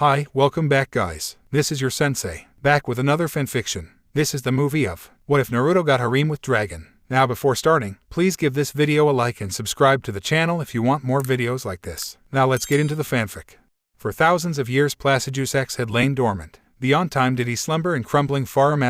Hi, welcome back guys. This is your sensei, back with another fanfiction. This is the movie of What If Naruto Got Harem with Dragon. Now before starting, please give this video a like and subscribe to the channel if you want more videos like this. Now let's get into the fanfic. For thousands of years Placidusax had lain dormant. Beyond time did he slumber in crumbling Harem,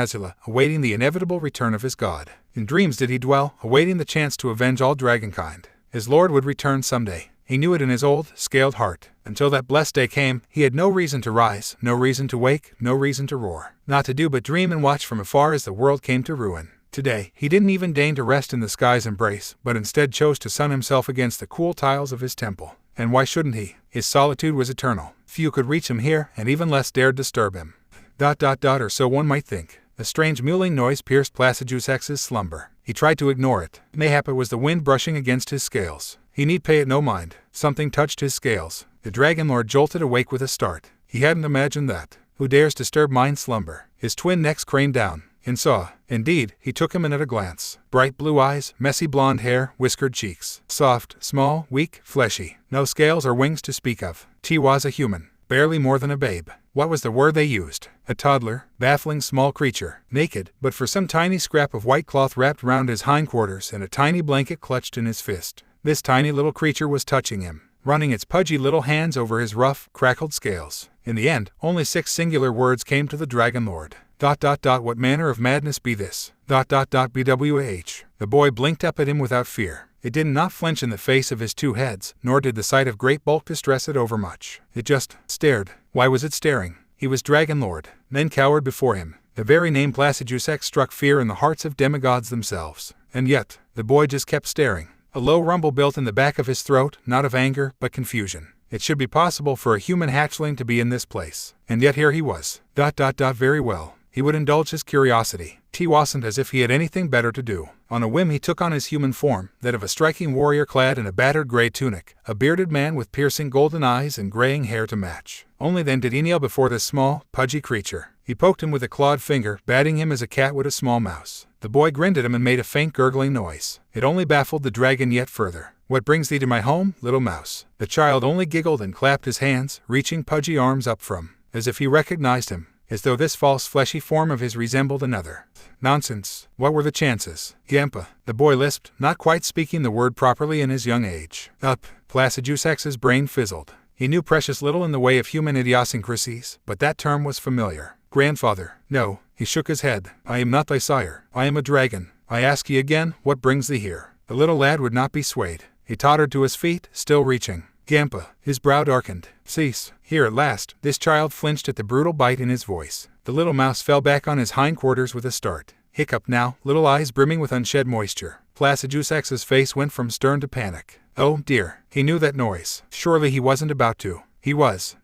awaiting the inevitable return of his god. In dreams did he dwell, awaiting the chance to avenge all dragonkind. His lord would return someday. He knew it in his old, scaled heart. Until that blessed day came, he had no reason to rise, no reason to wake, no reason to roar. Not to do but dream and watch from afar as the world came to ruin. Today, he didn't even deign to rest in the sky's embrace, but instead chose to sun himself against the cool tiles of his temple. And why shouldn't he? His solitude was eternal. Few could reach him here, and even less dared disturb him. Or so one might think. A strange mewling noise pierced Placidusax's slumber. He tried to ignore it. Mayhap it was the wind brushing against his scales. He need pay it no mind. Something touched his scales. The Dragon Lord jolted awake with a start. He hadn't imagined that. Who dares disturb mine slumber? His twin necks craned down, and saw. Indeed, he took him in at a glance. Bright blue eyes, messy blonde hair, whiskered cheeks. Soft, small, weak, fleshy. No scales or wings to speak of. He was a human. Barely more than a babe. What was the word they used? A toddler, baffling small creature, naked, but for some tiny scrap of white cloth wrapped round his hindquarters and a tiny blanket clutched in his fist. This tiny little creature was touching him, running its pudgy little hands over his rough, crackled scales. In the end, only 6 singular words came to the Dragon Lord. What manner of madness be this? BWH. The boy blinked up at him without fear. It did not flinch in the face of his 2 heads, nor did the sight of great bulk distress it overmuch. It just stared. Why was it staring? He was Dragon Lord. Men cowered before him. The very name Placidusax struck fear in the hearts of demigods themselves. And yet, the boy just kept staring. A low rumble built in the back of his throat, not of anger, but confusion. It should be possible for a human hatchling to be in this place. And yet here he was. Very well. He would indulge his curiosity. He wasn't as if he had anything better to do. On a whim he took on his human form, that of a striking warrior clad in a battered gray tunic, a bearded man with piercing golden eyes and graying hair to match. Only then did he kneel before this small, pudgy creature. He poked him with a clawed finger, batting him as a cat would a small mouse. The boy grinned at him and made a faint gurgling noise. It only baffled the dragon yet further. What brings thee to my home, little mouse? The child only giggled and clapped his hands, reaching pudgy arms up from, as if he recognized him, as though this false fleshy form of his resembled another. Nonsense. What were the chances? Gampa, the boy lisped, not quite speaking the word properly in his young age. Placidusax's brain fizzled. He knew precious little in the way of human idiosyncrasies, but that term was familiar. Grandfather. No, he shook his head. I am not thy sire. I am a dragon. I ask ye again, what brings thee here? The little lad would not be swayed. He tottered to his feet, still reaching. Gampa, his brow darkened. Cease. Here at last. This child flinched at the brutal bite in his voice. The little mouse fell back on his hindquarters with a start. Hiccup now, little eyes brimming with unshed moisture. Placidusax's face went from stern to panic. Oh dear, he knew that noise. Surely he wasn't about to. He was.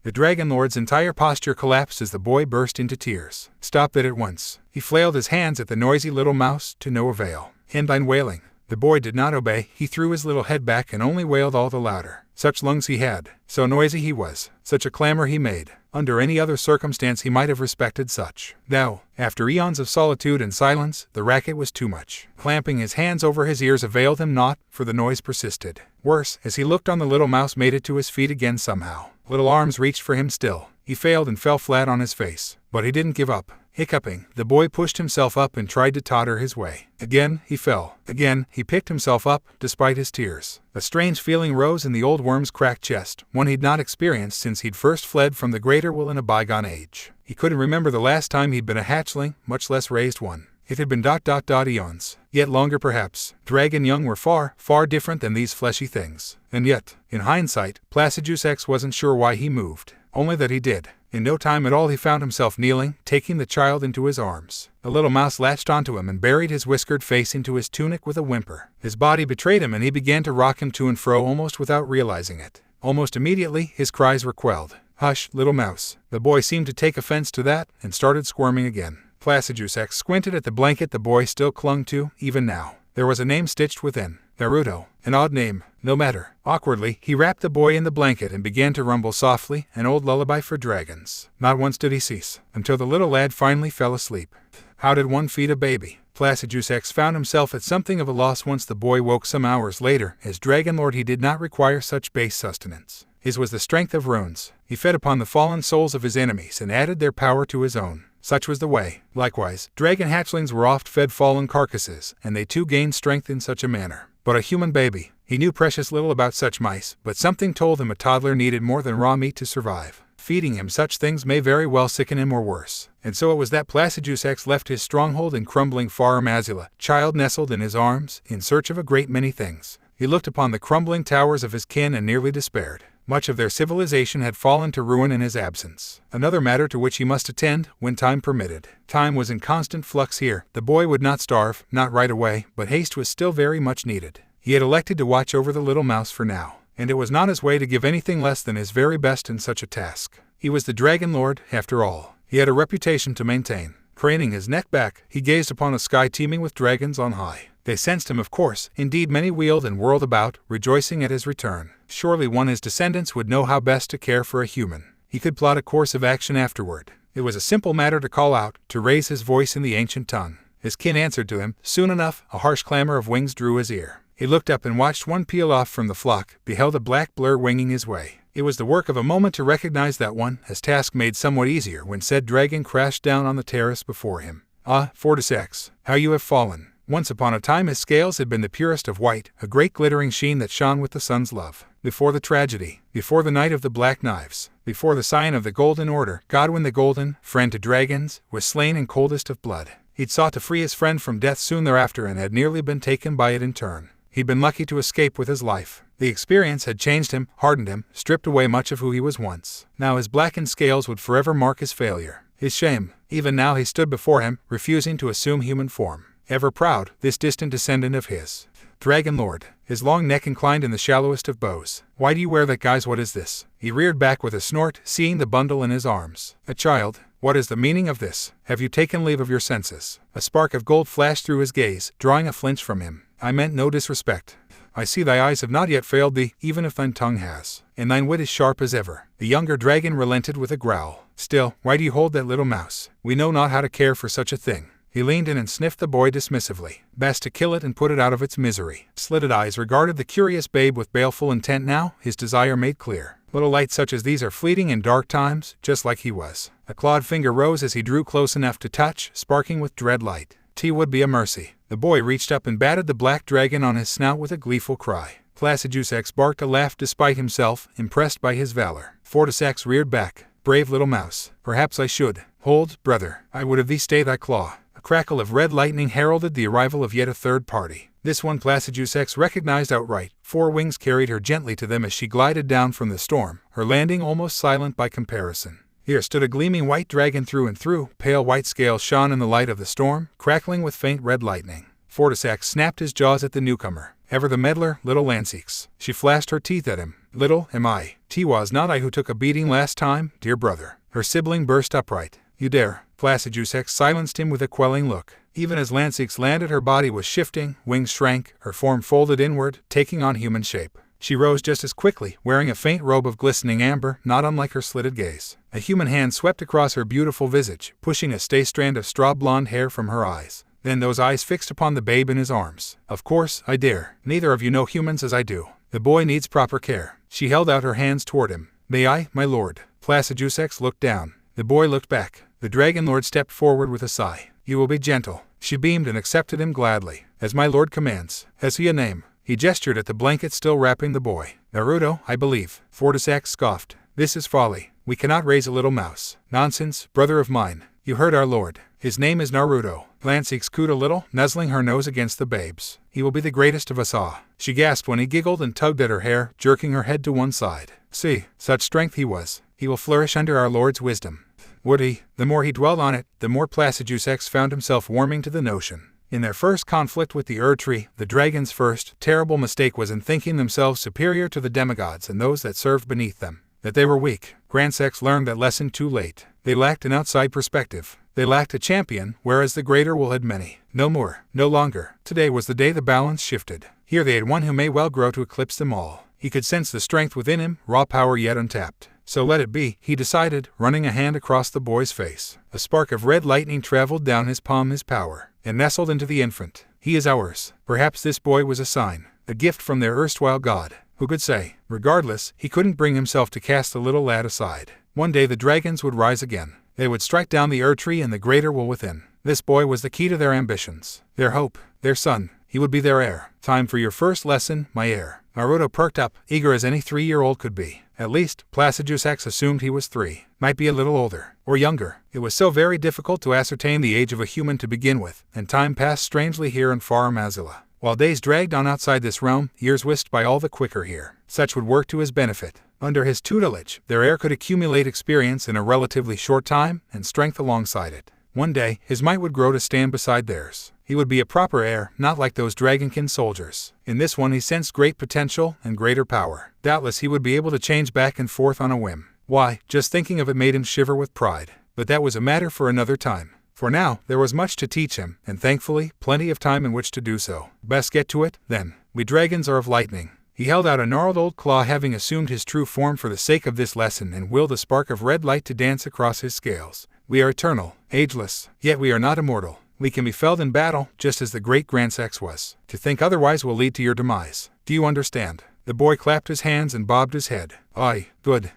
The Dragon Lord's entire posture collapsed as the boy burst into tears. Stop it at once. He flailed his hands at the noisy little mouse, to no avail. Hindine wailing. The boy did not obey. He threw his little head back and only wailed all the louder. Such lungs he had. So noisy he was. Such a clamor he made. Under any other circumstance he might have respected such. Now, after eons of solitude and silence, the racket was too much. Clamping his hands over his ears availed him not, for the noise persisted. Worse, as he looked on the little mouse made it to his feet again somehow. Little arms reached for him still. He failed and fell flat on his face. But he didn't give up. Hiccuping, the boy pushed himself up and tried to totter his way. Again, he fell. Again, he picked himself up, despite his tears. A strange feeling rose in the old worm's cracked chest, one he'd not experienced since he'd first fled from the greater will in a bygone age. He couldn't remember the last time he'd been a hatchling, much less raised one. It had been eons. Yet longer perhaps. Dragon young were far, far different than these fleshy things. And yet, in hindsight, Placidusax wasn't sure why he moved. Only that he did. In no time at all he found himself kneeling, taking the child into his arms. The little mouse latched onto him and buried his whiskered face into his tunic with a whimper. His body betrayed him and he began to rock him to and fro almost without realizing it. Almost immediately, his cries were quelled. Hush, little mouse. The boy seemed to take offense to that, and started squirming again. Placidusax squinted at the blanket the boy still clung to, even now. There was a name stitched within. Naruto. An odd name. No matter. Awkwardly, he wrapped the boy in the blanket and began to rumble softly, an old lullaby for dragons. Not once did he cease, until the little lad finally fell asleep. How did one feed a baby? Placidusax found himself at something of a loss once the boy woke some hours later. As Dragon Lord he did not require such base sustenance. His was the strength of runes. He fed upon the fallen souls of his enemies and added their power to his own. Such was the way. Likewise, dragon hatchlings were oft fed fallen carcasses, and they too gained strength in such a manner. But a human baby, he knew precious little about such mice, but something told him a toddler needed more than raw meat to survive. Feeding him such things may very well sicken him or worse. And so it was that Placidusax left his stronghold in crumbling Farum Azula, child nestled in his arms, in search of a great many things. He looked upon the crumbling towers of his kin and nearly despaired. Much of their civilization had fallen to ruin in his absence. Another matter to which he must attend, when time permitted. Time was in constant flux here. The boy would not starve, not right away, but haste was still very much needed. He had elected to watch over the little mouse for now, and it was not his way to give anything less than his very best in such a task. He was the Dragon Lord, after all. He had a reputation to maintain. Craning his neck back, he gazed upon a sky teeming with dragons on high. They sensed him, of course. Indeed, many wheeled and whirled about, rejoicing at his return. Surely one of his descendants would know how best to care for a human. He could plot a course of action afterward. It was a simple matter to call out, to raise his voice in the ancient tongue. His kin answered to him. Soon enough, a harsh clamor of wings drew his ear. He looked up and watched one peel off from the flock, beheld a black blur winging his way. It was the work of a moment to recognize that one, his task made somewhat easier when said dragon crashed down on the terrace before him. Ah, Fortisax, how you have fallen! Once upon a time his scales had been the purest of white, a great glittering sheen that shone with the sun's love. Before the tragedy, before the night of the black knives, before the sign of the Golden Order, Godwin the Golden, friend to dragons, was slain in coldest of blood. He'd sought to free his friend from death soon thereafter and had nearly been taken by it in turn. He'd been lucky to escape with his life. The experience had changed him, hardened him, stripped away much of who he was once. Now his blackened scales would forever mark his failure, his shame. Even now he stood before him, refusing to assume human form. Ever proud, this distant descendant of his. Dragon Lord, his long neck inclined in the shallowest of bows. Why do you wear that guise? What is this? He reared back with a snort, seeing the bundle in his arms. A child? What is the meaning of this? Have you taken leave of your senses? A spark of gold flashed through his gaze, drawing a flinch from him. I meant no disrespect. I see thy eyes have not yet failed thee, even if thine tongue has. And thine wit is sharp as ever. The younger dragon relented with a growl. Still, why do you hold that little mouse? We know not how to care for such a thing. He leaned in and sniffed the boy dismissively. Best to kill it and put it out of its misery. Slitted eyes regarded the curious babe with baleful intent now, his desire made clear. Little lights such as these are fleeting in dark times, just like he was. A clawed finger rose as he drew close enough to touch, sparking with dread light. Tea would be a mercy. The boy reached up and batted the black dragon on his snout with a gleeful cry. Placidusax barked a laugh despite himself, impressed by his valor. Fortisax reared back. Brave little mouse. Perhaps I should. Hold, brother. I would have thee stay thy claw. A crackle of red lightning heralded the arrival of yet a third party. This one Placidusax recognized outright. 4 wings carried her gently to them as she glided down from the storm, her landing almost silent by comparison. Here stood a gleaming white dragon through and through. Pale white scales shone in the light of the storm, crackling with faint red lightning. Fortisax snapped his jaws at the newcomer. Ever the meddler, little Lancex. She flashed her teeth at him. Little am I. Was not I who took a beating last time, dear brother. Her sibling burst upright. You dare. Placidusax silenced him with a quelling look. Even as Lancex landed, her body was shifting, wings shrank, her form folded inward, taking on human shape. She rose just as quickly, wearing a faint robe of glistening amber, not unlike her slitted gaze. A human hand swept across her beautiful visage, pushing a stay strand of straw blonde hair from her eyes. Then those eyes fixed upon the babe in his arms. Of course, I dare. Neither of you know humans as I do. The boy needs proper care. She held out her hands toward him. May I, my lord? Placidusax looked down. The boy looked back. The Dragon Lord stepped forward with a sigh. You will be gentle. She beamed and accepted him gladly. As my lord commands. Has he a name? He gestured at the blanket still wrapping the boy. Naruto, I believe. Fortisax scoffed. This is folly. We cannot raise a little mouse. Nonsense, brother of mine. You heard our lord. His name is Naruto. Lancex cooed a little, nuzzling her nose against the babe's. He will be the greatest of us all. She gasped when he giggled and tugged at her hair, jerking her head to one side. See, such strength he was. He will flourish under our lord's wisdom. Would he? The more he dwelled on it, the more Placidusax found himself warming to the notion. In their first conflict with the Erd-tree, the dragon's first terrible mistake was in thinking themselves superior to the demigods and those that served beneath them. That they were weak. Grandsex learned that lesson too late. They lacked an outside perspective. They lacked a champion, whereas the greater will had many. No more, no longer. Today was the day the balance shifted. Here they had one who may well grow to eclipse them all. He could sense the strength within him, raw power yet untapped. So let it be, he decided, running a hand across the boy's face. A spark of red lightning traveled down his palm, his power, and nestled into the infant. He is ours. Perhaps this boy was a sign, a gift from their erstwhile god. Who could say? Regardless, he couldn't bring himself to cast the little lad aside. One day the dragons would rise again. They would strike down the Erdtree and the greater will within. This boy was the key to their ambitions, their hope, their son. He would be their heir. Time for your first lesson, my heir. Naruto perked up, eager as any 3-year-old could be. At least, Placidusax assumed he was 3. Might be a little older, or younger. It was so very difficult to ascertain the age of a human to begin with, and time passed strangely here in far Mazilla. While days dragged on outside this realm, years whisked by all the quicker here. Such would work to his benefit. Under his tutelage, their heir could accumulate experience in a relatively short time, and strength alongside it. One day, his might would grow to stand beside theirs. He would be a proper heir, not like those dragonkin soldiers. In this one he sensed great potential and greater power. Doubtless he would be able to change back and forth on a whim. Why, just thinking of it made him shiver with pride. But that was a matter for another time. For now, there was much to teach him, and thankfully, plenty of time in which to do so. Best get to it, then. We dragons are of lightning. He held out a gnarled old claw, having assumed his true form for the sake of this lesson, and willed a spark of red light to dance across his scales. We are eternal, ageless, yet we are not immortal. We can be felled in battle, just as the great Grandsex was. To think otherwise will lead to your demise. Do you understand? The boy clapped his hands and bobbed his head. Aye, good.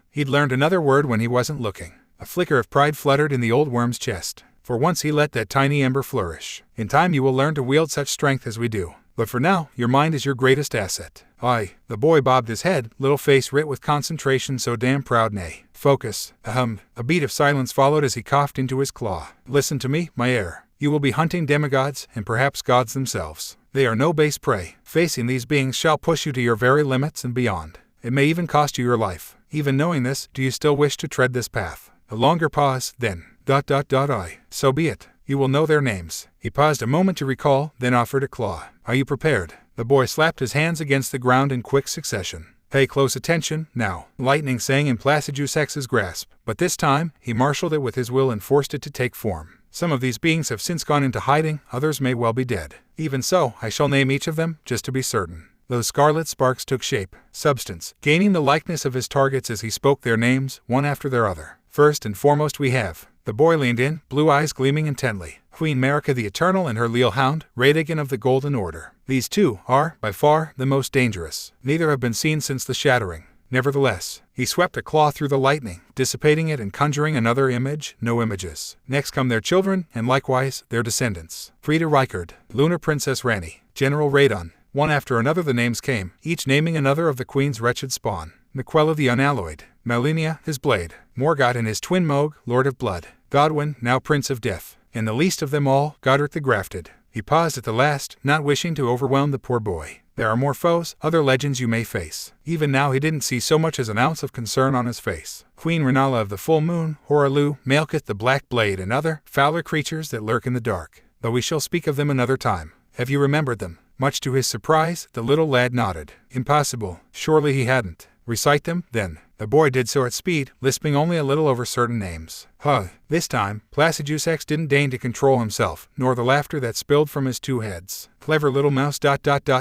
He'd learned another word when he wasn't looking. A flicker of pride fluttered in the old worm's chest. For once he let that tiny ember flourish. In time you will learn to wield such strength as we do. But for now, your mind is your greatest asset. Aye. The boy bobbed his head, little face writ with concentration so damn proud, nay. Focus. A beat of silence followed as he coughed into his claw. Listen to me, my heir. You will be hunting demigods, and perhaps gods themselves. They are no base prey. Facing these beings shall push you to your very limits and beyond. It may even cost you your life. Even knowing this, do you still wish to tread this path? A longer pause, then. Aye. So be it. You will know their names. He paused a moment to recall, then offered a claw. Are you prepared? The boy slapped his hands against the ground in quick succession. Pay close attention, now. Lightning sang in Placidusax's grasp, but this time, he marshaled it with his will and forced it to take form. Some of these beings have since gone into hiding, others may well be dead. Even so, I shall name each of them, just to be certain. Those scarlet sparks took shape, substance, gaining the likeness of his targets as he spoke their names, one after their other. First and foremost we have. The boy leaned in, blue eyes gleaming intently. Queen Marika the Eternal and her Leal Hound, Radagon of the Golden Order. These two are, by far, the most dangerous. Neither have been seen since the Shattering. Nevertheless, he swept a claw through the lightning, dissipating it and conjuring another image, no images. Next come their children, and likewise, their descendants. Frida Reichard, Lunar Princess Rani, General Radon. One after another the names came, each naming another of the Queen's wretched spawn. Miquella the Unalloyed, Malinia, his blade, Morgoth and his twin Moog, Lord of Blood, Godwyn, now Prince of Death, and the least of them all, Godric the Grafted. He paused at the last, not wishing to overwhelm the poor boy. There are more foes, other legends you may face. Even now he didn't see so much as an ounce of concern on his face. Queen Renala of the Full Moon, Horalu, Malekith the Black Blade and other, fouler creatures that lurk in the dark. Though we shall speak of them another time. Have you remembered them? Much to his surprise, the little lad nodded. Impossible. Surely he hadn't. Recite them, then. The boy did so at speed, lisping only a little over certain names. This time, Placidusax didn't deign to control himself, nor the laughter that spilled from his two heads. Clever little mouse.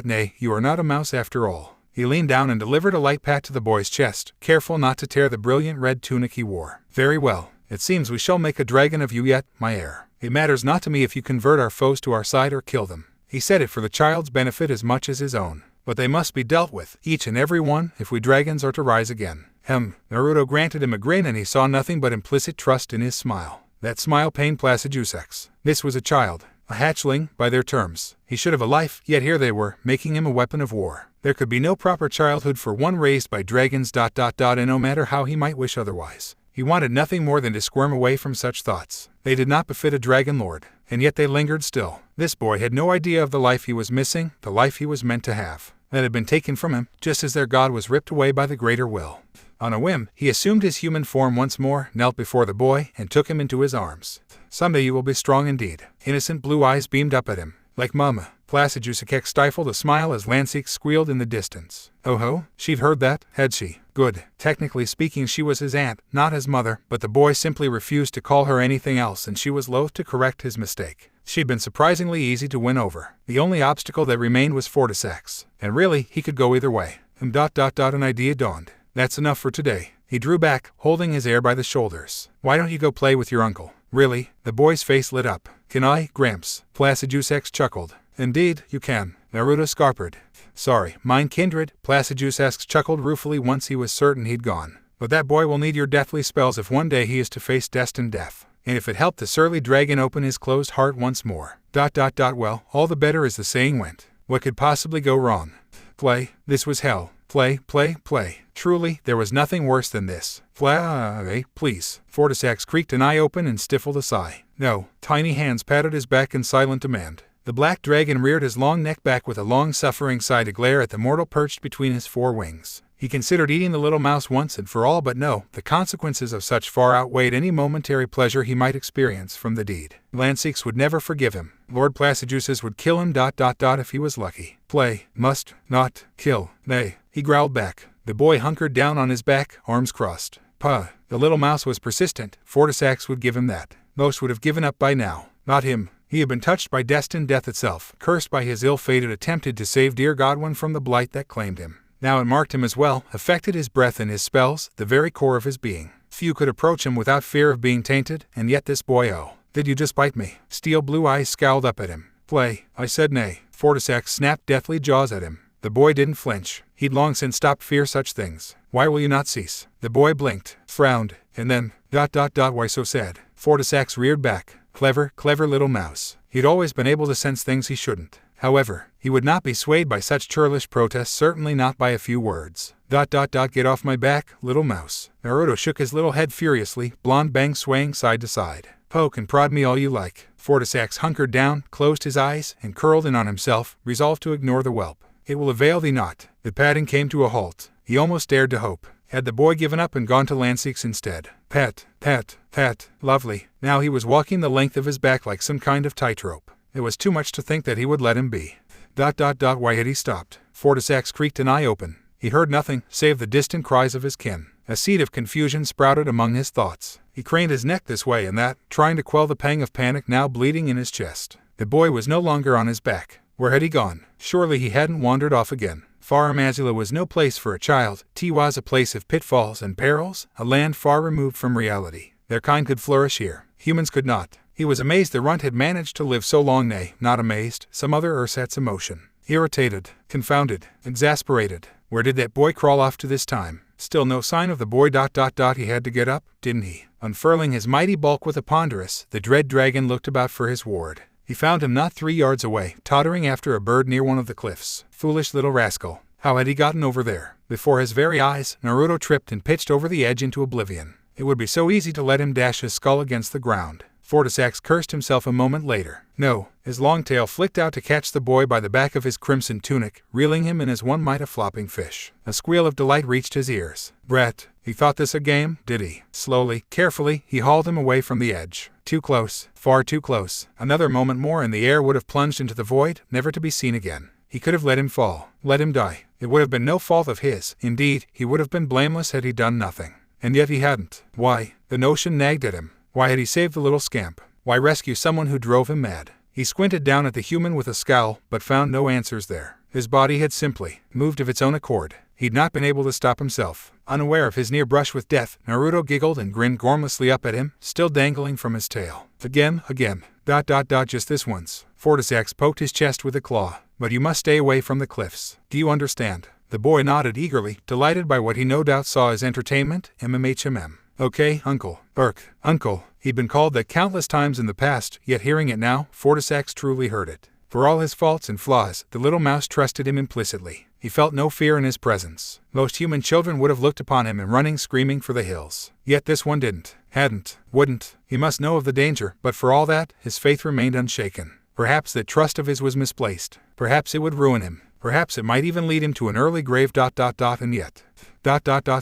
Nay, you are not a mouse after all. He leaned down and delivered a light pat to the boy's chest, careful not to tear the brilliant red tunic he wore. Very well. It seems we shall make a dragon of you yet, my heir. It matters not to me if you convert our foes to our side or kill them. He said it for the child's benefit as much as his own. But they must be dealt with, each and every one, if we dragons are to rise again. Naruto granted him a grin and he saw nothing but implicit trust in his smile. That smile pained Placidusax. This was a child, a hatchling, by their terms. He should have a life, yet here they were, making him a weapon of war. There could be no proper childhood for one raised by dragons. And no matter how he might wish otherwise. He wanted nothing more than to squirm away from such thoughts. They did not befit a dragon lord, and yet they lingered still. This boy had no idea of the life he was missing, the life he was meant to have. That had been taken from him, just as their god was ripped away by the greater will. On a whim, he assumed his human form once more, knelt before the boy, and took him into his arms. Someday you will be strong indeed. Innocent blue eyes beamed up at him. Like Mama. Placidusax stifled a smile as Lansik squealed in the distance. Oh ho, she'd heard that, had she? Good. Technically speaking she was his aunt, not his mother, but the boy simply refused to call her anything else and she was loath to correct his mistake. She'd been surprisingly easy to win over. The only obstacle that remained was Fortisax. And really, he could go either way. An idea dawned. That's enough for today. He drew back, holding his heir by the shoulders. Why don't you go play with your uncle? Really? The boy's face lit up. Can I, Gramps? Placidusax chuckled. Indeed, you can. Narutoxharem. Sorry, mine kindred, Placidusax chuckled ruefully once he was certain he'd gone. But that boy will need your deathly spells if one day he is to face destined death. And if it helped the surly dragon open his closed heart once more. Well, all the better as the saying went. What could possibly go wrong? Play. This was hell. Play. Truly, there was nothing worse than this. Please. Fortisax creaked an eye open and stifled a sigh. No. Tiny hands patted his back in silent demand. The black dragon reared his long neck back with a long-suffering sigh to glare at the mortal perched between his four wings. He considered eating the little mouse once and for all, but no, the consequences of such far outweighed any momentary pleasure he might experience from the deed. NeonZangetsu would never forgive him. Lord Placidusax would kill him ... if he was lucky. Play. Must. Not. Kill. Nay. He growled back. The boy hunkered down on his back, arms crossed. Puh. The little mouse was persistent. Fortisax would give him that. Most would have given up by now. Not him. He had been touched by destined death itself, cursed by his ill-fated attempted to save dear Godwin from the blight that claimed him. Now it marked him as well, affected his breath and his spells, the very core of his being. Few could approach him without fear of being tainted, and yet this boy, oh. Did you just bite me? Steel blue eyes scowled up at him. Play. I said nay. Fortisax snapped deathly jaws at him. The boy didn't flinch. He'd long since stopped fear such things. Why will you not cease? The boy blinked, frowned, and then, ... Why so sad? Fortisax reared back. Clever little mouse. He'd always been able to sense things he shouldn't. However, he would not be swayed by such churlish protests, certainly not by a few words. ... Get off my back, little mouse. Naruto shook his little head furiously, blonde bangs swaying side to side. Poke and prod me all you like. Fortisax hunkered down, closed his eyes, and curled in on himself, resolved to ignore the whelp. It will avail thee not. The patting came to a halt. He almost dared to hope. Had the boy given up and gone to NeonZangetsu instead? Pat. Lovely. Now he was walking the length of his back like some kind of tightrope. It was too much to think that he would let him be. ... Why had he stopped? Fortisax creaked an eye open. He heard nothing, save the distant cries of his kin. A seed of confusion sprouted among his thoughts. He craned his neck this way and that, trying to quell the pang of panic now bleeding in his chest. The boy was no longer on his back. Where had he gone? Surely he hadn't wandered off again. Farum Azula was no place for a child. It was a place of pitfalls and perils, a land far removed from reality. Their kind could flourish here. Humans could not. He was amazed the runt had managed to live so long, nay, not amazed, some other ersatz emotion. Irritated, confounded, exasperated. Where did that boy crawl off to this time? Still no sign of the boy. ... He had to get up, didn't he? Unfurling his mighty bulk with a ponderous, the dread dragon looked about for his ward. He found him not 3 yards away, tottering after a bird near one of the cliffs. Foolish little rascal. How had he gotten over there? Before his very eyes, Naruto tripped and pitched over the edge into oblivion. It would be so easy to let him dash his skull against the ground. Fortisax cursed himself a moment later. No, his long tail flicked out to catch the boy by the back of his crimson tunic, reeling him in as one might a flopping fish. A squeal of delight reached his ears. Brat, he thought this a game, did he? Slowly, carefully, he hauled him away from the edge. Too close, far too close. Another moment more and the heir would have plunged into the void, never to be seen again. He could have let him fall, let him die. It would have been no fault of his. Indeed, he would have been blameless had he done nothing. And yet he hadn't. Why? The notion nagged at him. Why had he saved the little scamp? Why rescue someone who drove him mad? He squinted down at the human with a scowl, but found no answers there. His body had simply moved of its own accord. He'd not been able to stop himself. Unaware of his near brush with death, Naruto giggled and grinned gormlessly up at him, still dangling from his tail. Again. ... Just this once. Fortisax poked his chest with a claw. But you must stay away from the cliffs. Do you understand? The boy nodded eagerly, delighted by what he no doubt saw as entertainment. Okay, uncle. Uncle. He'd been called that countless times in the past, yet hearing it now, Fortisax truly heard it. For all his faults and flaws, the little mouse trusted him implicitly. He felt no fear in his presence. Most human children would have looked upon him and running screaming for the hills. Yet this one didn't, hadn't, wouldn't. He must know of the danger, but for all that, his faith remained unshaken. Perhaps that trust of his was misplaced. Perhaps it would ruin him. Perhaps it might even lead him to an early grave. And yet, ...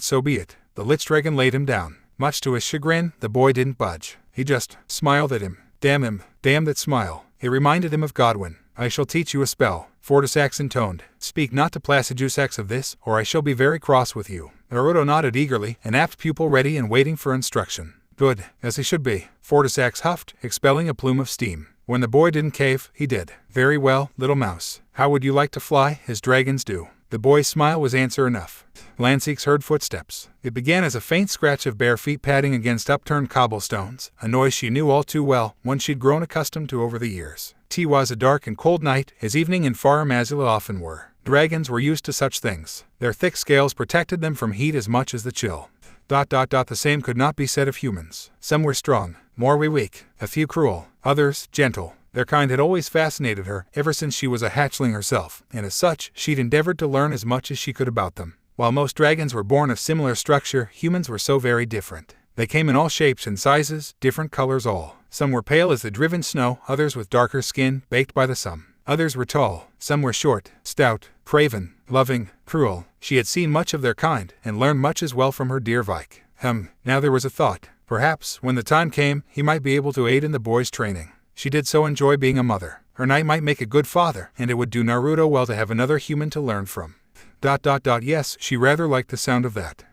So be it. The Lich Dragon laid him down. Much to his chagrin, the boy didn't budge. He just smiled at him. Damn him. Damn that smile. It reminded him of Godwin. I shall teach you a spell. Fortisax intoned. Speak not to Placidusax of this, or I shall be very cross with you. Naruto nodded eagerly, an apt pupil ready and waiting for instruction. Good, as he should be. Fortisax huffed, expelling a plume of steam. When the boy didn't cave, he did. Very well, little mouse. How would you like to fly, as dragons do? The boy's smile was answer enough. NeonZangetsu heard footsteps. It began as a faint scratch of bare feet padding against upturned cobblestones, a noise she knew all too well, one she'd grown accustomed to over the years. was a dark and cold night, as evening in Harem often were. Dragons were used to such things. Their thick scales protected them from heat as much as the chill. The same could not be said of humans. Some were strong, more weak, a few cruel, others gentle. Their kind had always fascinated her, ever since she was a hatchling herself, and as such, she'd endeavored to learn as much as she could about them. While most dragons were born of similar structure, humans were so very different. They came in all shapes and sizes, different colors all. Some were pale as the driven snow, others with darker skin, baked by the sun. Others were tall, some were short, stout, craven, loving, cruel. She had seen much of their kind, and learned much as well from her dear Vike. Now there was a thought. Perhaps, when the time came, he might be able to aid in the boy's training. She did so enjoy being a mother. Her knight might make a good father, and it would do Naruto well to have another human to learn from. Yes, she rather liked the sound of that.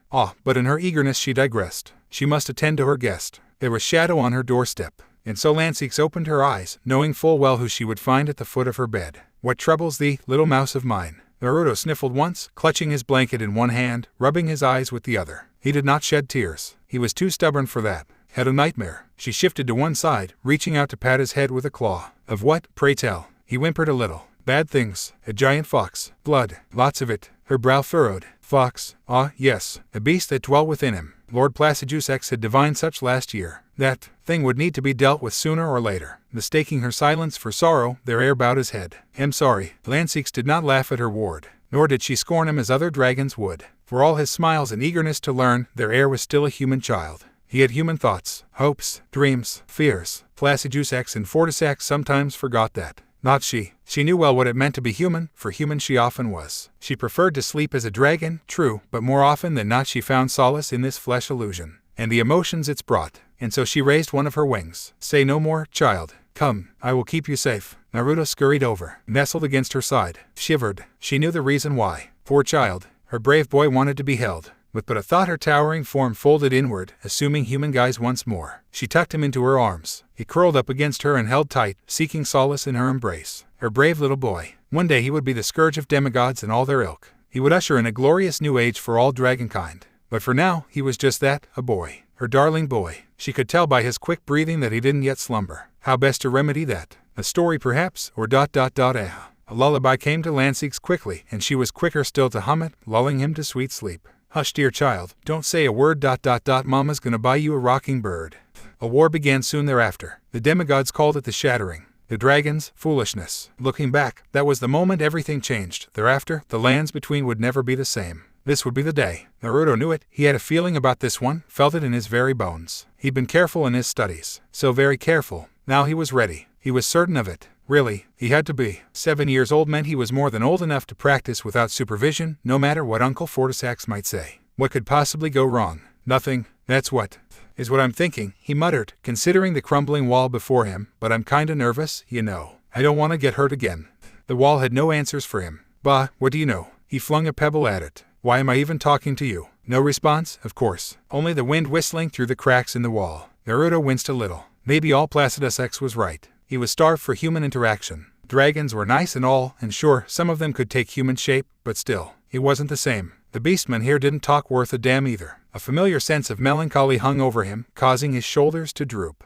But in her eagerness she digressed. She must attend to her guest. There was shadow on her doorstep. And so Lancix opened her eyes, knowing full well who she would find at the foot of her bed. "What troubles thee, little mouse of mine?" Naruto sniffled once, clutching his blanket in one hand, rubbing his eyes with the other. He did not shed tears. He was too stubborn for that. Had a nightmare. She shifted to one side, reaching out to pat his head with a claw. "Of what, pray tell?" He whimpered a little. "Bad things. A giant fox. Blood. Lots of it." Her brow furrowed. "Fox? Yes. A beast that dwelt within him. Lord Placidusax had divined such last year. That thing would need to be dealt with sooner or later." Mistaking her silence for sorrow, their heir bowed his head. "I'm sorry." Lancix did not laugh at her ward, nor did she scorn him as other dragons would. For all his smiles and eagerness to learn, their heir was still a human child. He had human thoughts, hopes, dreams, fears. Placidusax and Fortisax sometimes forgot that. Not she. She knew well what it meant to be human, for human she often was. She preferred to sleep as a dragon, true, but more often than not she found solace in this flesh illusion, and the emotions it's brought. And so she raised one of her wings. "Say no more, child. Come, I will keep you safe." Naruto scurried over, nestled against her side, shivered. She knew the reason why. Poor child. Her brave boy wanted to be held. With but a thought her towering form folded inward, assuming human guise once more. She tucked him into her arms. He curled up against her and held tight, seeking solace in her embrace. Her brave little boy. One day he would be the scourge of demigods and all their ilk. He would usher in a glorious new age for all dragonkind. But for now, he was just that, a boy. Her darling boy. She could tell by his quick breathing that he didn't yet slumber. How best to remedy that? A story perhaps, or ... A lullaby came to Lancix quickly, and she was quicker still to hum it, lulling him to sweet sleep. "Hush, dear child, don't say a word ... Mama's gonna buy you a rocking bird." A war began soon thereafter. The demigods called it the Shattering. The dragons, foolishness. Looking back, that was the moment everything changed. Thereafter, the lands between would never be the same. This would be the day. Naruto knew it. He had a feeling about this one, felt it in his very bones. He'd been careful in his studies. So very careful. Now he was ready. He was certain of it. Really, he had to be. 7 years old meant he was more than old enough to practice without supervision, no matter what Uncle Fortisax might say. What could possibly go wrong? Nothing. That's what I'm thinking, he muttered, considering the crumbling wall before him. "But I'm kinda nervous, you know. I don't want to get hurt again." The wall had no answers for him. "Bah, what do you know?" He flung a pebble at it. "Why am I even talking to you?" No response, of course. Only the wind whistling through the cracks in the wall. Naruto winced a little. Maybe all Placidusax was right. He was starved for human interaction. Dragons were nice and all, and sure, some of them could take human shape, but still, it wasn't the same. The beastman here didn't talk worth a damn either. A familiar sense of melancholy hung over him, causing his shoulders to droop.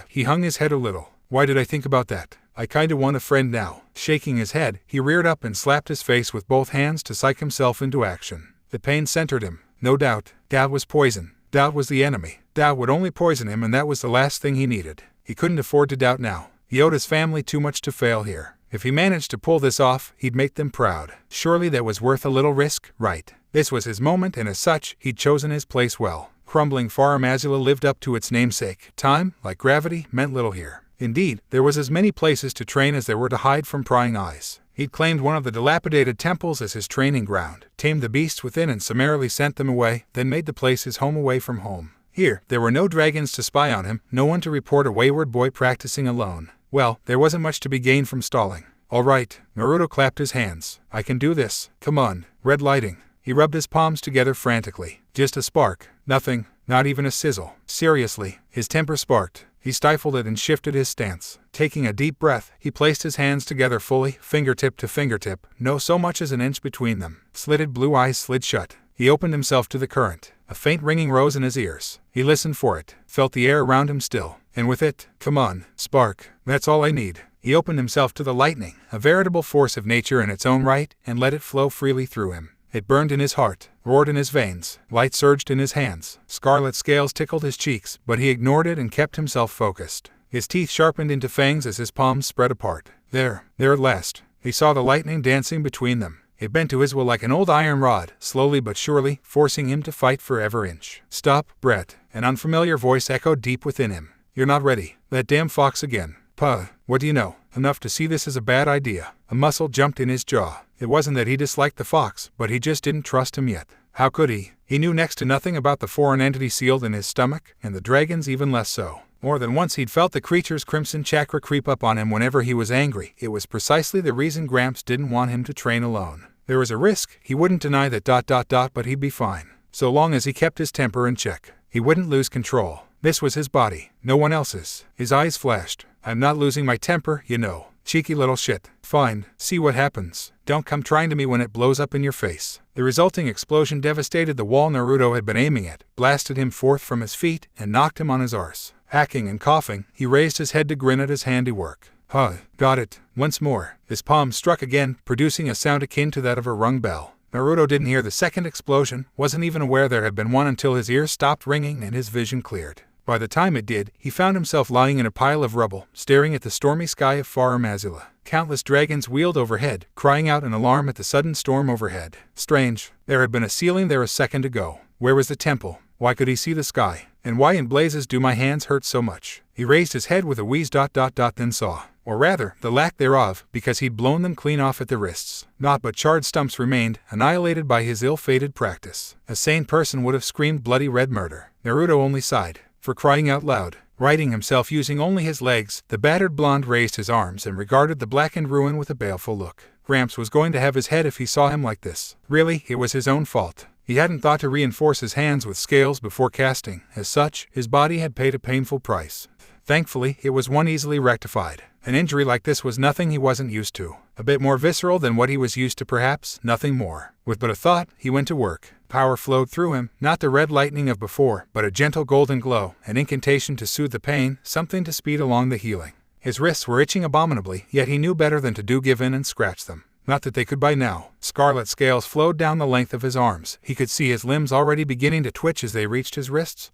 He hung his head a little. Why did I think about that? I kinda want a friend now. Shaking his head, he reared up and slapped his face with both hands to psych himself into action. The pain centered him. No doubt. Doubt was poison. Doubt was the enemy. Doubt would only poison him, and that was the last thing he needed. He couldn't afford to doubt now. He owed his family too much to fail here. If he managed to pull this off, he'd make them proud. Surely that was worth a little risk, right? This was his moment, and as such, he'd chosen his place well. Crumbling Harem lived up to its namesake. Time, like gravity, meant little here. Indeed, there was as many places to train as there were to hide from prying eyes. He'd claimed one of the dilapidated temples as his training ground, tamed the beasts within and summarily sent them away, then made the place his home away from home. Here, there were no dragons to spy on him, no one to report a wayward boy practicing alone. Well, there wasn't much to be gained from stalling. All right, Naruto clapped his hands. I can do this. Come on. Red lighting. He rubbed his palms together frantically. Just a spark. Nothing. Not even a sizzle. Seriously, his temper sparked. He stifled it and shifted his stance. Taking a deep breath, he placed his hands together fully, fingertip to fingertip, no so much as an inch between them. Slitted blue eyes slid shut. He opened himself to the current. A faint ringing rose in his ears. He listened for it, felt the air around him still. And with it, come on, spark. That's all I need. He opened himself to the lightning, a veritable force of nature in its own right, and let it flow freely through him. It burned in his heart, roared in his veins, light surged in his hands, scarlet scales tickled his cheeks, but he ignored it and kept himself focused. His teeth sharpened into fangs as his palms spread apart. There at last. He saw the lightning dancing between them. It bent to his will like an old iron rod, slowly but surely, forcing him to fight for every inch. "Stop, Brett," an unfamiliar voice echoed deep within him. "You're not ready. That damn fox again." "Puh, what do you know? Enough to see this is a bad idea." A muscle jumped in his jaw. It wasn't that he disliked the fox, but he just didn't trust him yet. How could he? He knew next to nothing about the foreign entity sealed in his stomach, and the dragons even less so. More than once he'd felt the creature's crimson chakra creep up on him whenever he was angry. It was precisely the reason Gramps didn't want him to train alone. There was a risk, he wouldn't deny that ... but he'd be fine. So long as he kept his temper in check. He wouldn't lose control. This was his body, no one else's. His eyes flashed. "I'm not losing my temper, you know. Cheeky little shit. Fine, see what happens. Don't come trying to me when it blows up in your face." The resulting explosion devastated the wall Naruto had been aiming at, blasted him forth from his feet, and knocked him on his arse. Hacking and coughing, he raised his head to grin at his handiwork. "Huh, got it." Once more, his palm struck again, producing a sound akin to that of a rung bell. Naruto didn't hear the second explosion, wasn't even aware there had been one until his ears stopped ringing and his vision cleared. By the time it did, he found himself lying in a pile of rubble, staring at the stormy sky of Harem. Countless dragons wheeled overhead, crying out in alarm at the sudden storm overhead. Strange. There had been a ceiling there a second ago. Where was the temple? Why could he see the sky? And why in blazes do my hands hurt so much? He raised his head with a wheeze ... then saw. Or rather, the lack thereof, because he'd blown them clean off at the wrists. Naught but charred stumps remained, annihilated by his ill-fated practice. A sane person would have screamed bloody red murder. Naruto only sighed. For crying out loud. Righting himself using only his legs, the battered blonde raised his arms and regarded the blackened ruin with a baleful look. Gramps was going to have his head if he saw him like this. Really, it was his own fault. He hadn't thought to reinforce his hands with scales before casting. As such, his body had paid a painful price. Thankfully, it was one easily rectified. An injury like this was nothing he wasn't used to. A bit more visceral than what he was used to perhaps, nothing more. With but a thought, he went to work. Power flowed through him, not the red lightning of before, but a gentle golden glow, an incantation to soothe the pain, something to speed along the healing. His wrists were itching abominably, yet he knew better than to give in and scratch them. Not that they could by now. Scarlet scales flowed down the length of his arms. He could see his limbs already beginning to twitch as they reached his wrists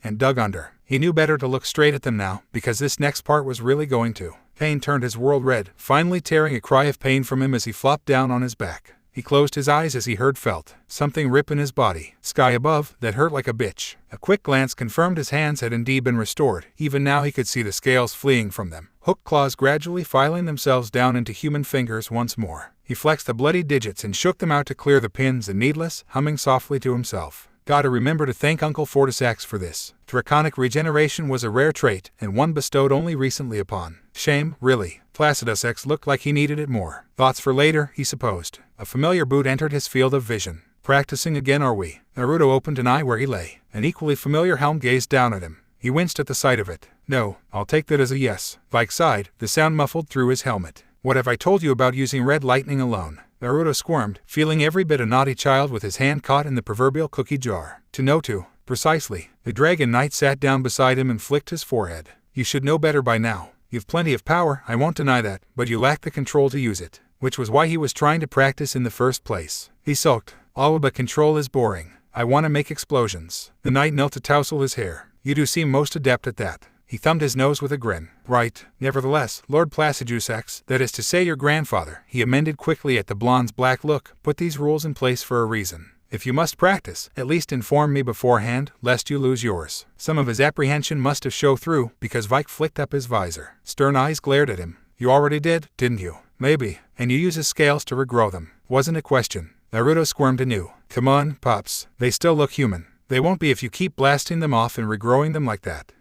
and dug under. He knew better to look straight at them now, because this next part was really going to. Pain turned his world red, finally tearing a cry of pain from him as he flopped down on his back. He closed his eyes as he felt something rip in his body. Sky above, that hurt like a bitch. A quick glance confirmed his hands had indeed been restored. Even now he could see the scales fleeing from them. Hooked claws gradually filing themselves down into human fingers once more. He flexed the bloody digits and shook them out to clear the pins and needless, humming softly to himself. Gotta remember to thank Uncle Placidusax for this. Draconic regeneration was a rare trait, and one bestowed only recently upon. Shame, really. Placidusax looked like he needed it more. Thoughts for later, he supposed. A familiar boot entered his field of vision. Practicing again, are we? Naruto opened an eye where he lay. An equally familiar helm gazed down at him. He winced at the sight of it. No, I'll take that as a yes. Vike sighed, the sound muffled through his helmet. What have I told you about using red lightning alone? Naruto squirmed, feeling every bit a naughty child with his hand caught in the proverbial cookie jar. To know to. Precisely. The Dragon Knight sat down beside him and flicked his forehead. You should know better by now. You've plenty of power, I won't deny that, but you lack the control to use it. Which was why he was trying to practice in the first place. He sulked. All but control is boring. I want to make explosions. The knight knelt to tousle his hair. You do seem most adept at that. He thumbed his nose with a grin. Right. Nevertheless, Lord Placidusax, that is to say your grandfather, he amended quickly at the blonde's black look, put these rules in place for a reason. If you must practice, at least inform me beforehand, lest you lose yours. Some of his apprehension must have shown through, because Vike flicked up his visor. Stern eyes glared at him. You already did, didn't you? Maybe. And you use his scales to regrow them. Wasn't a question. Naruto squirmed anew. Come on, Pops. They still look human. They won't be if you keep blasting them off and regrowing them like that. ...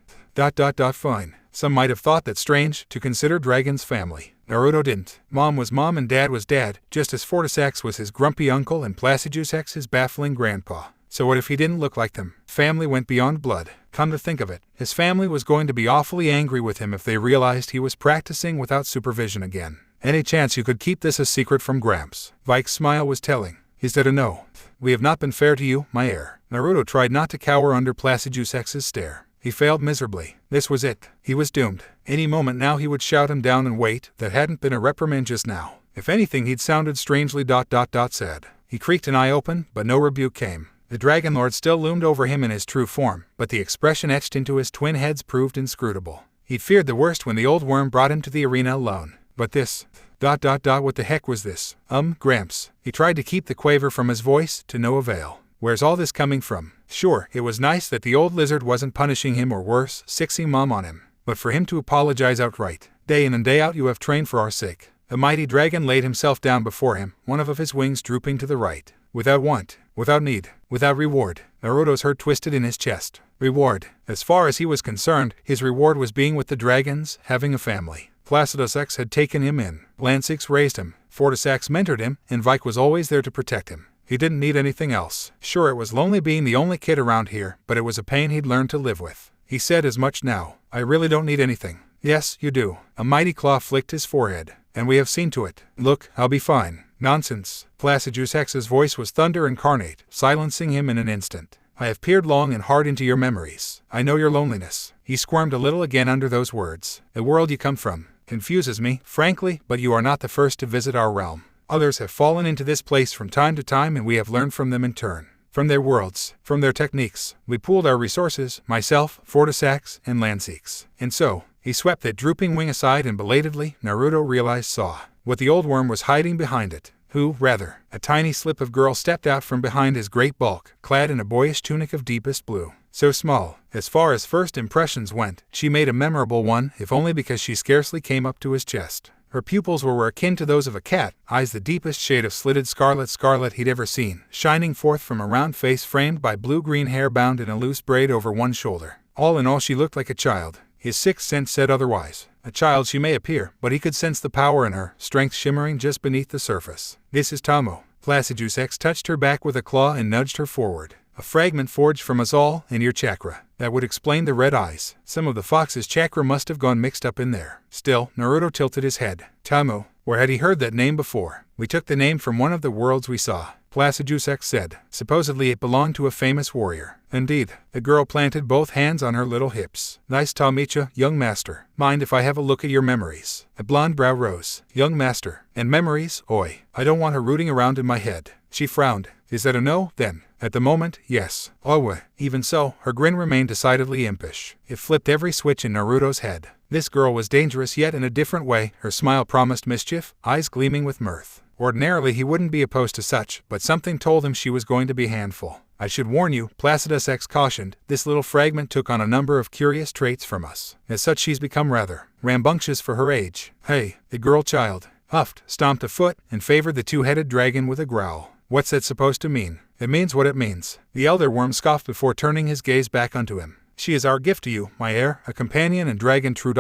Fine. Some might have thought that strange, to consider Dragon's family. Naruto didn't. Mom was mom and dad was dad, just as Placidusax was his grumpy uncle and Placidusax his baffling grandpa. So what if he didn't look like them? Family went beyond blood. Come to think of it, his family was going to be awfully angry with him if they realized he was practicing without supervision again. Any chance you could keep this a secret from Gramps? Vike's smile was telling. Is that a no? We have not been fair to you, my heir. Naruto tried not to cower under Placidusax's stare. He failed miserably. This was it. He was doomed. Any moment now he would shout him down, and wait, that hadn't been a reprimand just now. If anything, he'd sounded strangely sad. He creaked an eye open, but no rebuke came. The Dragon Lord still loomed over him in his true form, but the expression etched into his twin heads proved inscrutable. He'd feared the worst when the old worm brought him to the arena alone. But this... what the heck was this? Gramps. He tried to keep the quaver from his voice, to no avail. Where's all this coming from? Sure, it was nice that the old lizard wasn't punishing him or worse, sixing mom on him. But for him to apologize outright. Day in and day out you have trained for our sake. The mighty dragon laid himself down before him, one of his wings drooping to the right. Without want, without need, without reward. Naruto's heart twisted in his chest. Reward. As far as he was concerned, his reward was being with the dragons, having a family. Placidusax had taken him in. Lancix raised him. Fortisax mentored him, and Vike was always there to protect him. He didn't need anything else. Sure, it was lonely being the only kid around here, but it was a pain he'd learned to live with. He said as much now. I really don't need anything. Yes, you do. A mighty claw flicked his forehead. And we have seen to it. Look, I'll be fine. Nonsense. Placidusax's voice was thunder incarnate, silencing him in an instant. I have peered long and hard into your memories. I know your loneliness. He squirmed a little again under those words. The world you come from confuses me, frankly, but you are not the first to visit our realm. Others have fallen into this place from time to time, and we have learned from them in turn. From their worlds, from their techniques. We pooled our resources, myself, Fortisax, and Lancix. And so, he swept that drooping wing aside, and belatedly, Naruto saw what the old worm was hiding behind it. Who, rather, a tiny slip of girl stepped out from behind his great bulk, clad in a boyish tunic of deepest blue. So small, as far as first impressions went, she made a memorable one, if only because she scarcely came up to his chest. Her pupils were akin to those of a cat, eyes the deepest shade of slitted scarlet he'd ever seen, shining forth from a round face framed by blue-green hair bound in a loose braid over one shoulder. All in all, she looked like a child. His sixth sense said otherwise. A child she may appear, but he could sense the power in her, strength shimmering just beneath the surface. This is Tamo. Placidusax touched her back with a claw and nudged her forward. A fragment forged from us all, and your chakra. That would explain the red eyes. Some of the fox's chakra must have gone mixed up in there. Still, Naruto tilted his head. Tamo, where had he heard that name before? We took the name from one of the worlds we saw. Placidusax said. Supposedly it belonged to a famous warrior. Indeed. The girl planted both hands on her little hips. Nice to meet you, young master. Mind if I have a look at your memories? A blonde brow rose. Young master. And memories? Oi. I don't want her rooting around in my head. She frowned. Is that a no, then? At the moment, yes. Oh, even so, her grin remained decidedly impish. It flipped every switch in Naruto's head. This girl was dangerous, yet in a different way. Her smile promised mischief, eyes gleaming with mirth. Ordinarily he wouldn't be opposed to such, but something told him she was going to be a handful. I should warn you, Placidusax cautioned, this little fragment took on a number of curious traits from us. As such she's become rather rambunctious for her age. Hey, the girl child, huffed, stomped a foot, and favored the two-headed dragon with a growl. What's that supposed to mean? It means what it means. The elder worm scoffed before turning his gaze back onto him. She is our gift to you, my heir, a companion and dragon true ...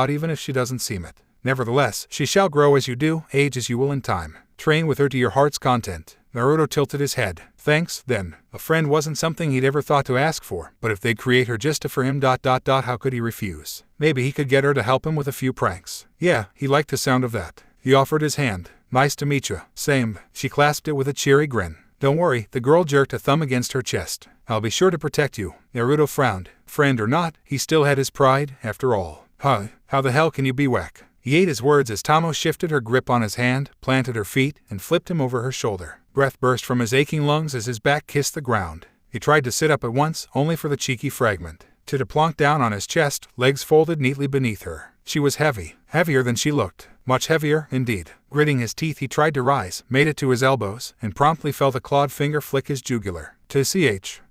even if she doesn't seem it. Nevertheless, she shall grow as you do, age as you will in time. Train with her to your heart's content. Naruto tilted his head. Thanks, then. A friend wasn't something he'd ever thought to ask for, but if they'd create her just for him ... how could he refuse? Maybe he could get her to help him with a few pranks. Yeah, he liked the sound of that. He offered his hand. Nice to meet you. Same. She clasped it with a cheery grin. Don't worry, the girl jerked a thumb against her chest. I'll be sure to protect you. Naruto frowned. Friend or not, he still had his pride, after all. Huh, how the hell can you be whack? He ate his words as Tamo shifted her grip on his hand, planted her feet, and flipped him over her shoulder. Breath burst from his aching lungs as his back kissed the ground. He tried to sit up at once, only for the cheeky fragment to plonk down on his chest, legs folded neatly beneath her. She was heavy, heavier than she looked. Much heavier, indeed. Gritting his teeth he tried to rise, made it to his elbows, and promptly felt a clawed finger flick his jugular.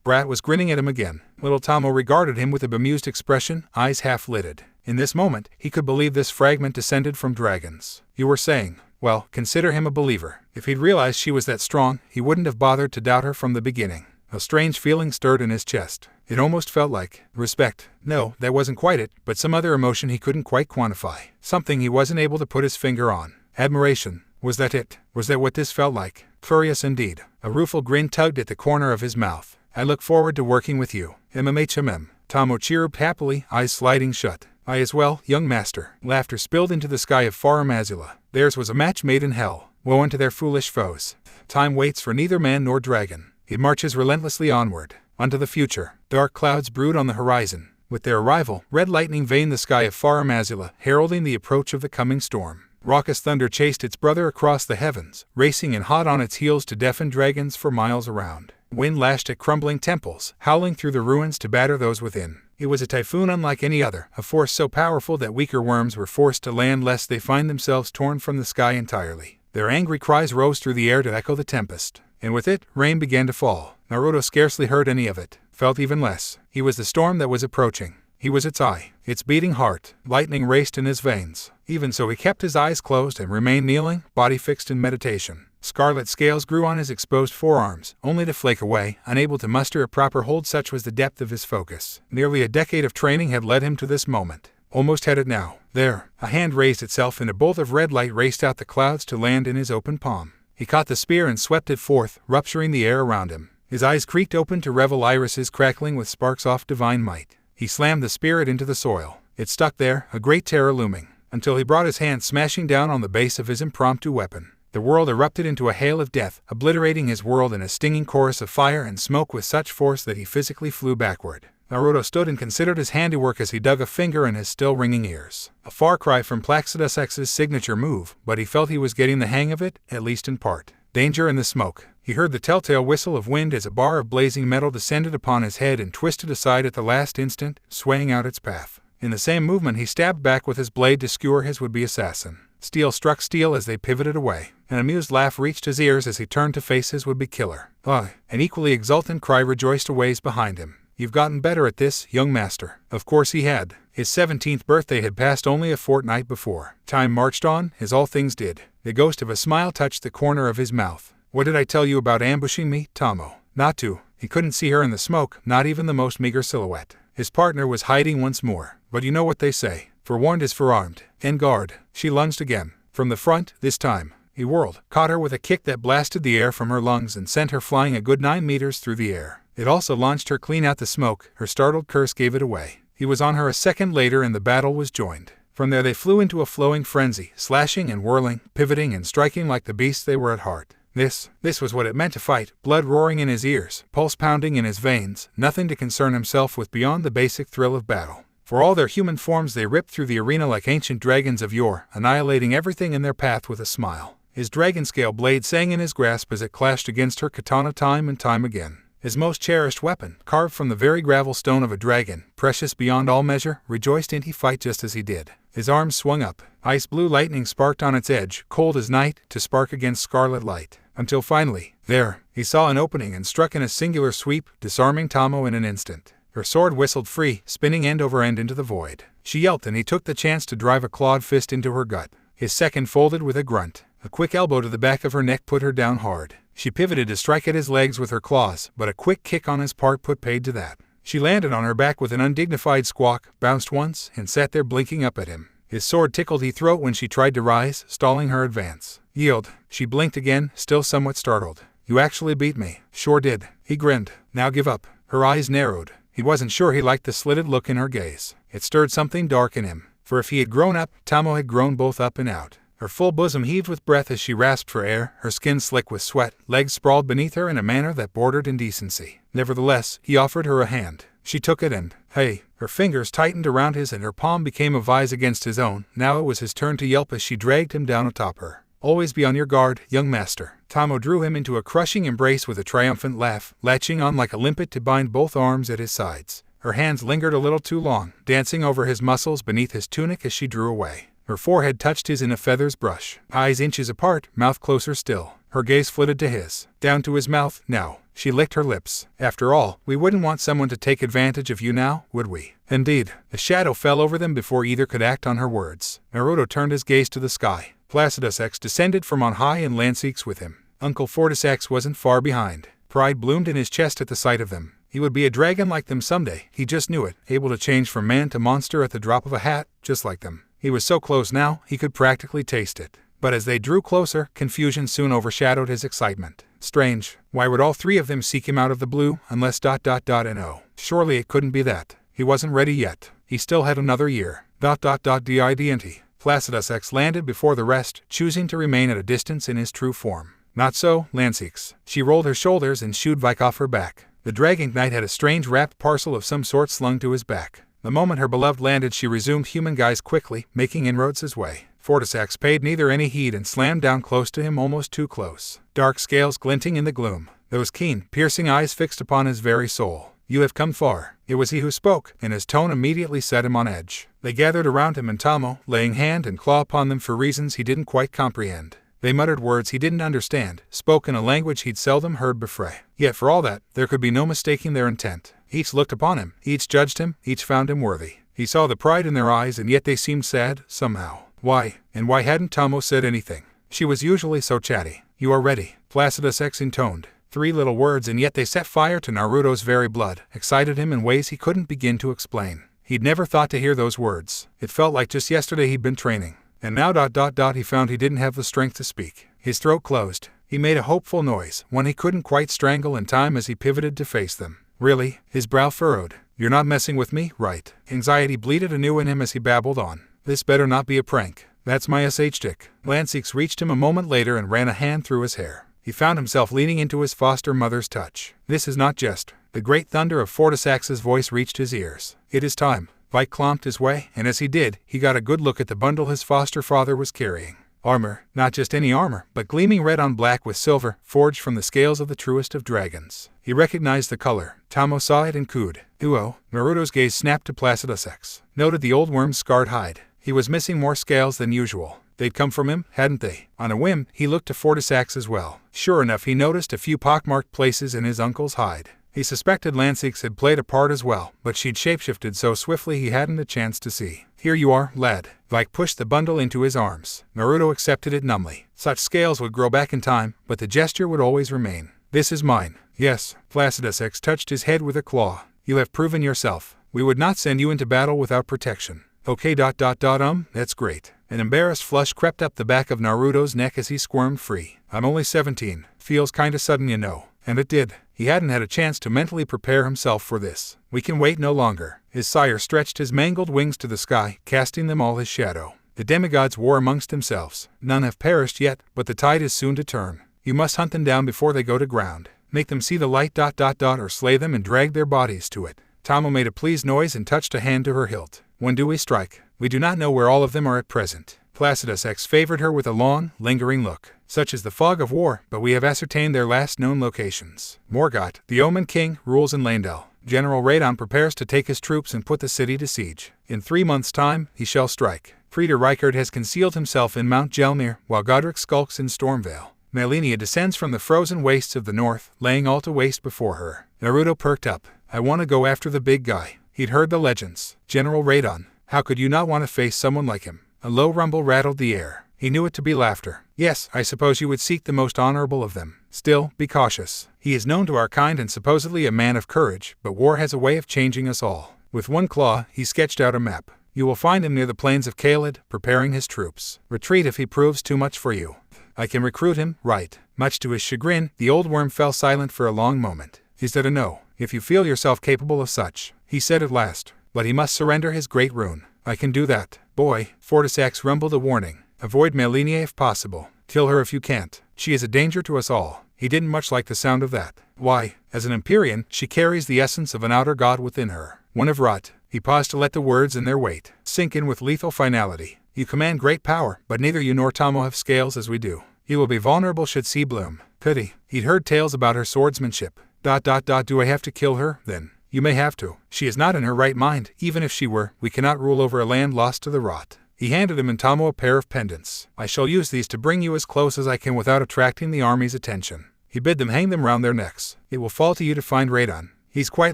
Brat was grinning at him again. Little Tamo regarded him with a bemused expression, eyes half-lidded. In this moment, he could believe this fragment descended from dragons. You were saying, well, consider him a believer. If he'd realized she was that strong, he wouldn't have bothered to doubt her from the beginning. A strange feeling stirred in his chest. It almost felt like respect. No, that wasn't quite it, but some other emotion he couldn't quite quantify. Something he wasn't able to put his finger on. Admiration. Was that it? Was that what this felt like? Curious indeed. A rueful grin tugged at the corner of his mouth. I look forward to working with you. MMHMM. Tamo chirruped happily, eyes sliding shut. I as well, young master. Laughter spilled into the sky of Farum Azula. Theirs was a match made in hell. Woe unto their foolish foes. Time waits for neither man nor dragon. It marches relentlessly onward. Unto the future. Dark clouds brood on the horizon. With their arrival, red lightning veined the sky of Far Amazula, heralding the approach of the coming storm. Raucous thunder chased its brother across the heavens, racing and hot on its heels to deafen dragons for miles around. Wind lashed at crumbling temples, howling through the ruins to batter those within. It was a typhoon unlike any other, a force so powerful that weaker worms were forced to land lest they find themselves torn from the sky entirely. Their angry cries rose through the air to echo the tempest. And with it, rain began to fall. Naruto scarcely heard any of it, felt even less. He was the storm that was approaching. He was its eye, its beating heart. Lightning raced in his veins. Even so, he kept his eyes closed and remained kneeling, body fixed in meditation. Scarlet scales grew on his exposed forearms, only to flake away, unable to muster a proper hold. Such was the depth of his focus. Nearly a decade of training had led him to this moment. Almost had it now. There, a hand raised itself and a bolt of red light raced out the clouds to land in his open palm. He caught the spear and swept it forth, rupturing the air around him. His eyes creaked open to revel irises crackling with sparks off divine might. He slammed the spirit into the soil. It stuck there, a great terror looming, until he brought his hand smashing down on the base of his impromptu weapon. The world erupted into a hail of death, obliterating his world in a stinging chorus of fire and smoke with such force that he physically flew backward. Naruto stood and considered his handiwork as he dug a finger in his still ringing ears. A far cry from Placidusax's signature move, but he felt he was getting the hang of it, at least in part. Danger in the smoke. He heard the telltale whistle of wind as a bar of blazing metal descended upon his head and twisted aside at the last instant, swaying out its path. In the same movement he stabbed back with his blade to skewer his would-be assassin. Steel struck steel as they pivoted away. An amused laugh reached his ears as he turned to face his would-be killer. Ugh! An equally exultant cry rejoiced a ways behind him. You've gotten better at this, young master. Of course he had. His 17th birthday had passed only a fortnight before. Time marched on, as all things did. The ghost of a smile touched the corner of his mouth. What did I tell you about ambushing me, Tomo? Not to. He couldn't see her in the smoke, not even the most meager silhouette. His partner was hiding once more. But you know what they say. Forewarned is forearmed. En garde. She lunged again. From the front, this time. He whirled, caught her with a kick that blasted the air from her lungs and sent her flying a good 9 meters through the air. It also launched her clean out the smoke. Her startled curse gave it away. He was on her a second later and the battle was joined. From there they flew into a flowing frenzy, slashing and whirling, pivoting and striking like the beasts they were at heart. This was what it meant to fight, blood roaring in his ears, pulse pounding in his veins, nothing to concern himself with beyond the basic thrill of battle. For all their human forms they ripped through the arena like ancient dragons of yore, annihilating everything in their path with a smile. His dragon-scale blade sang in his grasp as it clashed against her katana time and time again. His most cherished weapon, carved from the very gravel stone of a dragon, precious beyond all measure, rejoiced in he fight just as he did. His arms swung up. Ice blue lightning sparked on its edge, cold as night, to spark against scarlet light. Until finally, there, he saw an opening and struck in a singular sweep, disarming Tomo in an instant. Her sword whistled free, spinning end over end into the void. She yelped and he took the chance to drive a clawed fist into her gut. His second folded with a grunt. A quick elbow to the back of her neck put her down hard. She pivoted to strike at his legs with her claws, but a quick kick on his part put paid to that. She landed on her back with an undignified squawk, bounced once, and sat there blinking up at him. His sword tickled his throat when she tried to rise, stalling her advance. Yield. She blinked again, still somewhat startled. You actually beat me. Sure did. He grinned. Now give up. Her eyes narrowed. He wasn't sure he liked the slitted look in her gaze. It stirred something dark in him. For if he had grown up, Tomo had grown both up and out. Her full bosom heaved with breath as she rasped for air, her skin slick with sweat, legs sprawled beneath her in a manner that bordered indecency. Nevertheless, he offered her a hand. She took it and, hey, her fingers tightened around his and her palm became a vise against his own. Now it was his turn to yelp as she dragged him down atop her. Always be on your guard, young master. Tomo drew him into a crushing embrace with a triumphant laugh, latching on like a limpet to bind both arms at his sides. Her hands lingered a little too long, dancing over his muscles beneath his tunic as she drew away. Her forehead touched his in a feather's brush. Eyes inches apart, mouth closer still. Her gaze flitted to his. Down to his mouth, now. She licked her lips. After all, we wouldn't want someone to take advantage of you now, would we? Indeed. A shadow fell over them before either could act on her words. Naruto turned his gaze to the sky. Placidusax descended from on high and NeonZangetsu with him. Uncle Fortisax wasn't far behind. Pride bloomed in his chest at the sight of them. He would be a dragon like them someday. He just knew it, able to change from man to monster at the drop of a hat, just like them. He was so close now, he could practically taste it. But as they drew closer, confusion soon overshadowed his excitement. Strange. Why would all three of them seek him out of the blue, unless ... No. Surely it couldn't be that. He wasn't ready yet. He still had another year. ... Didn't. Placidusax landed before the rest, choosing to remain at a distance in his true form. Not so, NeonZangetsu. She rolled her shoulders and shooed Vike off her back. The Dragon Knight had a strange wrapped parcel of some sort slung to his back. The moment her beloved landed, she resumed human guise quickly, making inroads his way. Fortisax paid neither any heed and slammed down close to him, almost too close. Dark scales glinting in the gloom. Those keen, piercing eyes fixed upon his very soul. You have come far. It was he who spoke, and his tone immediately set him on edge. They gathered around him and Tamo, laying hand and claw upon them for reasons he didn't quite comprehend. They muttered words he didn't understand, spoke in a language he'd seldom heard before. Yet for all that, there could be no mistaking their intent. Each looked upon him, each judged him, each found him worthy. He saw the pride in their eyes, and yet they seemed sad, somehow. Why hadn't Tamo said anything? She was usually so chatty. You are ready, Placidusax intoned. 3 little words, and yet they set fire to Naruto's very blood, excited him in ways he couldn't begin to explain. He'd never thought to hear those words. It felt like just yesterday he'd been training. And now ... he found he didn't have the strength to speak. His throat closed. He made a hopeful noise, one he couldn't quite strangle in time as he pivoted to face them. Really? His brow furrowed. You're not messing with me, right? Anxiety bleated anew in him as he babbled on. This better not be a prank. That's my SH stick. Lancix reached him a moment later and ran a hand through his hair. He found himself leaning into his foster mother's touch. This is not jest. The great thunder of Fortisax's voice reached his ears. It is time. Vike clomped his way, and as he did, he got a good look at the bundle his foster father was carrying. Armor, not just any armor, but gleaming red on black with silver, forged from the scales of the truest of dragons. He recognized the color. Tamo saw it and cooed. Uo. Naruto's gaze snapped to Placidusax. Noted the old worm's scarred hide. He was missing more scales than usual. They'd come from him, hadn't they? On a whim, he looked to Fortisax as well. Sure enough, he noticed a few pockmarked places in his uncle's hide. He suspected Lancix had played a part as well, but she'd shapeshifted so swiftly he hadn't a chance to see. Here you are, lad. Vike pushed the bundle into his arms. Naruto accepted it numbly. Such scales would grow back in time, but the gesture would always remain. This is mine. Yes. Placidusax touched his head with a claw. You have proven yourself. We would not send you into battle without protection. Okay. That's great. An embarrassed flush crept up the back of Naruto's neck as he squirmed free. I'm only 17. Feels kinda sudden, you know. And it did. He hadn't had a chance to mentally prepare himself for this. We can wait no longer. His sire stretched his mangled wings to the sky, casting them all his shadow. The demigods war amongst themselves. None have perished yet, but the tide is soon to turn. You must hunt them down before they go to ground. Make them see the light ... or slay them and drag their bodies to it. Tamo made a pleased noise and touched a hand to her hilt. When do we strike? We do not know where all of them are at present. Placidusax favored her with a long, lingering look. Such is the fog of war, but we have ascertained their last known locations. Morgott, the Omen King, rules in Landel. General Radon prepares to take his troops and put the city to siege. In 3 months' time, he shall strike. Frieder Reichard has concealed himself in Mount Gelmir, while Godric skulks in Stormvale. Malenia descends from the frozen wastes of the north, laying all to waste before her. Naruto perked up. I want to go after the big guy. He'd heard the legends. General Radon. How could you not want to face someone like him? A low rumble rattled the air. He knew it to be laughter. Yes, I suppose you would seek the most honorable of them. Still, be cautious. He is known to our kind and supposedly a man of courage, but war has a way of changing us all. With one claw, he sketched out a map. You will find him near the plains of Kaled, preparing his troops. Retreat if he proves too much for you. I can recruit him, right? Much to his chagrin, the old worm fell silent for a long moment. Is that a no? If you feel yourself capable of such, he said at last. But he must surrender his great rune. I can do that. Boy, Fortisax rumbled a warning. Avoid Malenia if possible. Kill her if you can't. She is a danger to us all. He didn't much like the sound of that. Why, as an Empyrean, she carries the essence of an outer god within her. One of Rot. He paused to let the words and their weight sink in with lethal finality. You command great power, but neither you nor Tamo have scales as we do. You will be vulnerable should C bloom. Pity. He'd heard tales about her swordsmanship. ... Do I have to kill her, then? You may have to. She is not in her right mind. Even if she were, we cannot rule over a land lost to the rot. He handed him and Tamo a pair of pendants. I shall use these to bring you as close as I can without attracting the army's attention. He bid them hang them round their necks. It will fall to you to find Radon. He's quite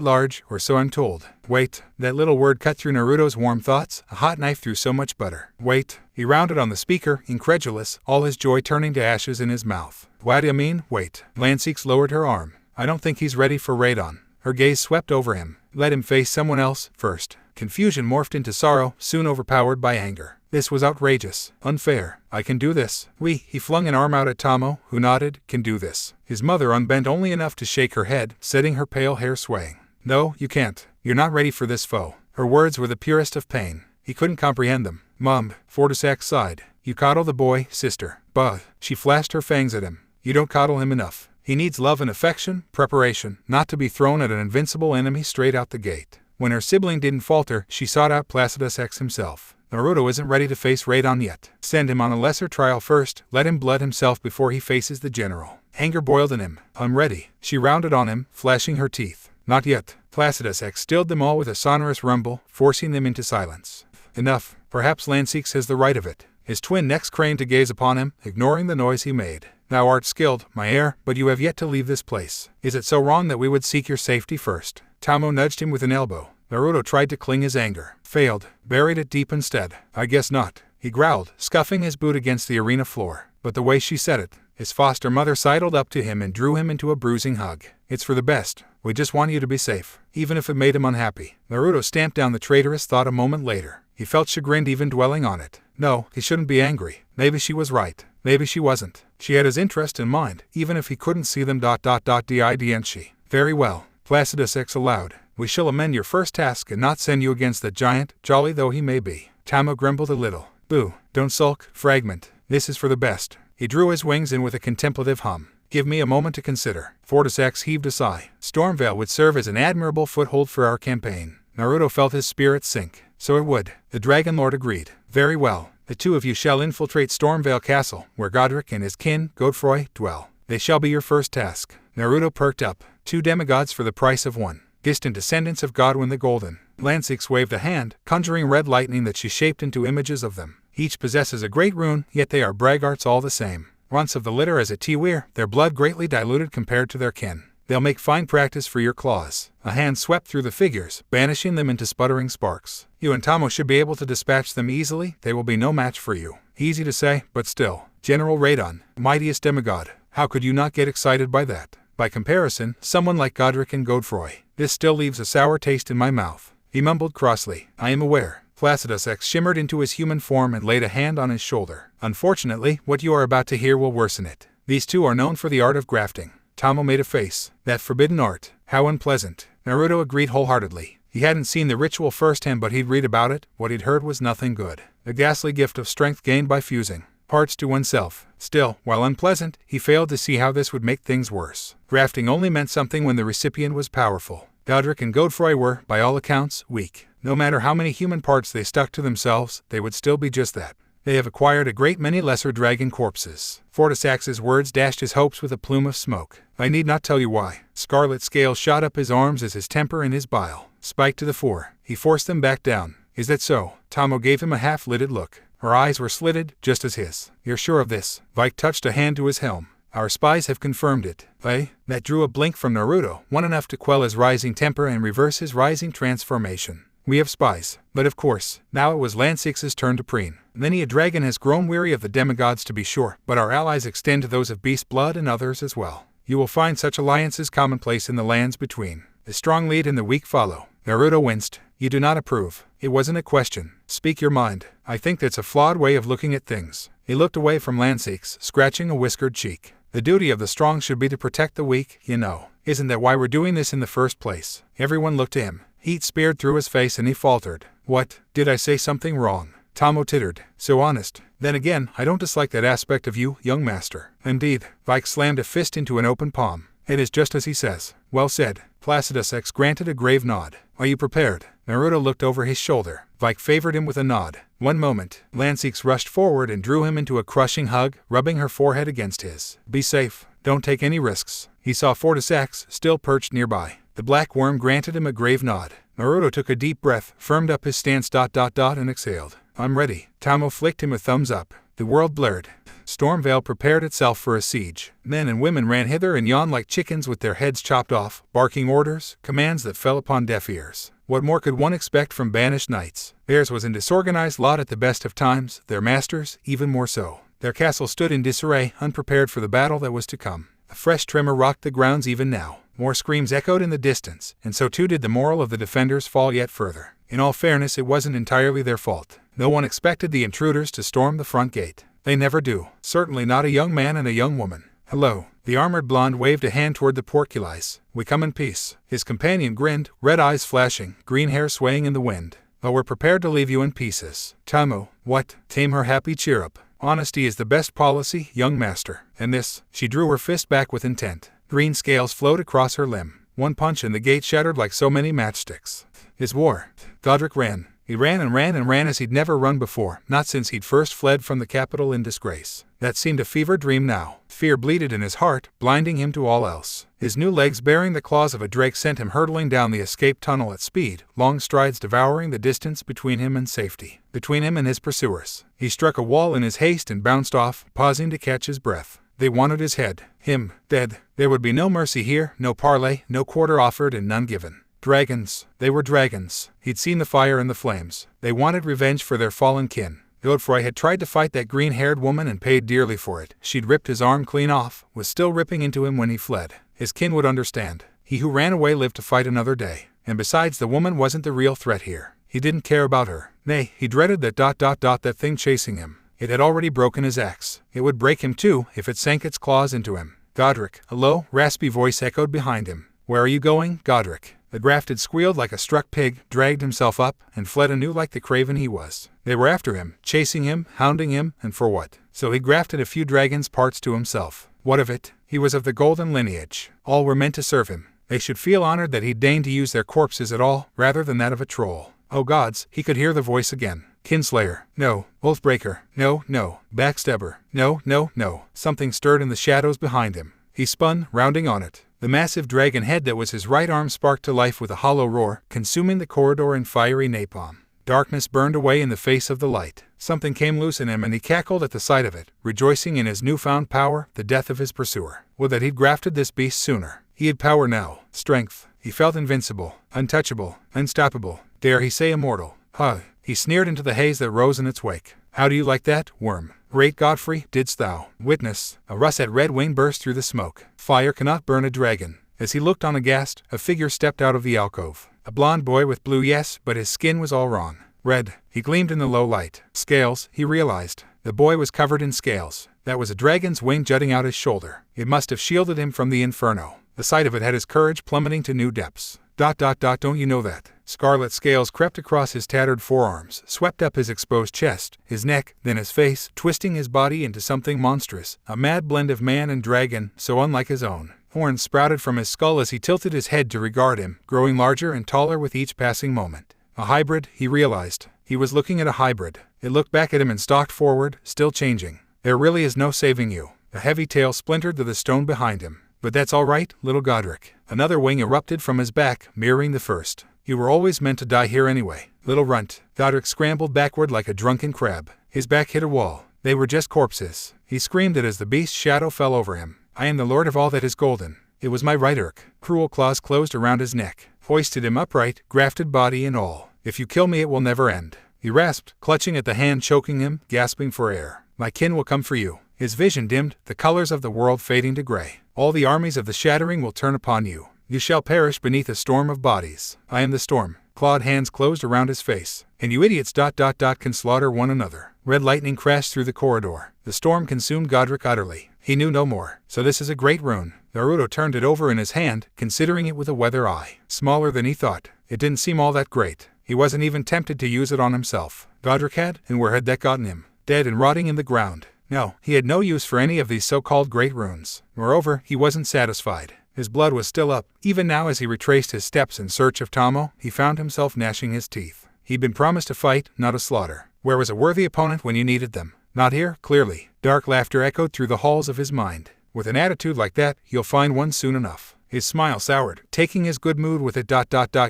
large, or so I'm told. Wait. That little word cut through Naruto's warm thoughts, a hot knife through so much butter. Wait. He rounded on the speaker, incredulous, all his joy turning to ashes in his mouth. What do you mean? Wait. Lancix lowered her arm. I don't think he's ready for Radon. Her gaze swept over him. Let him face someone else, first. Confusion morphed into sorrow, soon overpowered by anger. This was outrageous. Unfair. I can do this. He flung an arm out at Tamo, who nodded, can do this. His mother unbent only enough to shake her head, setting her pale hair swaying. No, you can't. You're not ready for this foe. Her words were the purest of pain. He couldn't comprehend them. Mom, Fortisax sighed. You coddle the boy, sister. Bah. She flashed her fangs at him. You don't coddle him enough. He needs love and affection, preparation, not to be thrown at an invincible enemy straight out the gate. When her sibling didn't falter, she sought out Placidusax himself. Naruto isn't ready to face Radon yet. Send him on a lesser trial first, let him blood himself before he faces the general. Anger boiled in him. I'm ready. She rounded on him, flashing her teeth. Not yet. Placidusax stilled them all with a sonorous rumble, forcing them into silence. Enough. Perhaps Lansix has the right of it. His twin next craned to gaze upon him, ignoring the noise he made. Thou art skilled, my heir, but you have yet to leave this place. Is it so wrong that we would seek your safety first? Tamo nudged him with an elbow. Naruto tried to cling his anger. Failed. Buried it deep instead. I guess not. He growled, scuffing his boot against the arena floor. But the way she said it, his foster mother sidled up to him and drew him into a bruising hug. It's for the best. We just want you to be safe, even if it made him unhappy. Naruto stamped down the traitorous thought a moment later. He felt chagrined even dwelling on it. No, he shouldn't be angry. Maybe she was right. Maybe she wasn't. She had his interest in mind, even if he couldn't see them. Didn't she? Very well. Placidusax aloud. We shall amend your first task and not send you against the giant, jolly though he may be. Tamo grumbled a little. Boo, don't sulk, Fragment. This is for the best. He drew his wings in with a contemplative hum. Give me a moment to consider. Fortisax heaved a sigh. Stormveil would serve as an admirable foothold for our campaign. Naruto felt his spirit sink. So it would. The Dragon Lord agreed. Very well. The two of you shall infiltrate Stormveil Castle, where Godric and his kin, Godfroy, dwell. They shall be your first task. Naruto perked up. 2 demigods for the price of 1. Distant descendants of Godwin the Golden. Lansix waved a hand, conjuring red lightning that she shaped into images of them. Each possesses a great rune, yet they are braggarts all the same. Runts of the litter as a Tiwir, their blood greatly diluted compared to their kin. They'll make fine practice for your claws. A hand swept through the figures, banishing them into sputtering sparks. You and Tamo should be able to dispatch them easily. They will be no match for you. Easy to say, but still. General Radon, mightiest demigod. How could you not get excited by that? By comparison, someone like Godric and Godfroy. This still leaves a sour taste in my mouth. He mumbled crossly. I am aware. Placidusax shimmered into his human form and laid a hand on his shoulder. Unfortunately, what you are about to hear will worsen it. These two are known for the art of grafting. Tamo made a face. That forbidden art. How unpleasant. Naruto agreed wholeheartedly. He hadn't seen the ritual firsthand, but he'd read about it. What he'd heard was nothing good. A ghastly gift of strength gained by fusing parts to oneself. Still, while unpleasant, he failed to see how this would make things worse. Grafting only meant something when the recipient was powerful. Godric and Godfroy were, by all accounts, weak. No matter how many human parts they stuck to themselves, they would still be just that. They have acquired a great many lesser dragon corpses. Fortisax's words dashed his hopes with a plume of smoke. I need not tell you why. Scarlet scales shot up his arms as his temper and his bile spiked to the fore. He forced them back down. Is that so? Tamo gave him a half-lidded look. Her eyes were slitted, just as his. You're sure of this? Vike touched a hand to his helm. Our spies have confirmed it. That drew a blink from Naruto, one enough to quell his rising temper and reverse his rising transformation. We have spies. But of course, now it was Lansix's turn to preen. Many a dragon has grown weary of the demigods to be sure, but our allies extend to those of beast blood and others as well. You will find such alliances commonplace in the lands between. The strong lead and the weak follow. Naruto winced. You do not approve. It wasn't a question. Speak your mind. I think that's a flawed way of looking at things. He looked away from Lansix, scratching a whiskered cheek. The duty of the strong should be to protect the weak, you know. Isn't that why we're doing this in the first place? Everyone looked to him. Heat speared through his face and he faltered. What? Did I say something wrong? Tamo tittered. So honest. Then again, I don't dislike that aspect of you, young master. Indeed. Vike slammed a fist into an open palm. It is just as he says. Well said. Placidusax granted a grave nod. Are you prepared? Naruto looked over his shoulder. Vike favored him with a nod. One moment. Lansix rushed forward and drew him into a crushing hug, rubbing her forehead against his. Be safe. Don't take any risks. He saw Fortisax, still perched nearby. The black worm granted him a grave nod. Naruto took a deep breath, firmed up his stance and exhaled. I'm ready. Tamo flicked him a thumbs up. The world blurred. Stormveil prepared itself for a siege. Men and women ran hither and yon like chickens with their heads chopped off, barking orders, commands that fell upon deaf ears. What more could one expect from banished knights? Theirs was a disorganized lot at the best of times, their masters, even more so. Their castle stood in disarray, unprepared for the battle that was to come. A fresh tremor rocked the grounds even now. More screams echoed in the distance, and so too did the morale of the defenders fall yet further. In all fairness, it wasn't entirely their fault. No one expected the intruders to storm the front gate. They never do. Certainly not a young man and a young woman. Hello. The armored blonde waved a hand toward the portcullis. We come in peace. His companion grinned, red eyes flashing, green hair swaying in the wind. But we're prepared to leave you in pieces. Tamo, what? Tame her happy cheer up. Honesty is the best policy, young master. And this, she drew her fist back with intent. Green scales flowed across her limb. One punch and the gate shattered like so many matchsticks. His war. Godric ran. He ran and ran and ran as he'd never run before, not since he'd first fled from the capital in disgrace. That seemed a fever dream now. Fear bleated in his heart, blinding him to all else. His new legs bearing the claws of a drake sent him hurtling down the escape tunnel at speed, long strides devouring the distance between him and safety, between him and his pursuers. He struck a wall in his haste and bounced off, pausing to catch his breath. They wanted his head. Him, dead. There would be no mercy here, no parley, no quarter offered and none given. Dragons. They were dragons. He'd seen the fire and the flames. They wanted revenge for their fallen kin. Godfrey had tried to fight that green-haired woman and paid dearly for it. She'd ripped his arm clean off, was still ripping into him when he fled. His kin would understand. He who ran away lived to fight another day. And besides, the woman wasn't the real threat here. He didn't care about her. Nay, he dreaded that thing chasing him. It had already broken his axe. It would break him too, if it sank its claws into him. Godric. A low, raspy voice echoed behind him. Where are you going, Godric? The grafted squealed like a struck pig, dragged himself up, and fled anew like the craven he was. They were after him, chasing him, hounding him, and for what? So he grafted a few dragon's parts to himself. What of it? He was of the golden lineage. All were meant to serve him. They should feel honored that he'd deigned to use their corpses at all, rather than that of a troll. Oh gods, he could hear the voice again. Kinslayer. No. Oathbreaker. No, no. Backstabber. No, no, no. Something stirred in the shadows behind him. He spun, rounding on it. The massive dragon head that was his right arm sparked to life with a hollow roar, consuming the corridor in fiery napalm. Darkness burned away in the face of the light. Something came loose in him and he cackled at the sight of it, rejoicing in his newfound power, the death of his pursuer. Would that he'd grafted this beast sooner. He had power now, strength. He felt invincible, untouchable, unstoppable. Dare he say immortal? Huh. He sneered into the haze that rose in its wake. How do you like that, worm? Great Godfrey, didst thou witness? A russet red wing burst through the smoke. Fire cannot burn a dragon. As he looked on aghast, a figure stepped out of the alcove. A blond boy with blue, yes, but his skin was all wrong. Red. He gleamed in the low light. Scales, he realized. The boy was covered in scales. That was a dragon's wing jutting out his shoulder. It must have shielded him from the inferno. The sight of it had his courage plummeting to new depths. Don't you know that? Scarlet scales crept across his tattered forearms, swept up his exposed chest, his neck, then his face, twisting his body into something monstrous, a mad blend of man and dragon, so unlike his own. Horns sprouted from his skull as he tilted his head to regard him, growing larger and taller with each passing moment. A hybrid, he realized. He was looking at a hybrid. It looked back at him and stalked forward, still changing. There really is no saving you. A heavy tail splintered to the stone behind him. But that's all right, little Godric. Another wing erupted from his back, mirroring the first. You were always meant to die here anyway. Little runt. Godric scrambled backward like a drunken crab. His back hit a wall. They were just corpses. He screamed it as the beast's shadow fell over him. I am the lord of all that is golden. It was my right irk. Cruel claws closed around his neck, hoisted him upright, grafted body and all. If you kill me it will never end. He rasped, clutching at the hand choking him, gasping for air. My kin will come for you. His vision dimmed, the colors of the world fading to gray. All the armies of the Shattering will turn upon you. You shall perish beneath a storm of bodies. I am the storm. Clawed hands closed around his face. And you idiots ... can slaughter one another. Red lightning crashed through the corridor. The storm consumed Godric utterly. He knew no more. So this is a great rune. Naruto turned it over in his hand, considering it with a weather eye. Smaller than he thought. It didn't seem all that great. He wasn't even tempted to use it on himself. Godric had, and where had that gotten him? Dead and rotting in the ground. No, he had no use for any of these so-called great runes. Moreover, he wasn't satisfied. His blood was still up. Even now as he retraced his steps in search of Tomo, he found himself gnashing his teeth. He'd been promised a fight, not a slaughter. Where was a worthy opponent when you needed them? Not here, clearly. Dark laughter echoed through the halls of his mind. With an attitude like that, you'll find one soon enough. His smile soured, taking his good mood with it.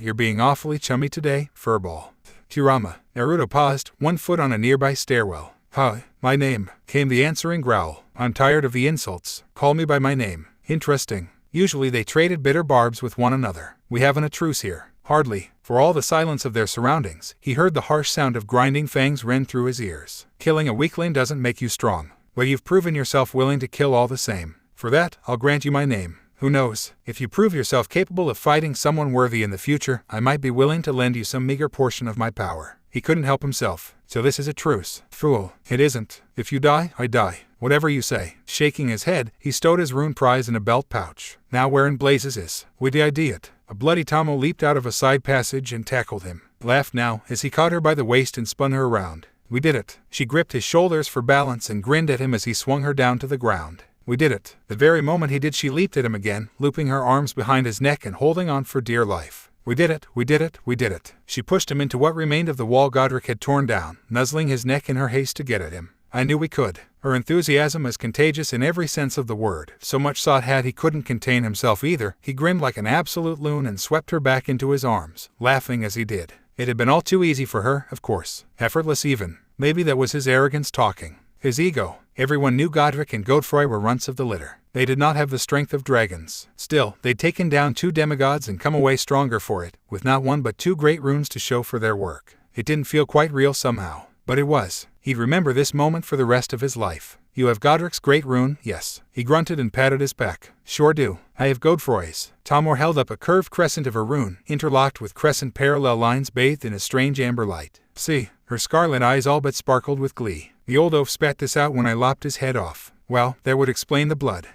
You're being awfully chummy today, furball. Kurama. Naruto paused, one foot on a nearby stairwell. Hi, my name, came the answering growl. I'm tired of the insults. Call me by my name. Interesting. Usually they traded bitter barbs with one another. We haven't a truce here. Hardly. For all the silence of their surroundings, he heard the harsh sound of grinding fangs rend through his ears. Killing a weakling doesn't make you strong. Well, you've proven yourself willing to kill all the same. For that, I'll grant you my name. Who knows? If you prove yourself capable of fighting someone worthy in the future, I might be willing to lend you some meager portion of my power. He couldn't help himself. So this is a truce. Fool. It isn't. If you die, I die. Whatever you say. Shaking his head, he stowed his rune prize in a belt pouch. Now where in blazes is? With the idea. A bloody Tomo leaped out of a side passage and tackled him. Laughed now, as he caught her by the waist and spun her around. We did it. She gripped his shoulders for balance and grinned at him as he swung her down to the ground. We did it. The very moment he did, she leaped at him again, looping her arms behind his neck and holding on for dear life. We did it, we did it, we did it. She pushed him into what remained of the wall Godric had torn down, nuzzling his neck in her haste to get at him. I knew we could. Her enthusiasm was contagious in every sense of the word. So much so that he couldn't contain himself either. He grinned like an absolute loon and swept her back into his arms, laughing as he did. It had been all too easy for her, of course. Effortless even. Maybe that was his arrogance talking. His ego. Everyone knew Godric and Godfrey were runts of the litter. They did not have the strength of dragons. Still, they'd taken down 2 demigods and come away stronger for it, with not 1 but 2 great runes to show for their work. It didn't feel quite real somehow. But it was. He'd remember this moment for the rest of his life. You have Godric's great rune, yes. He grunted and patted his back. Sure do. I have Godfrey's. Talmor held up a curved crescent of a rune, interlocked with crescent parallel lines bathed in a strange amber light. See, her scarlet eyes all but sparkled with glee. The old oaf spat this out when I lopped his head off. Well, that would explain the blood.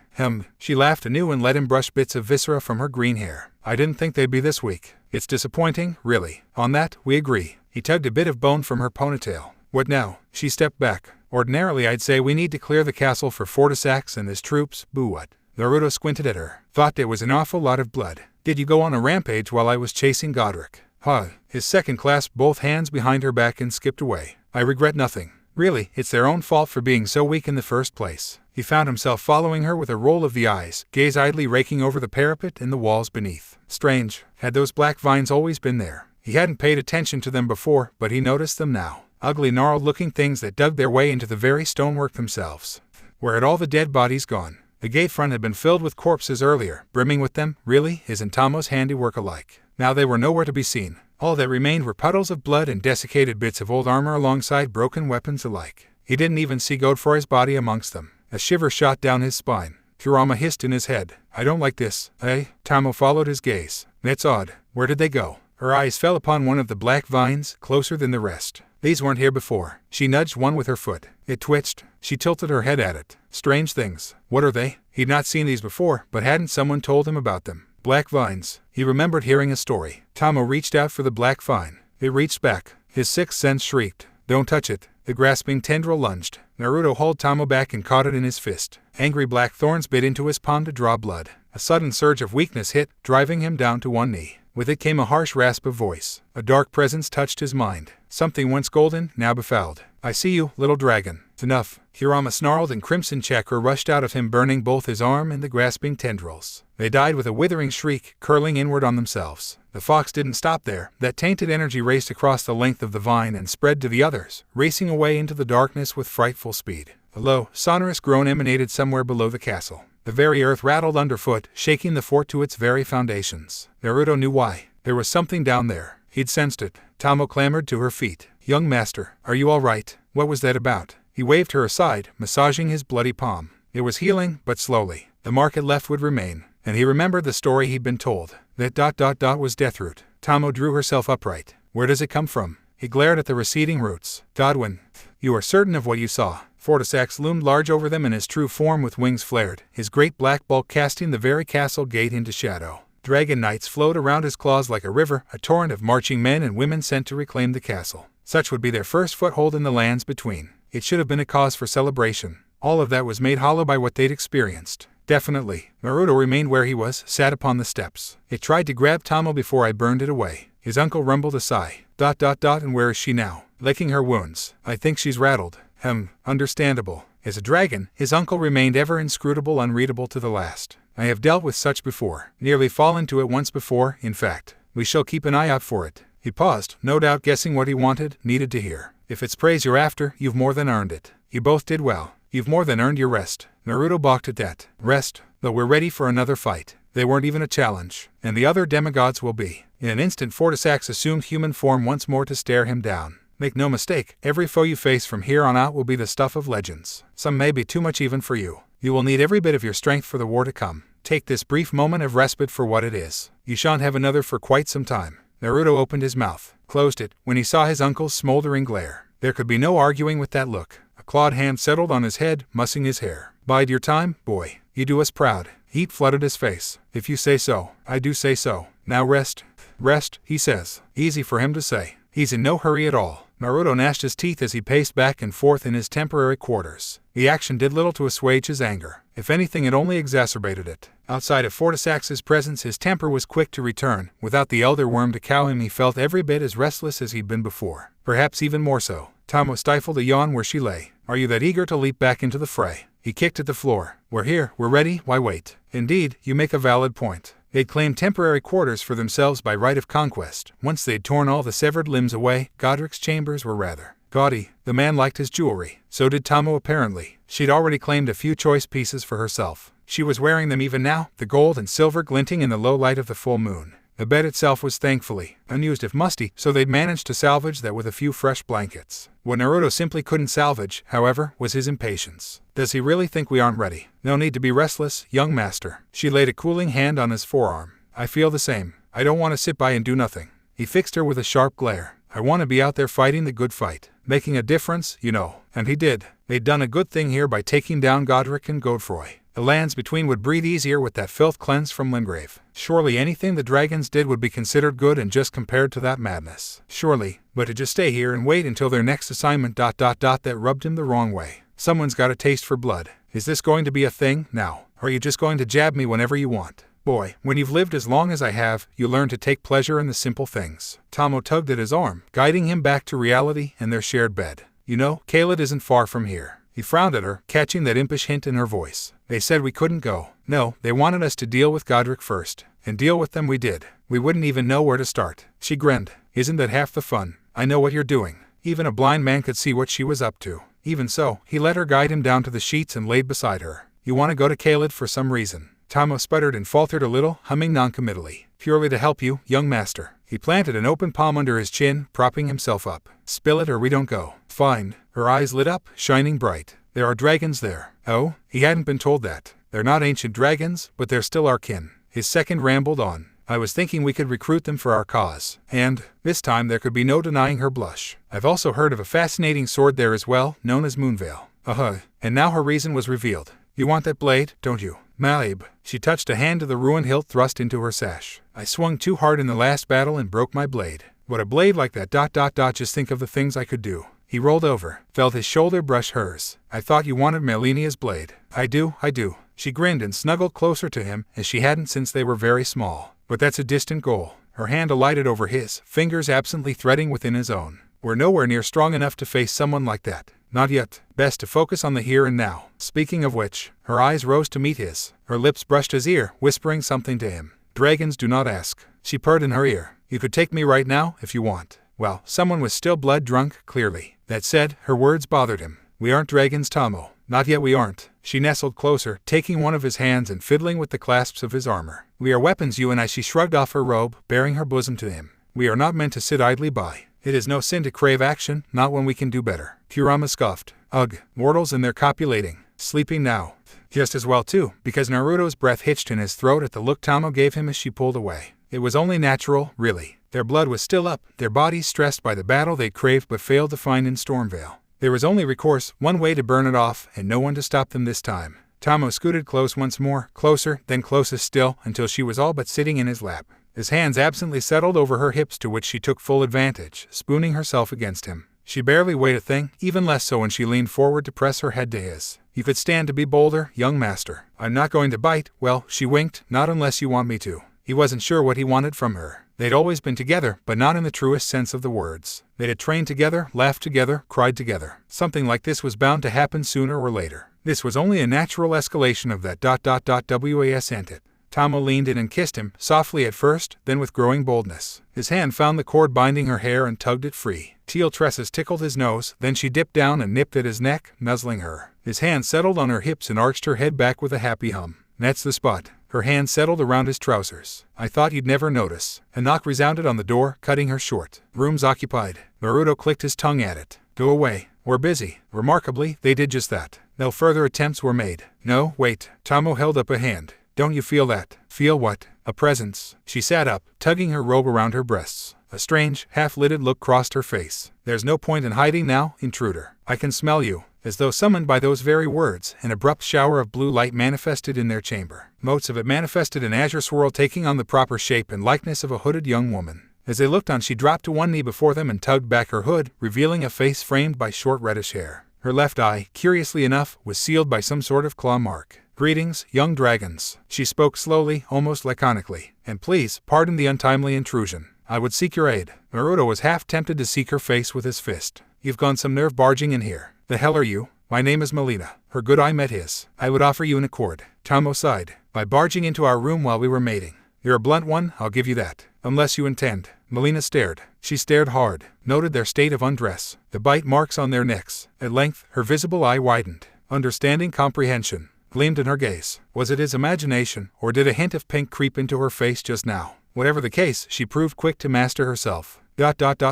She laughed anew and let him brush bits of viscera from her green hair. I didn't think they'd be this weak. It's disappointing, really. On that, we agree. He tugged a bit of bone from her ponytail. What now? She stepped back. Ordinarily I'd say we need to clear the castle for Placidusax and his troops, boo what? Naruto squinted at her. Thought there was an awful lot of blood. Did you go on a rampage while I was chasing Godric? Huh. His second clasped both hands behind her back and skipped away. I regret nothing. Really, it's their own fault for being so weak in the first place. He found himself following her with a roll of the eyes, gaze idly raking over the parapet and the walls beneath. Strange. Had those black vines always been there? He hadn't paid attention to them before, but he noticed them now. Ugly, gnarled-looking things that dug their way into the very stonework themselves. Where had all the dead bodies gone? The gate front had been filled with corpses earlier, brimming with them, really, his and Tamo's handiwork alike. Now they were nowhere to be seen. All that remained were puddles of blood and desiccated bits of old armor alongside broken weapons alike. He didn't even see Godfrey's body amongst them. A shiver shot down his spine. Kurama hissed in his head. I don't like this, eh? Tamo followed his gaze. That's odd. Where did they go? Her eyes fell upon one of the black vines, closer than the rest. These weren't here before. She nudged one with her foot. It twitched. She tilted her head at it. Strange things. What are they? He'd not seen these before, but hadn't someone told him about them? Black vines. He remembered hearing a story. Tamo reached out for the black vine. It reached back. His sixth sense shrieked. Don't touch it. The grasping tendril lunged. Naruto hauled Tamo back and caught it in his fist. Angry black thorns bit into his palm to draw blood. A sudden surge of weakness hit, driving him down to one knee. With it came a harsh rasp of voice. A dark presence touched his mind. Something once golden, now befouled. I see you, little dragon. It's enough. Kurama snarled and crimson chakra rushed out of him, burning both his arm and the grasping tendrils. They died with a withering shriek, curling inward on themselves. The fox didn't stop there. That tainted energy raced across the length of the vine and spread to the others, racing away into the darkness with frightful speed. A low, sonorous groan emanated somewhere below the castle. The very earth rattled underfoot, shaking the fort to its very foundations. Naruto knew why. There was something down there. He'd sensed it. Tamo clambered to her feet. Young master, are you all right? What was that about? He waved her aside, massaging his bloody palm. It was healing, but slowly. The mark it left would remain. And he remembered the story he'd been told. That ... was deathroot. Tamo drew herself upright. Where does it come from? He glared at the receding roots. Godwin, you are certain of what you saw? Placidusax loomed large over them in his true form with wings flared, his great black bulk casting the very castle gate into shadow. Dragon knights flowed around his claws like a river, a torrent of marching men and women sent to reclaim the castle. Such would be their first foothold in the lands between. It should have been a cause for celebration. All of that was made hollow by what they'd experienced. Definitely. Naruto remained where he was, sat upon the steps. It tried to grab Tamo before I burned it away. His uncle rumbled a sigh. ... And where is she now? Licking her wounds. I think she's rattled. Understandable. As a dragon, his uncle remained ever inscrutable, unreadable to the last. I have dealt with such before. Nearly fallen to it once before, in fact. We shall keep an eye out for it. He paused, no doubt guessing what he needed to hear. If it's praise you're after, you've more than earned it. You both did well. You've more than earned your rest. Naruto balked at that. Rest? Though we're ready for another fight. They weren't even a challenge. And the other demigods will be. In an instant Placidusax assumed human form once more to stare him down. Make no mistake, every foe you face from here on out will be the stuff of legends. Some may be too much even for you. You will need every bit of your strength for the war to come. Take this brief moment of respite for what it is. You shan't have another for quite some time. Naruto opened his mouth, closed it, when he saw his uncle's smoldering glare. There could be no arguing with that look. A clawed hand settled on his head, mussing his hair. Bide your time, boy. You do us proud. Heat flooded his face. If you say so, I do say so. Now rest. Rest, he says. Easy for him to say. He's in no hurry at all. Naruto gnashed his teeth as he paced back and forth in his temporary quarters. The action did little to assuage his anger. If anything, it only exacerbated it. Outside of Fortisax's presence, his temper was quick to return. Without the elder worm to cow him, he felt every bit as restless as he'd been before. Perhaps even more so. Tamo stifled a yawn where she lay. Are you that eager to leap back into the fray? He kicked at the floor. We're here, we're ready, why wait? Indeed, you make a valid point. They'd claimed temporary quarters for themselves by right of conquest. Once they'd torn all the severed limbs away, Godric's chambers were rather gaudy. The man liked his jewelry. So did Tamo apparently. She'd already claimed a few choice pieces for herself. She was wearing them even now, the gold and silver glinting in the low light of the full moon. The bed itself was thankfully unused if musty, so they'd managed to salvage that with a few fresh blankets. What Naruto simply couldn't salvage, however, was his impatience. Does he really think we aren't ready? No need to be restless, young master. She laid a cooling hand on his forearm. I feel the same. I don't want to sit by and do nothing. He fixed her with a sharp glare. I want to be out there fighting the good fight. Making a difference, you know. And he did. They'd done a good thing here by taking down Godric and Godfroy. The lands between would breathe easier with that filth cleansed from Limgrave. Surely anything the dragons did would be considered good and just compared to that madness. Surely, but to just stay here and wait until their next assignment ... that rubbed him the wrong way. Someone's got a taste for blood. Is this going to be a thing, now? Or are you just going to jab me whenever you want? Boy, when you've lived as long as I have, you learn to take pleasure in the simple things. Tamo tugged at his arm, guiding him back to reality and their shared bed. You know, Caelid isn't far from here. He frowned at her, catching that impish hint in her voice. They said we couldn't go. No, they wanted us to deal with Godric first. And deal with them we did. We wouldn't even know where to start. She grinned. Isn't that half the fun? I know what you're doing. Even a blind man could see what she was up to. Even so, he let her guide him down to the sheets and laid beside her. You want to go to Caelid for some reason? Tamo sputtered and faltered a little, humming noncommittally. Purely to help you, young master. He planted an open palm under his chin, propping himself up. Spill it or we don't go. Fine. Her eyes lit up, shining bright. There are dragons there. Oh? He hadn't been told that. They're not ancient dragons, but they're still our kin. His second rambled on. I was thinking we could recruit them for our cause. And, this time there could be no denying her blush. I've also heard of a fascinating sword there as well, known as Moonveil. And now her reason was revealed. You want that blade, don't you? Malib. She touched a hand to the ruined hilt thrust into her sash. I swung too hard in the last battle and broke my blade. What a blade like that ... just think of the things I could do. He rolled over, felt his shoulder brush hers. I thought you wanted Melinia's blade. I do. She grinned and snuggled closer to him, as she hadn't since they were very small. But that's a distant goal. Her hand alighted over his, fingers absently threading within his own. We're nowhere near strong enough to face someone like that. Not yet. Best to focus on the here and now. Speaking of which, her eyes rose to meet his. Her lips brushed his ear, whispering something to him. Dragons do not ask. She purred in her ear. You could take me right now, if you want. Well, someone was still blood drunk, clearly. That said, her words bothered him. We aren't dragons, Tamo. Not yet we aren't. She nestled closer, taking one of his hands and fiddling with the clasps of his armor. We are weapons, you and I. She shrugged off her robe, baring her bosom to him. We are not meant to sit idly by. It is no sin to crave action, not when we can do better. Kurama scoffed. Ugh, mortals and their copulating. Sleeping now. Just as well too, because Naruto's breath hitched in his throat at the look Tamo gave him as she pulled away. It was only natural, really. Their blood was still up, their bodies stressed by the battle they'd craved but failed to find in Stormvale. There was only recourse, one way to burn it off, and no one to stop them this time. Tamo scooted close once more, closer, then closest still, until she was all but sitting in his lap. His hands absently settled over her hips, to which she took full advantage, spooning herself against him. She barely weighed a thing, even less so when she leaned forward to press her head to his. You could stand to be bolder, young master. I'm not going to bite. Well, she winked, not unless you want me to. He wasn't sure what he wanted from her. They'd always been together, but not in the truest sense of the words. They'd had trained together, laughed together, cried together. Something like this was bound to happen sooner or later. This was only a natural escalation of that ... was it. Tamo leaned in and kissed him, softly at first, then with growing boldness. His hand found the cord binding her hair and tugged it free. Teal tresses tickled his nose, then she dipped down and nipped at his neck, nuzzling her. His hand settled on her hips and arched her head back with a happy hum. That's the spot. Her hand settled around his trousers. I thought you'd never notice. A knock resounded on the door, cutting her short. Room's occupied. Naruto clicked his tongue at it. Go away. We're busy. Remarkably, they did just that. No further attempts were made. No, wait. Tamo held up a hand. Don't you feel that? Feel what? A presence. She sat up, tugging her robe around her breasts. A strange, half-lidded look crossed her face. There's no point in hiding now, intruder. I can smell you. As though summoned by those very words, an abrupt shower of blue light manifested in their chamber. Motes of it manifested in azure swirl, taking on the proper shape and likeness of a hooded young woman. As they looked on, she dropped to one knee before them and tugged back her hood, revealing a face framed by short reddish hair. Her left eye, curiously enough, was sealed by some sort of claw mark. Greetings, young dragons. She spoke slowly, almost laconically. And please, pardon the untimely intrusion. I would seek your aid. Naruto was half tempted to seek her face with his fist. You've gone some nerve barging in here. The hell are you? My name is Melina. Her good eye met his. I would offer you an accord. Tamo sighed. By barging into our room while we were mating. You're a blunt one, I'll give you that. Unless you intend. Melina stared. She stared hard, noted their state of undress, the bite marks on their necks. At length, her visible eye widened. Understanding comprehension gleamed in her gaze. Was it his imagination, or did a hint of pink creep into her face just now? Whatever the case, she proved quick to master herself.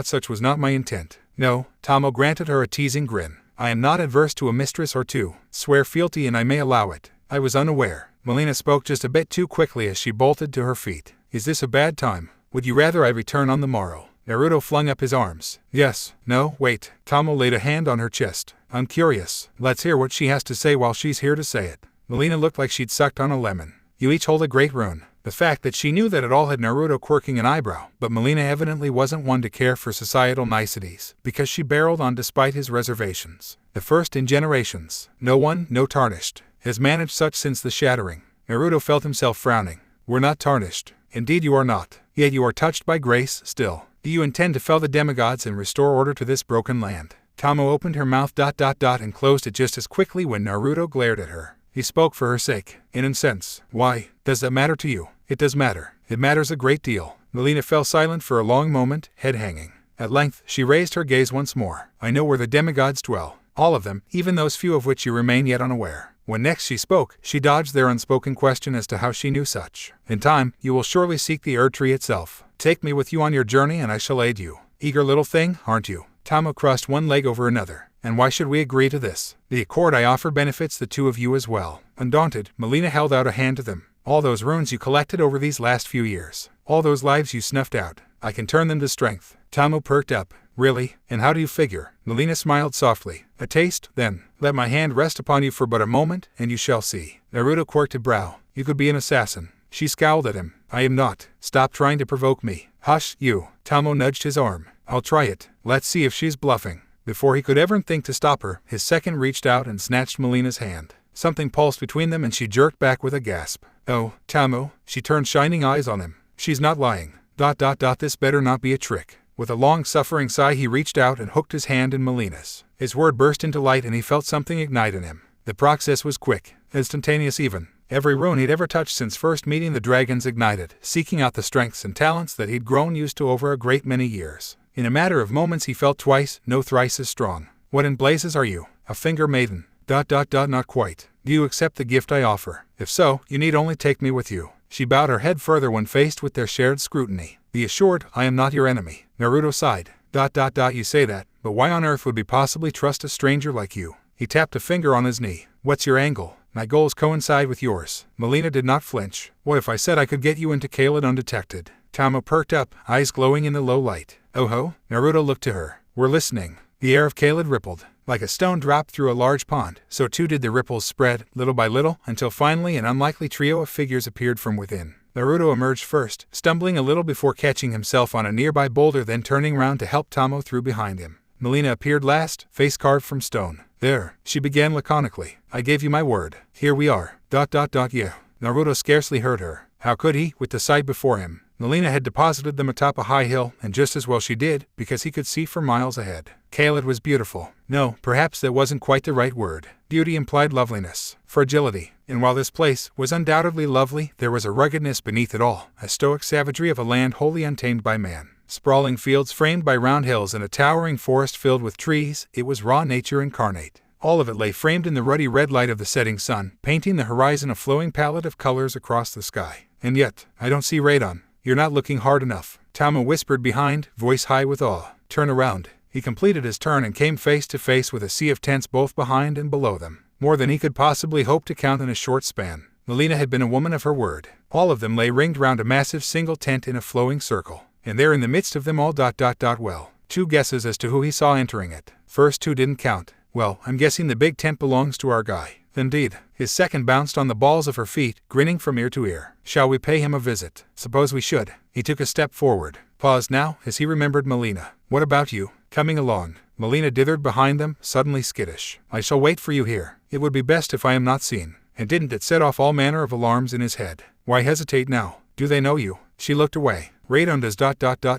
Such was not my intent. No, Tamo granted her a teasing grin. I am not adverse to a mistress or two. Swear fealty and I may allow it. I was unaware. Melina spoke just a bit too quickly as she bolted to her feet. Is this a bad time? Would you rather I return on the morrow? Naruto flung up his arms. Yes. No, wait. Tamo laid a hand on her chest. I'm curious. Let's hear what she has to say while she's here to say it. Melina looked like she'd sucked on a lemon. You each hold a great rune. The fact that she knew that it all had Naruto quirking an eyebrow, but Melina evidently wasn't one to care for societal niceties, because she barreled on despite his reservations. The first in generations. No one, no tarnished, has managed such since the Shattering. Naruto felt himself frowning. We're not tarnished. Indeed you are not. Yet you are touched by grace, still. Do you intend to fell the demigods and restore order to this broken land? Tamo opened her mouth and closed it just as quickly when Naruto glared at her. He spoke for her sake, in a sense. Why, does that matter to you? It does matter. It matters a great deal. Melina fell silent for a long moment, head hanging. At length, she raised her gaze once more. I know where the demigods dwell. All of them, even those few of which you remain yet unaware. When next she spoke, she dodged their unspoken question as to how she knew such. In time, you will surely seek the Erd-tree itself. Take me with you on your journey and I shall aid you. Eager little thing, aren't you? Tamo crossed one leg over another. And why should we agree to this? The accord I offer benefits the two of you as well. Undaunted, Melina held out a hand to them. All those runes you collected over these last few years. All those lives you snuffed out. I can turn them to strength. Tamo perked up. Really? And how do you figure? Melina smiled softly. A taste, then. Let my hand rest upon you for but a moment, and you shall see. Naruto quirked a brow. You could be an assassin. She scowled at him. I am not. Stop trying to provoke me. Hush, you. Tamo nudged his arm. I'll try it. Let's see if she's bluffing. Before he could ever think to stop her, his second reached out and snatched Melina's hand. Something pulsed between them and she jerked back with a gasp. Oh, Tamo. She turned shining eyes on him. She's not lying. This better not be a trick. With a long-suffering sigh he reached out and hooked his hand in Melina's. His word burst into light and he felt something ignite in him. The process was quick, instantaneous even. Every rune he'd ever touched since first meeting the dragons ignited, seeking out the strengths and talents that he'd grown used to over a great many years. In a matter of moments he felt twice, no thrice as strong. What in blazes are you? A finger maiden. Not quite. Do you accept the gift I offer? If so, you need only take me with you. She bowed her head further when faced with their shared scrutiny. Be assured, I am not your enemy. Naruto sighed. You say that, but why on earth would we possibly trust a stranger like you? He tapped a finger on his knee. What's your angle? My goals coincide with yours. Melina did not flinch. What if I said I could get you into Caelid undetected? Tamo perked up, eyes glowing in the low light. Oh ho? Naruto looked to her. We're listening. The air of Caelid rippled. Like a stone dropped through a large pond, so too did the ripples spread, little by little, until finally an unlikely trio of figures appeared from within. Naruto emerged first, stumbling a little before catching himself on a nearby boulder, then turning round to help Tamo through behind him. Melina appeared last, face carved from stone. There, she began laconically. I gave you my word. Here we are. Yeah. Naruto scarcely heard her. How could he, with the sight before him? Melina had deposited them atop a high hill, and just as well she did, because he could see for miles ahead. Caelid was beautiful. No, perhaps that wasn't quite the right word. Beauty implied loveliness, fragility. And while this place was undoubtedly lovely, there was a ruggedness beneath it all, a stoic savagery of a land wholly untamed by man. Sprawling fields framed by round hills and a towering forest filled with trees, it was raw nature incarnate. All of it lay framed in the ruddy red light of the setting sun, painting the horizon a flowing palette of colors across the sky. And yet, I don't see radon. You're not looking hard enough. Tamo whispered behind, voice high with awe. Turn around. He completed his turn and came face to face with a sea of tents both behind and below them. More than he could possibly hope to count in a short span. Melina had been a woman of her word. All of them lay ringed round a massive single tent in a flowing circle. And there in the midst of them all well. 2 guesses as to who he saw entering it. First 2 didn't count. Well, I'm guessing the big tent belongs to our guy. Indeed. His second bounced on the balls of her feet, grinning from ear to ear. Shall we pay him a visit? Suppose we should. He took a step forward. Paused now, as he remembered Melina. What about you? Coming along. Melina dithered behind them, suddenly skittish. I shall wait for you here. It would be best if I am not seen. and didn't it set off all manner of alarms in his head? Why hesitate now? Do they know you? She looked away. Radon does ...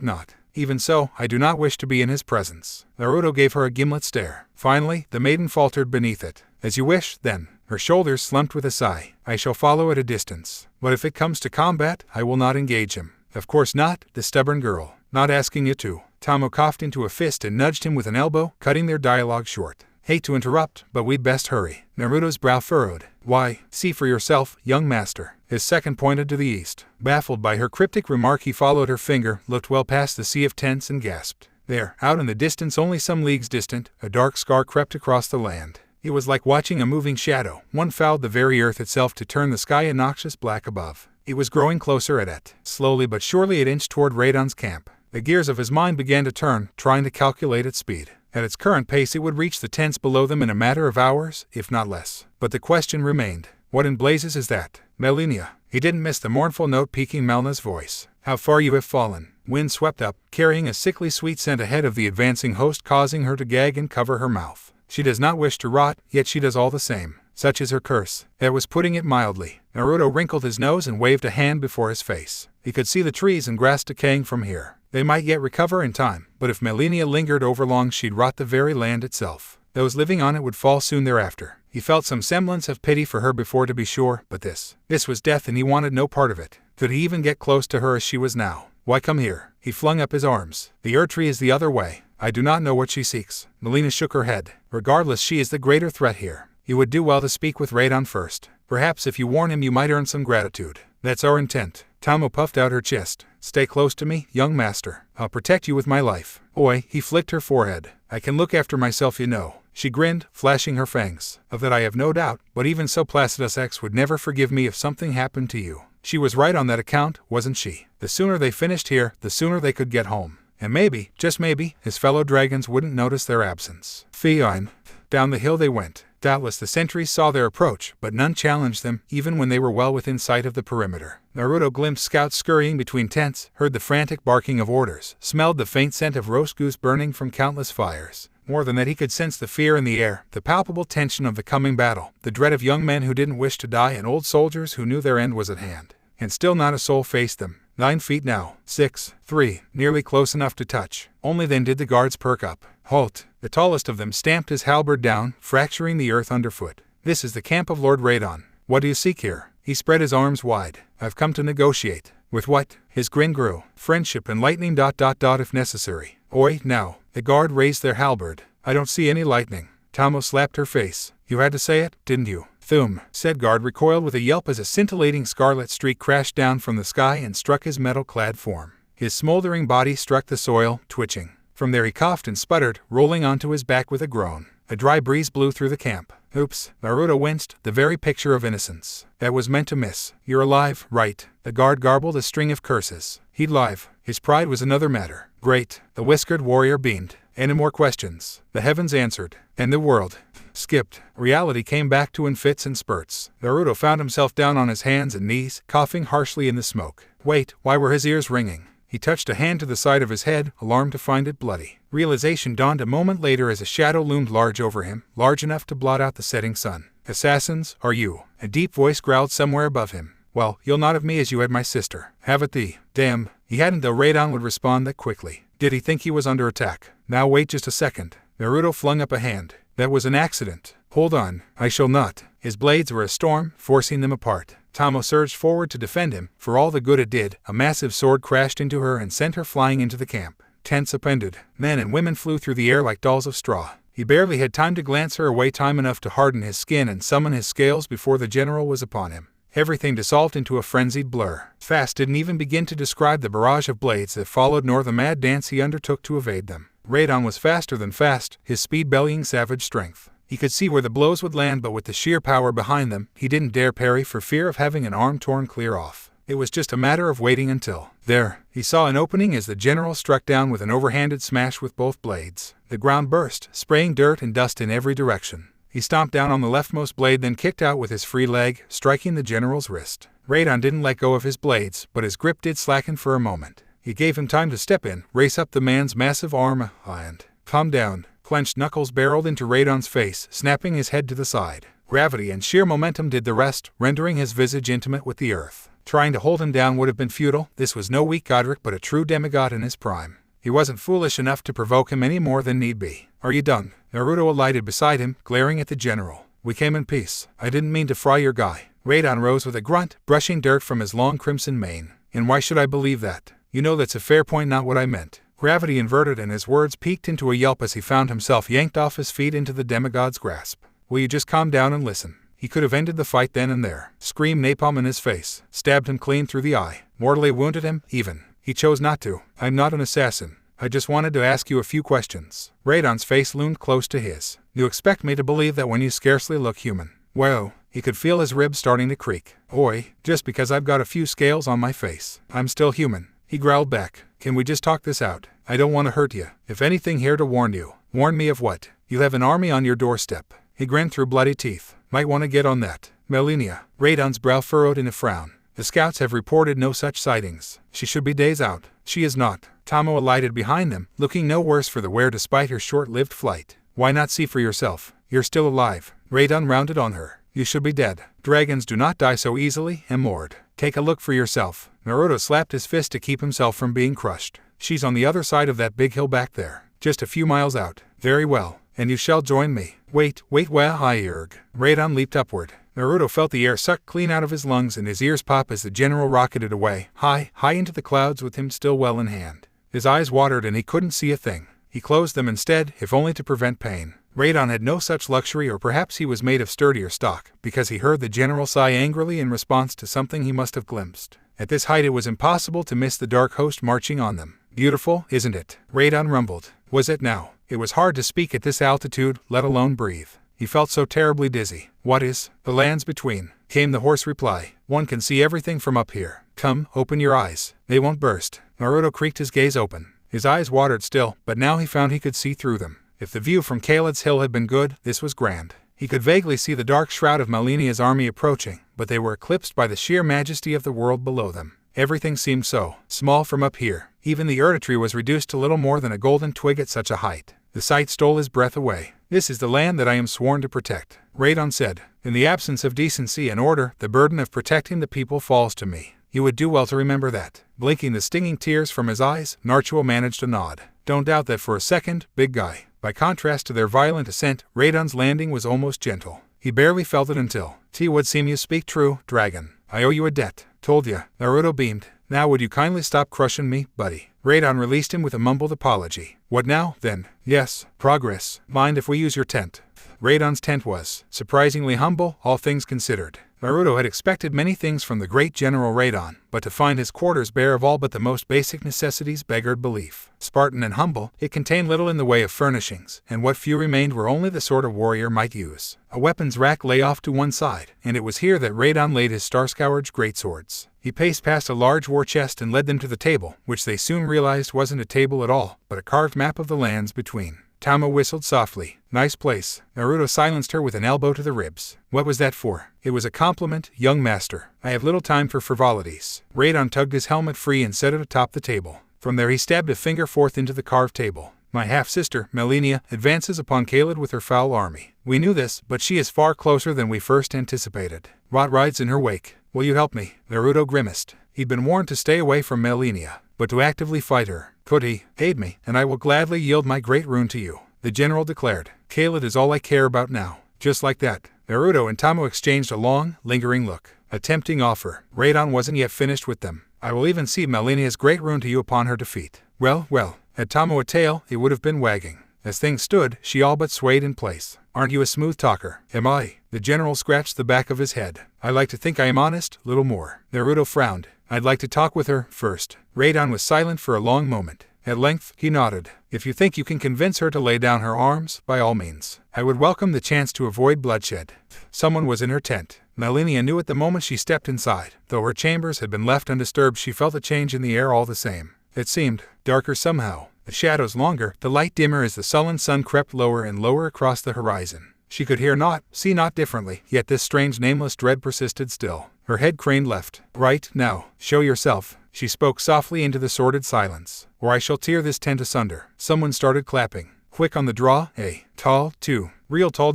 not. Even so, I do not wish to be in his presence. Naruto gave her a gimlet stare. Finally, the maiden faltered beneath it. As you wish, then. Her shoulders slumped with a sigh. I shall follow at a distance. But if it comes to combat, I will not engage him. Of course not, the stubborn girl. Not asking you to. Tamo coughed into a fist and nudged him with an elbow, cutting their dialogue short. Hate to interrupt, but we'd best hurry. Naruto's brow furrowed. Why, see for yourself, young master. His second pointed to the east. Baffled by her cryptic remark, he followed her finger, looked well past the sea of tents and gasped. There, out in the distance, only some leagues distant, a dark scar crept across the land. It was like watching a moving shadow. One fouled the very earth itself to turn the sky a noxious black above. It was growing closer at it. Slowly but surely it inched toward Radon's camp. The gears of his mind began to turn, trying to calculate its speed. At its current pace it would reach the tents below them in a matter of hours, if not less. But the question remained. What in blazes is that? Melina. He didn't miss the mournful note piquing Melna's voice. How far you have fallen. Wind swept up, carrying a sickly sweet scent ahead of the advancing host, causing her to gag and cover her mouth. She does not wish to rot, yet she does all the same. Such is her curse. That was putting it mildly. Naruto wrinkled his nose and waved a hand before his face. He could see the trees and grass decaying from here. They might yet recover in time, but if Melina lingered overlong she'd rot the very land itself. Those living on it would fall soon thereafter. He felt some semblance of pity for her before, to be sure, but this was death and he wanted no part of it. Could he even get close to her as she was now? Why, come here. He flung up his arms. The Erd-tree is the other way. I do not know what she seeks. Melina shook her head. Regardless, she is the greater threat here. You would do well to speak with Radon first. Perhaps if you warn him you might earn some gratitude. That's our intent. Tamo puffed out her chest. Stay close to me, young master. I'll protect you with my life. Oi, he flicked her forehead. I can look after myself, you know. She grinned, flashing her fangs. Of that I have no doubt, but even so Placidusax would never forgive me if something happened to you. She was right on that account, wasn't she? The sooner they finished here, the sooner they could get home. And maybe, just maybe, his fellow dragons wouldn't notice their absence. Fine. Down the hill they went. Doubtless the sentries saw their approach, but none challenged them, even when they were well within sight of the perimeter. Naruto glimpsed scouts scurrying between tents, heard the frantic barking of orders, smelled the faint scent of roast goose burning from countless fires. More than that, he could sense the fear in the air, the palpable tension of the coming battle, the dread of young men who didn't wish to die and old soldiers who knew their end was at hand. And still not a soul faced them. 9 feet now. 6, 3, nearly close enough to touch. Only then did the guards perk up. Halt! The tallest of them stamped his halberd down, fracturing the earth underfoot. This is the camp of Lord Radon. What do you seek here? He spread his arms wide. I've come to negotiate. With what? His grin grew. Friendship and lightning ... if necessary. Oi, now. The guard raised their halberd. I don't see any lightning. Tamo slapped her face. You had to say it, didn't you? Thum, said guard, recoiled with a yelp as a scintillating scarlet streak crashed down from the sky and struck his metal-clad form. His smoldering body struck the soil, twitching. From there he coughed and sputtered, rolling onto his back with a groan. A dry breeze blew through the camp. Oops, Naruto winced, the very picture of innocence. That was meant to miss. You're alive, right? The guard garbled a string of curses. He'd live. His pride was another matter. Great. The whiskered warrior beamed. Any more questions? The heavens answered. And the world skipped. Reality came back to in fits and spurts. Naruto found himself down on his hands and knees, coughing harshly in the smoke. Wait, why were his ears ringing? He touched a hand to the side of his head, alarmed to find it bloody. Realization dawned a moment later as a shadow loomed large over him, large enough to blot out the setting sun. Assassins, are you? A deep voice growled somewhere above him. Well, you'll not have me as you had my sister. Have it thee. Damn. He hadn't though Radon would respond that quickly. Did he think he was under attack? Now wait just a second. Naruto flung up a hand. That was an accident. Hold on. I shall not. His blades were a storm, forcing them apart. Tamo surged forward to defend him. For all the good it did, a massive sword crashed into her and sent her flying into the camp. Tents upended. Men and women flew through the air like dolls of straw. He barely had time to glance her away, time enough to harden his skin and summon his scales before the general was upon him. Everything dissolved into a frenzied blur. Fast didn't even begin to describe the barrage of blades that followed nor the mad dance he undertook to evade them. Radon was faster than fast, his speed bellying savage strength. He could see where the blows would land, but with the sheer power behind them, he didn't dare parry for fear of having an arm torn clear off. It was just a matter of waiting until... There, he saw an opening as the general struck down with an overhanded smash with both blades. The ground burst, spraying dirt and dust in every direction. He stomped down on the leftmost blade, then kicked out with his free leg, striking the general's wrist. Radon didn't let go of his blades, but his grip did slacken for a moment. He gave him time to step in, race up the man's massive arm, and... Calm down. Clenched knuckles barreled into Radon's face, snapping his head to the side. Gravity and sheer momentum did the rest, rendering his visage intimate with the earth. Trying to hold him down would have been futile. This was no weak Godric but a true demigod in his prime. He wasn't foolish enough to provoke him any more than need be. Are you done? Naruto alighted beside him, glaring at the general. We came in peace. I didn't mean to fry your guy. Radon rose with a grunt, brushing dirt from his long crimson mane. And why should I believe that? You know that's a fair point, not what I meant. Gravity inverted and his words peaked into a yelp as he found himself yanked off his feet into the demigod's grasp. Will you just calm down and listen? He could have ended the fight then and there. Screamed napalm in his face, stabbed him clean through the eye, mortally wounded him, even. He chose not to. I'm not an assassin. I just wanted to ask you a few questions. Radon's face loomed close to his. You expect me to believe that when you scarcely look human? Whoa. He could feel his ribs starting to creak. Oi, just because I've got a few scales on my face, I'm still human. He growled back. Can we just talk this out? I don't want to hurt you. If anything, here to warn you. Warn me of what? You have an army on your doorstep. He grinned through bloody teeth. Might want to get on that. Melania. Radon's brow furrowed in a frown. The scouts have reported no such sightings. She should be days out. She is not. Tamo alighted behind them, looking no worse for the wear despite her short-lived flight. Why not see for yourself? You're still alive. Radon rounded on her. You should be dead. Dragons do not die so easily, Mord. Take a look for yourself. Naruto slapped his fist to keep himself from being crushed. She's on the other side of that big hill back there. Just a few miles out. Very well. And you shall join me. Wait, well, Heir. Radon leaped upward. Naruto felt the air sucked clean out of his lungs and his ears pop as the general rocketed away, high into the clouds with him still well in hand. His eyes watered and he couldn't see a thing. He closed them instead, if only to prevent pain. Radon had no such luxury, or perhaps he was made of sturdier stock, because he heard the general sigh angrily in response to something he must have glimpsed. At this height it was impossible to miss the dark host marching on them. Beautiful, isn't it? Radon rumbled. Was it now? It was hard to speak at this altitude, let alone breathe. He felt so terribly dizzy. What is? The lands between, came the hoarse reply. One can see everything from up here. Come, open your eyes. They won't burst. Naruto creaked his gaze open. His eyes watered still, but now he found he could see through them. If the view from Caelid's hill had been good, this was grand. He could vaguely see the dark shroud of Melania's army approaching, but they were eclipsed by the sheer majesty of the world below them. Everything seemed so small from up here. Even the Urta tree was reduced to little more than a golden twig at such a height. The sight stole his breath away. This is the land that I am sworn to protect, Radon said. In the absence of decency and order, the burden of protecting the people falls to me. You would do well to remember that. Blinking the stinging tears from his eyes, Naruto managed to nod. Don't doubt that for a second, big guy. By contrast to their violent ascent, Radon's landing was almost gentle. He barely felt it until, "T would seem you speak true, dragon. I owe you a debt." Told ya. Naruto beamed. Now would you kindly stop crushing me, buddy? Radon released him with a mumbled apology. What now, then? Yes, progress. Mind if we use your tent? Radon's tent was surprisingly humble, all things considered. Naruto had expected many things from the great General Radon, but to find his quarters bare of all but the most basic necessities beggared belief. Spartan and humble, it contained little in the way of furnishings, and what few remained were only the sort a warrior might use. A weapons rack lay off to one side, and it was here that Radon laid his star-scoured greatswords. He paced past a large war chest and led them to the table, which they soon realized wasn't a table at all, but a carved map of the lands between. Tama whistled softly. Nice place. Naruto silenced her with an elbow to the ribs. What was that for? It was a compliment, young master. I have little time for frivolities. Radon tugged his helmet free and set it atop the table. From there he stabbed a finger forth into the carved table. My half-sister, Melania, advances upon Caelid with her foul army. We knew this, but she is far closer than we first anticipated. Rot rides in her wake. Will you help me? Naruto grimaced. He'd been warned to stay away from Melania, but to actively fight her. Could he? Aid me, and I will gladly yield my great rune to you, the general declared. Caelid is all I care about now. Just like that, Naruto and Tamo exchanged a long, lingering look. A tempting offer. Radon wasn't yet finished with them. I will even cede Melania's great rune to you upon her defeat. Well, had Tamo a tail, it would have been wagging. As things stood, she all but swayed in place. Aren't you a smooth talker? Am I? The general scratched the back of his head. I like to think I am honest, little more. Naruto frowned. I'd like to talk with her, first. Radon was silent for a long moment. At length, he nodded. If you think you can convince her to lay down her arms, by all means. I would welcome the chance to avoid bloodshed. Someone was in her tent. Melania knew it the moment she stepped inside. Though her chambers had been left undisturbed, she felt a change in the air all the same. It seemed darker somehow. The shadows longer, the light dimmer as the sullen sun crept lower and lower across the horizon. She could hear not, see not differently, yet this strange nameless dread persisted still. Her head craned left. Right, now, show yourself. She spoke softly into the sordid silence, or I shall tear this tent asunder. Someone started clapping. Quick on the draw, eh? Tall, too. Real tall.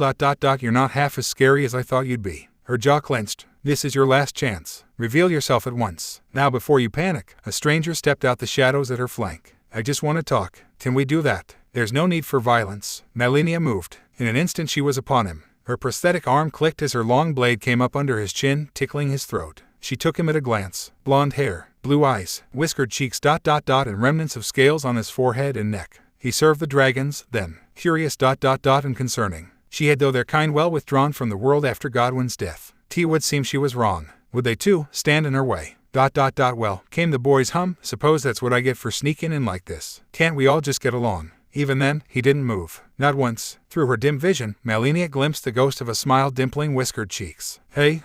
You're not half as scary as I thought you'd be. Her jaw clenched. This is your last chance. Reveal yourself at once. Now before you panic, a stranger stepped out the shadows at her flank. I just want to talk. Can we do that? There's no need for violence. Melania moved. In an instant she was upon him. Her prosthetic arm clicked as her long blade came up under his chin, tickling his throat. She took him at a glance. Blonde hair, blue eyes, whiskered cheeks. And remnants of scales on his forehead and neck. He served the dragons, then. Curious. And concerning. She had, though their kind, well withdrawn from the world after Godwin's death. It would seem she was wrong. Would they too stand in her way? Well, came the boy's hum. Suppose that's what I get for sneaking in like this. Can't we all just get along? Even then, he didn't move. Not once. Through her dim vision, Melania glimpsed the ghost of a smile dimpling whiskered cheeks. Hey.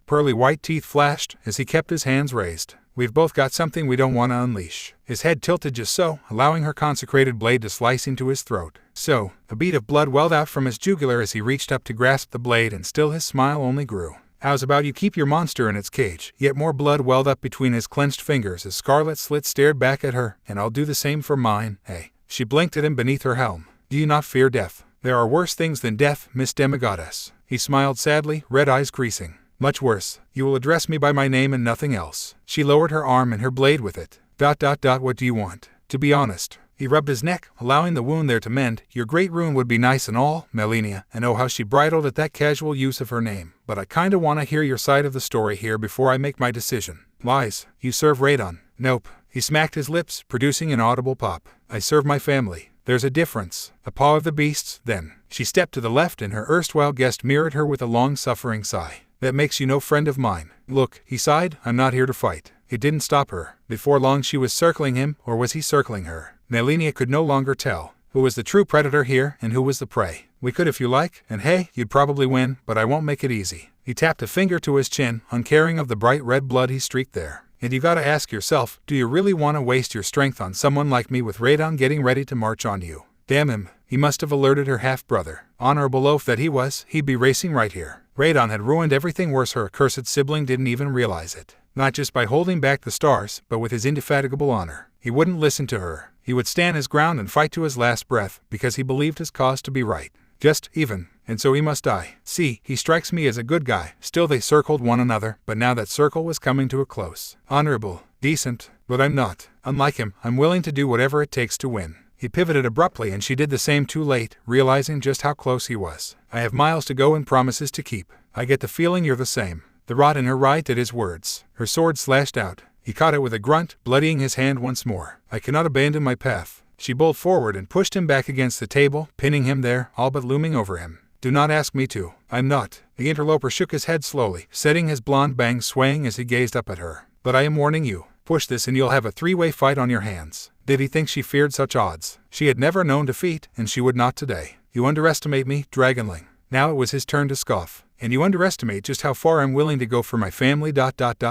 Pearly white teeth flashed as he kept his hands raised. We've both got something we don't want to unleash. His head tilted just so, allowing her consecrated blade to slice into his throat. So, a bead of blood welled out from his jugular as he reached up to grasp the blade, and still his smile only grew. How's about you keep your monster in its cage? Yet more blood welled up between his clenched fingers as Scarlet Slit stared back at her. And I'll do the same for mine, hey? She blinked at him beneath her helm. Do you not fear death? There are worse things than death, Miss Demigoddess. He smiled sadly, red eyes creasing. Much worse. You will address me by my name and nothing else. She lowered her arm and her blade with it. What do you want? To be honest. He rubbed his neck, allowing the wound there to mend. Your great rune would be nice and all, Melania, and oh how she bridled at that casual use of her name. But I kinda wanna hear your side of the story here before I make my decision. Lies. You serve Radon. Nope. He smacked his lips, producing an audible pop. I serve my family. There's a difference. A paw of the beasts, then. She stepped to the left and her erstwhile guest mirrored her with a long-suffering sigh. That makes you no friend of mine. Look, he sighed, I'm not here to fight. It didn't stop her. Before long she was circling him, or was he circling her? Melania could no longer tell. Who was the true predator here, and who was the prey? We could if you like, and hey, you'd probably win, but I won't make it easy. He tapped a finger to his chin, uncaring of the bright red blood he streaked there. And you gotta ask yourself, do you really want to waste your strength on someone like me with Radon getting ready to march on you? Damn him, he must have alerted her half-brother. Honorable oaf that he was, he'd be racing right here. Radon had ruined everything worse, her accursed sibling didn't even realize it. Not just by holding back the stars, but with his indefatigable honor. He wouldn't listen to her. He would stand his ground and fight to his last breath, because he believed his cause to be right. Just even. And so he must die. See, he strikes me as a good guy. Still they circled one another, but now that circle was coming to a close. Honorable. Decent. But I'm not. Unlike him, I'm willing to do whatever it takes to win. He pivoted abruptly and she did the same too late, realizing just how close he was. I have miles to go and promises to keep. I get the feeling you're the same. The rot in her right at his words. Her sword slashed out. He caught it with a grunt, bloodying his hand once more. I cannot abandon my path. She bowled forward and pushed him back against the table, pinning him there, all but looming over him. Do not ask me to. I'm not. The interloper shook his head slowly, setting his blonde bangs swaying as he gazed up at her. But I am warning you. Push this and you'll have a three-way fight on your hands. Did he think she feared such odds? She had never known defeat, and she would not today. You underestimate me, Dragonling. Now it was his turn to scoff. And you underestimate just how far I'm willing to go for my family.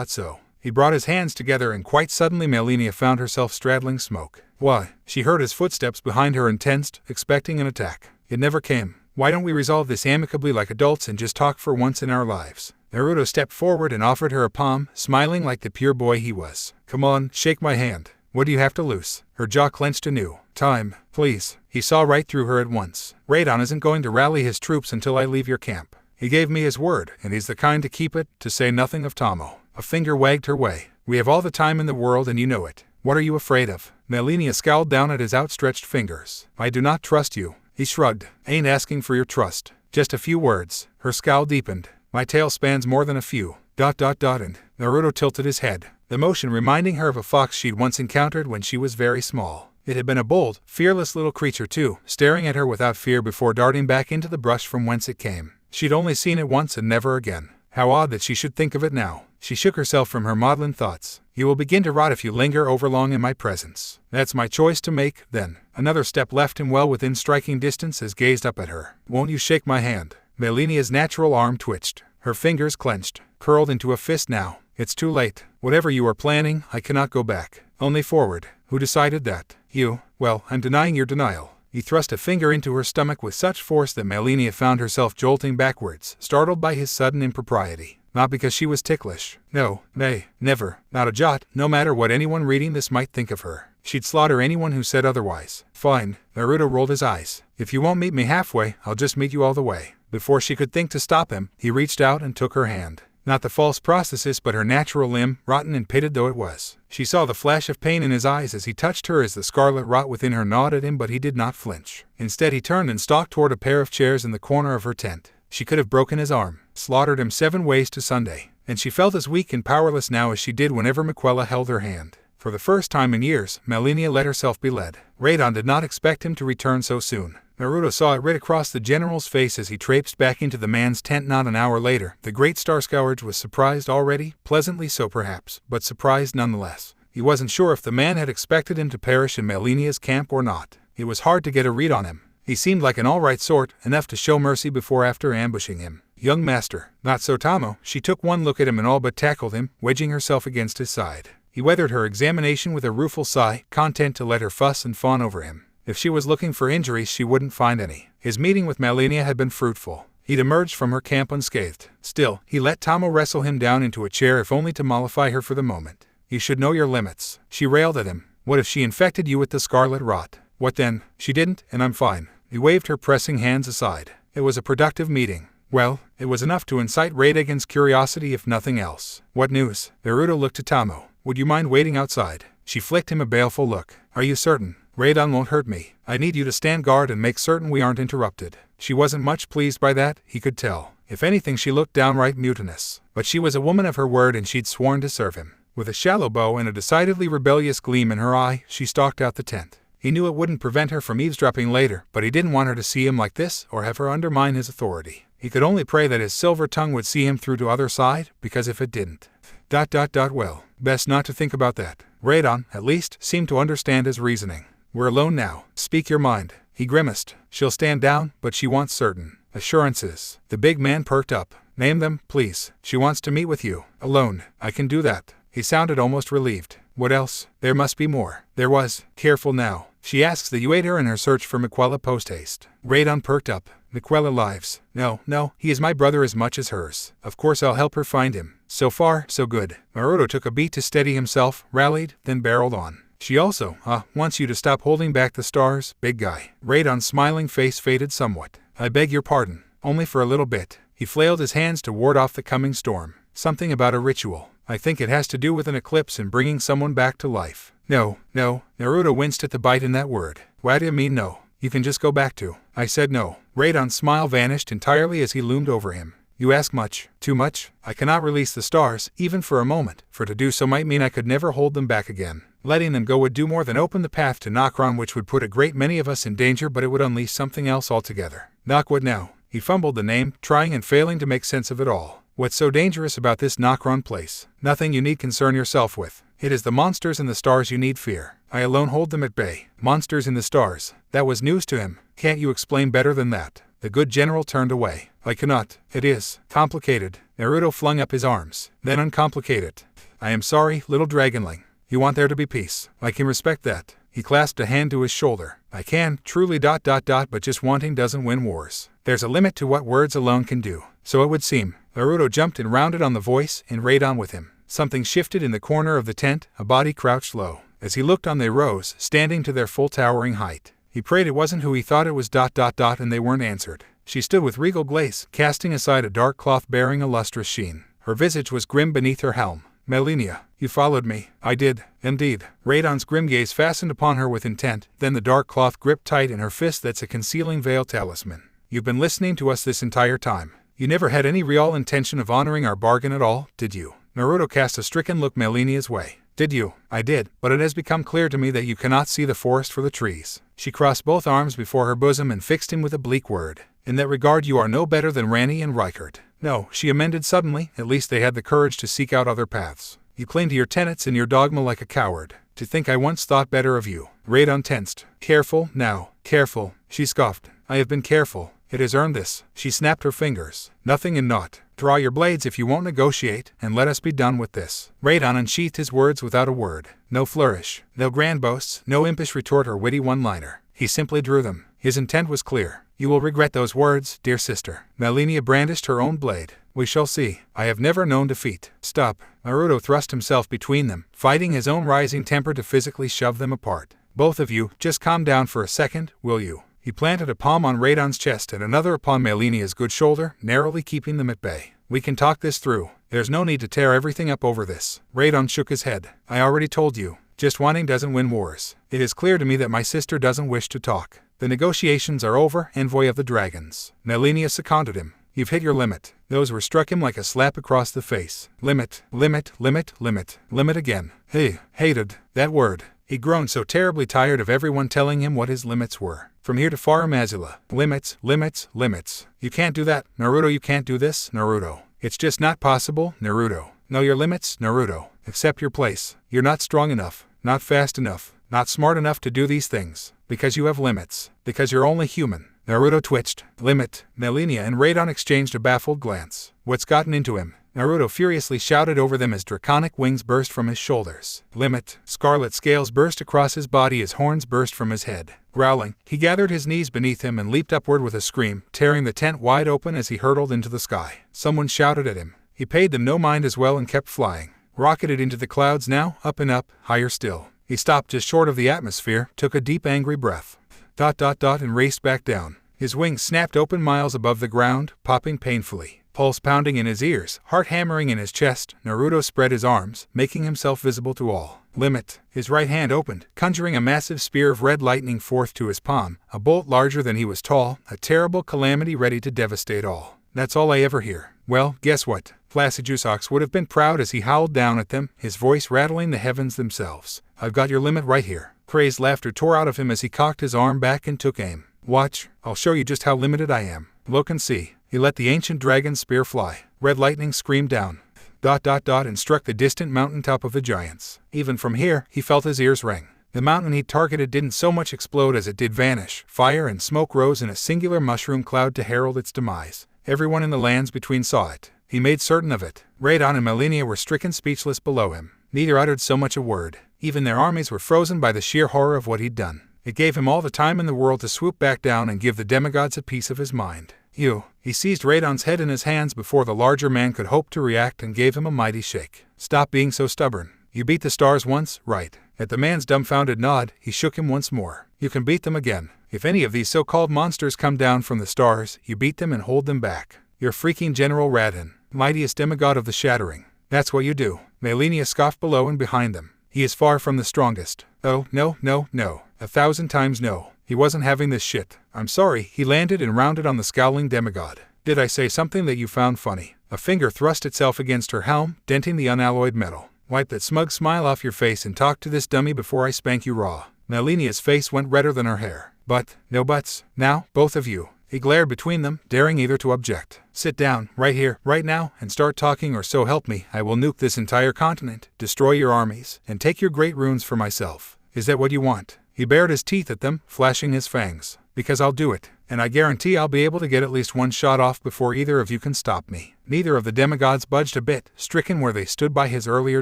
So. He brought his hands together and quite suddenly Melania found herself straddling smoke. Why? She heard his footsteps behind her and tensed, expecting an attack. It never came. Why don't we resolve this amicably like adults and just talk for once in our lives? Naruto stepped forward and offered her a palm, smiling like the pure boy he was. Come on, shake my hand. What do you have to lose? Her jaw clenched anew. Time, please. He saw right through her at once. Radon isn't going to rally his troops until I leave your camp. He gave me his word, and he's the kind to keep it, to say nothing of Tomo. A finger wagged her way. We have all the time in the world and you know it. What are you afraid of? Melania scowled down at his outstretched fingers. I do not trust you. He shrugged. Ain't asking for your trust. Just a few words. Her scowl deepened. My tale spans more than a few. And Naruto tilted his head, the motion reminding her of a fox she'd once encountered when she was very small. It had been a bold, fearless little creature too, staring at her without fear before darting back into the brush from whence it came. She'd only seen it once and never again. How odd that she should think of it now. She shook herself from her maudlin thoughts. You will begin to rot if you linger overlong in my presence. That's my choice to make, then. Another step left him well within striking distance as gazed up at her. Won't you shake my hand? Melania's natural arm twitched. Her fingers clenched, curled into a fist now. It's too late. Whatever you are planning, I cannot go back. Only forward. Who decided that? You. Well, I'm denying your denial. He thrust a finger into her stomach with such force that Melania found herself jolting backwards, startled by his sudden impropriety. Not because she was ticklish. No, nay, never. Not a jot, no matter what anyone reading this might think of her. She'd slaughter anyone who said otherwise. Fine. Naruto rolled his eyes. If you won't meet me halfway, I'll just meet you all the way. Before she could think to stop him, he reached out and took her hand. Not the false prosthesis but her natural limb, rotten and pitted though it was. She saw the flash of pain in his eyes as he touched her as the scarlet rot within her gnawed at him, but he did not flinch. Instead he turned and stalked toward a pair of chairs in the corner of her tent. She could have broken his arm, slaughtered him 7 ways to Sunday, and she felt as weak and powerless now as she did whenever Miquella held her hand. For the first time in years, Melania let herself be led. Radon did not expect him to return so soon. Naruto saw it right across the general's face as he traipsed back into the man's tent not an hour later. The great Starscourge was surprised already, pleasantly so perhaps, but surprised nonetheless. He wasn't sure if the man had expected him to perish in Melania's camp or not. It was hard to get a read on him. He seemed like an all-right sort, enough to show mercy before after ambushing him. Young master. Not so Tamo. She took one look at him and all but tackled him, wedging herself against his side. He weathered her examination with a rueful sigh, content to let her fuss and fawn over him. If she was looking for injuries, she wouldn't find any. His meeting with Melania had been fruitful. He'd emerged from her camp unscathed. Still, he let Tamo wrestle him down into a chair if only to mollify her for the moment. You should know your limits. She railed at him. What if she infected you with the scarlet rot? What then? She didn't, and I'm fine. He waved her pressing hands aside. It was a productive meeting. Well, it was enough to incite Radagon's curiosity if nothing else. What news? Naruto looked at Tamo. Would you mind waiting outside? She flicked him a baleful look. Are you certain? Radon won't hurt me. I need you to stand guard and make certain we aren't interrupted. She wasn't much pleased by that, he could tell. If anything, she looked downright mutinous. But she was a woman of her word and she'd sworn to serve him. With a shallow bow and a decidedly rebellious gleam in her eye, she stalked out the tent. He knew it wouldn't prevent her from eavesdropping later, but he didn't want her to see him like this or have her undermine his authority. He could only pray that his silver tongue would see him through to other side, because if it didn't... Well, best not to think about that. Radon, at least, seemed to understand his reasoning. We're alone now. Speak your mind. He grimaced. She'll stand down, but she wants certain assurances. The big man perked up. Name them, please. She wants to meet with you. Alone. I can do that. He sounded almost relieved. What else? There must be more. There was. Careful now. She asks that you aid her in her search for Miquella post-haste. Radon perked up. Miquella lives. No, he is my brother as much as hers. Of course I'll help her find him. So far, so good. Naruto took a beat to steady himself, rallied, then barreled on. She also, wants you to stop holding back the stars, big guy. Radon's smiling face faded somewhat. I beg your pardon. Only for a little bit. He flailed his hands to ward off the coming storm. Something about a ritual. I think it has to do with an eclipse and bringing someone back to life. No. Naruto winced at the bite in that word. Why do you mean no? You can just go back to. I said no. Radon's smile vanished entirely as he loomed over him. You ask much. Too much? I cannot release the stars, even for a moment, for to do so might mean I could never hold them back again. Letting them go would do more than open the path to Nokron, which would put a great many of us in danger, but it would unleash something else altogether. What now? He fumbled the name, trying and failing to make sense of it all. What's so dangerous about this Nokron place? Nothing you need concern yourself with. It is the monsters in the stars you need fear. I alone hold them at bay. Monsters in the stars. That was news to him. Can't you explain better than that? The good general turned away. I cannot. It is complicated. Naruto flung up his arms. Then uncomplicated it. I am sorry, little dragonling. You want there to be peace. I can respect that. He clasped a hand to his shoulder. I can, truly ... but just wanting doesn't win wars. There's a limit to what words alone can do. So it would seem. Naruto jumped and rounded on the voice and Radon with him. Something shifted in the corner of the tent, a body crouched low. As he looked on, they rose, standing to their full towering height. He prayed it wasn't who he thought it was ... and they weren't answered. She stood with regal grace, casting aside a dark cloth bearing a lustrous sheen. Her visage was grim beneath her helm. Melania, you followed me. I did, indeed. Radon's grim gaze fastened upon her with intent, then the dark cloth gripped tight in her fist that's a concealing veil talisman. You've been listening to us this entire time. You never had any real intention of honoring our bargain at all, did you? Naruto cast a stricken look Melania's way. Did you? I did, but it has become clear to me that you cannot see the forest for the trees. She crossed both arms before her bosom and fixed him with a bleak word. In that regard you are no better than Rani and Reichert. No, she amended suddenly, at least they had the courage to seek out other paths. You cling to your tenets and your dogma like a coward. To think I once thought better of you. Radon tensed. Careful, now. Careful. She scoffed. I have been careful. It has earned this. She snapped her fingers. Nothing and naught. Draw your blades if you won't negotiate, and let us be done with this. Radon unsheathed his words without a word. No flourish. No grand boasts. No impish retort or witty one-liner. He simply drew them. His intent was clear. You will regret those words, dear sister. Melania brandished her own blade. We shall see. I have never known defeat. Stop. Naruto thrust himself between them, fighting his own rising temper to physically shove them apart. Both of you, just calm down for a second, will you? He planted a palm on Radon's chest and another upon Melinia's good shoulder, narrowly keeping them at bay. We can talk this through. There's no need to tear everything up over this. Radon shook his head. I already told you. Just wanting doesn't win wars. It is clear to me that my sister doesn't wish to talk. The negotiations are over, envoy of the dragons. Melinia seconded him. You've hit your limit. Those were struck him like a slap across the face. Limit, limit, limit, limit, limit again. He hated that word. He'd grown so terribly tired of everyone telling him what his limits were. From here to Farum Azula. Limits, limits, limits. You can't do that, Naruto. You can't do this, Naruto. It's just not possible, Naruto. Know your limits, Naruto. Accept your place. You're not strong enough, not fast enough, not smart enough to do these things. Because you have limits. Because you're only human. Naruto twitched. Limit. Melinia and Radon exchanged a baffled glance. What's gotten into him? Naruto furiously shouted over them as draconic wings burst from his shoulders. Limit. Scarlet scales burst across his body as horns burst from his head. Growling, he gathered his knees beneath him and leaped upward with a scream, tearing the tent wide open as he hurtled into the sky. Someone shouted at him. He paid them no mind as well and kept flying. Rocketed into the clouds now, up and up, higher still. He stopped just short of the atmosphere, took a deep angry breath. ... and raced back down. His wings snapped open miles above the ground, popping painfully. Pulse pounding in his ears, heart hammering in his chest, Naruto spread his arms, making himself visible to all. Limit. His right hand opened, conjuring a massive spear of red lightning forth to his palm, a bolt larger than he was tall, a terrible calamity ready to devastate all. That's all I ever hear. Well, guess what? Placidusax would have been proud as he howled down at them, his voice rattling the heavens themselves. I've got your limit right here. Crazed laughter tore out of him as he cocked his arm back and took aim. Watch, I'll show you just how limited I am. Look and see. He let the ancient dragon's spear fly. Red lightning screamed down. ... and struck the distant mountaintop of the giants. Even from here, he felt his ears ring. The mountain he targeted didn't so much explode as it did vanish. Fire and smoke rose in a singular mushroom cloud to herald its demise. Everyone in the lands between saw it. He made certain of it. Radon and Melinia were stricken speechless below him. Neither uttered so much a word. Even their armies were frozen by the sheer horror of what he'd done. It gave him all the time in the world to swoop back down and give the demigods a piece of his mind. He seized Radon's head in his hands before the larger man could hope to react and gave him a mighty shake. Stop being so stubborn. You beat the stars once, right? At the man's dumbfounded nod, he shook him once more. You can beat them again. If any of these so-called monsters come down from the stars, you beat them and hold them back. You're freaking General Radon, mightiest demigod of the Shattering. That's what you do. Melinia scoffed below and behind them. He is far from the strongest. Oh, no, no, no. 1,000 times no. He wasn't having this shit. I'm sorry, he landed and rounded on the scowling demigod. Did I say something that you found funny? A finger thrust itself against her helm, denting the unalloyed metal. Wipe that smug smile off your face and talk to this dummy before I spank you raw. Melinia's face went redder than her hair. But, no buts. Now, both of you. He glared between them, daring either to object. Sit down, right here, right now, and start talking, or so help me, I will nuke this entire continent, destroy your armies, and take your great runes for myself. Is that what you want? He bared his teeth at them, flashing his fangs. Because I'll do it, and I guarantee I'll be able to get at least one shot off before either of you can stop me. Neither of the demigods budged a bit, stricken where they stood by his earlier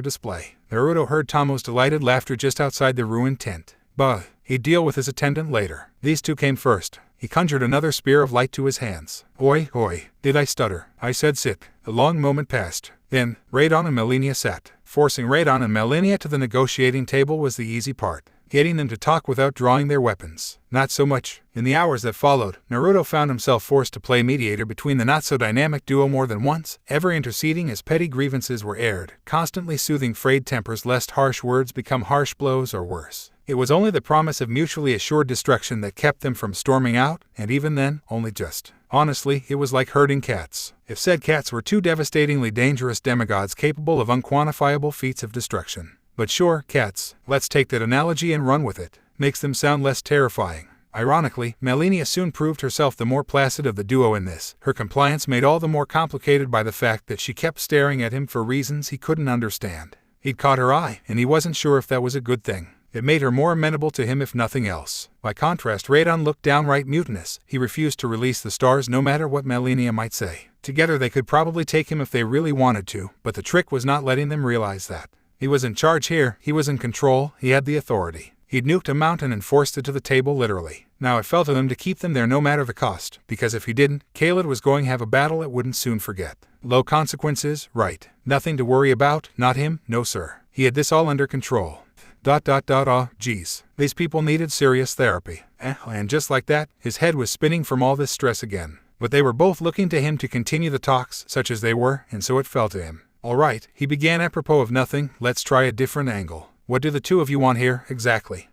display. Naruto heard Tomo's delighted laughter just outside the ruined tent. Bah, he'd deal with his attendant later. These two came first. He conjured another spear of light to his hands. Oi, oi, did I stutter? I said sit. A long moment passed. Then, Radon and Melinia sat. Forcing Radon and Melinia to the negotiating table was the easy part. Getting them to talk without drawing their weapons. Not so much. In the hours that followed, Naruto found himself forced to play mediator between the not-so-dynamic duo more than once, ever interceding as petty grievances were aired, constantly soothing frayed tempers lest harsh words become harsh blows or worse. It was only the promise of mutually assured destruction that kept them from storming out, and even then, only just. Honestly, it was like herding cats. If said cats were two devastatingly dangerous demigods capable of unquantifiable feats of destruction. But sure, cats, let's take that analogy and run with it. Makes them sound less terrifying. Ironically, Melinia soon proved herself the more placid of the duo in this, her compliance made all the more complicated by the fact that she kept staring at him for reasons he couldn't understand. He'd caught her eye, and he wasn't sure if that was a good thing. It made her more amenable to him if nothing else. By contrast, Radon looked downright mutinous. He refused to release the stars no matter what Melinia might say. Together they could probably take him if they really wanted to, but the trick was not letting them realize that. He was in charge here, he was in control, he had the authority. He'd nuked a mountain and forced it to the table literally. Now it fell to him to keep them there no matter the cost, because if he didn't, Kaled was going to have a battle it wouldn't soon forget. Low consequences, right. Nothing to worry about, not him, no sir. He had this all under control. Geez. These people needed serious therapy. And just like that, his head was spinning from all this stress again. But they were both looking to him to continue the talks, such as they were, and so it fell to him. All right, he began apropos of nothing, let's try a different angle. What do the two of you want here, exactly?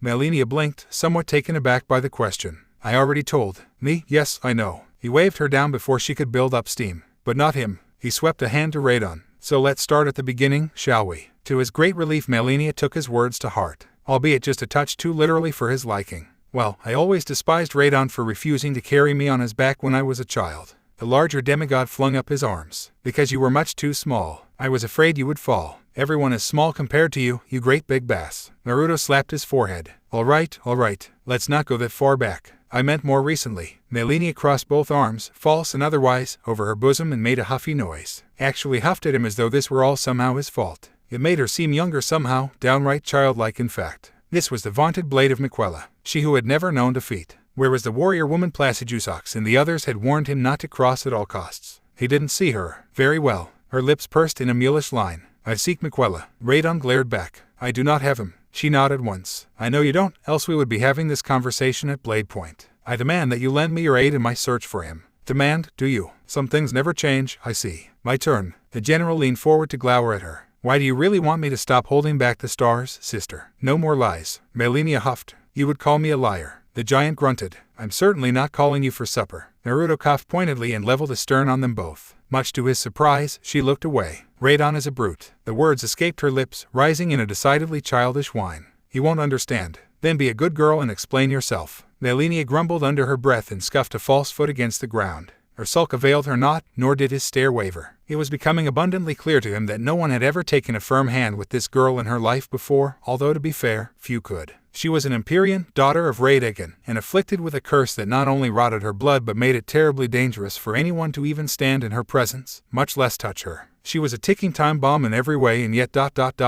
Melania blinked, somewhat taken aback by the question. I already told. Me? Yes, I know. He waved her down before she could build up steam. But not him. He swept a hand to Radon. So let's start at the beginning, shall we? To his great relief, Melania took his words to heart, albeit just a touch too literally for his liking. Well, I always despised Radon for refusing to carry me on his back when I was a child. The larger demigod flung up his arms. Because you were much too small. I was afraid you would fall. Everyone is small compared to you, you great big bass. Naruto slapped his forehead. All right. Let's not go that far back. I meant more recently. Melania crossed both arms, false and otherwise, over her bosom and made a huffy noise. Actually huffed at him as though this were all somehow his fault. It made her seem younger somehow, downright childlike in fact. This was the vaunted blade of Miquella, she who had never known defeat. Where was the warrior woman Placidusax, and the others had warned him not to cross at all costs. He didn't see her. Very well. Her lips pursed in a mulish line. I seek Miquella. Radon glared back. I do not have him. She nodded once. I know you don't, else we would be having this conversation at blade point. I demand that you lend me your aid in my search for him. Demand, do you? Some things never change, I see. My turn. The general leaned forward to glower at her. Why do you really want me to stop holding back the stars, sister? No more lies. Melania huffed. You would call me a liar. The giant grunted. I'm certainly not calling you for supper. Naruto coughed pointedly and leveled a stern on them both. Much to his surprise, she looked away. Radon is a brute. The words escaped her lips, rising in a decidedly childish whine. He won't understand. Then be a good girl and explain yourself. Melania grumbled under her breath and scuffed a false foot against the ground. Her sulk availed her not, nor did his stare waver. It was becoming abundantly clear to him that no one had ever taken a firm hand with this girl in her life before, although to be fair, few could. She was an Empyrean, daughter of Radegan, and afflicted with a curse that not only rotted her blood but made it terribly dangerous for anyone to even stand in her presence, much less touch her. She was a ticking time bomb in every way, and yet ...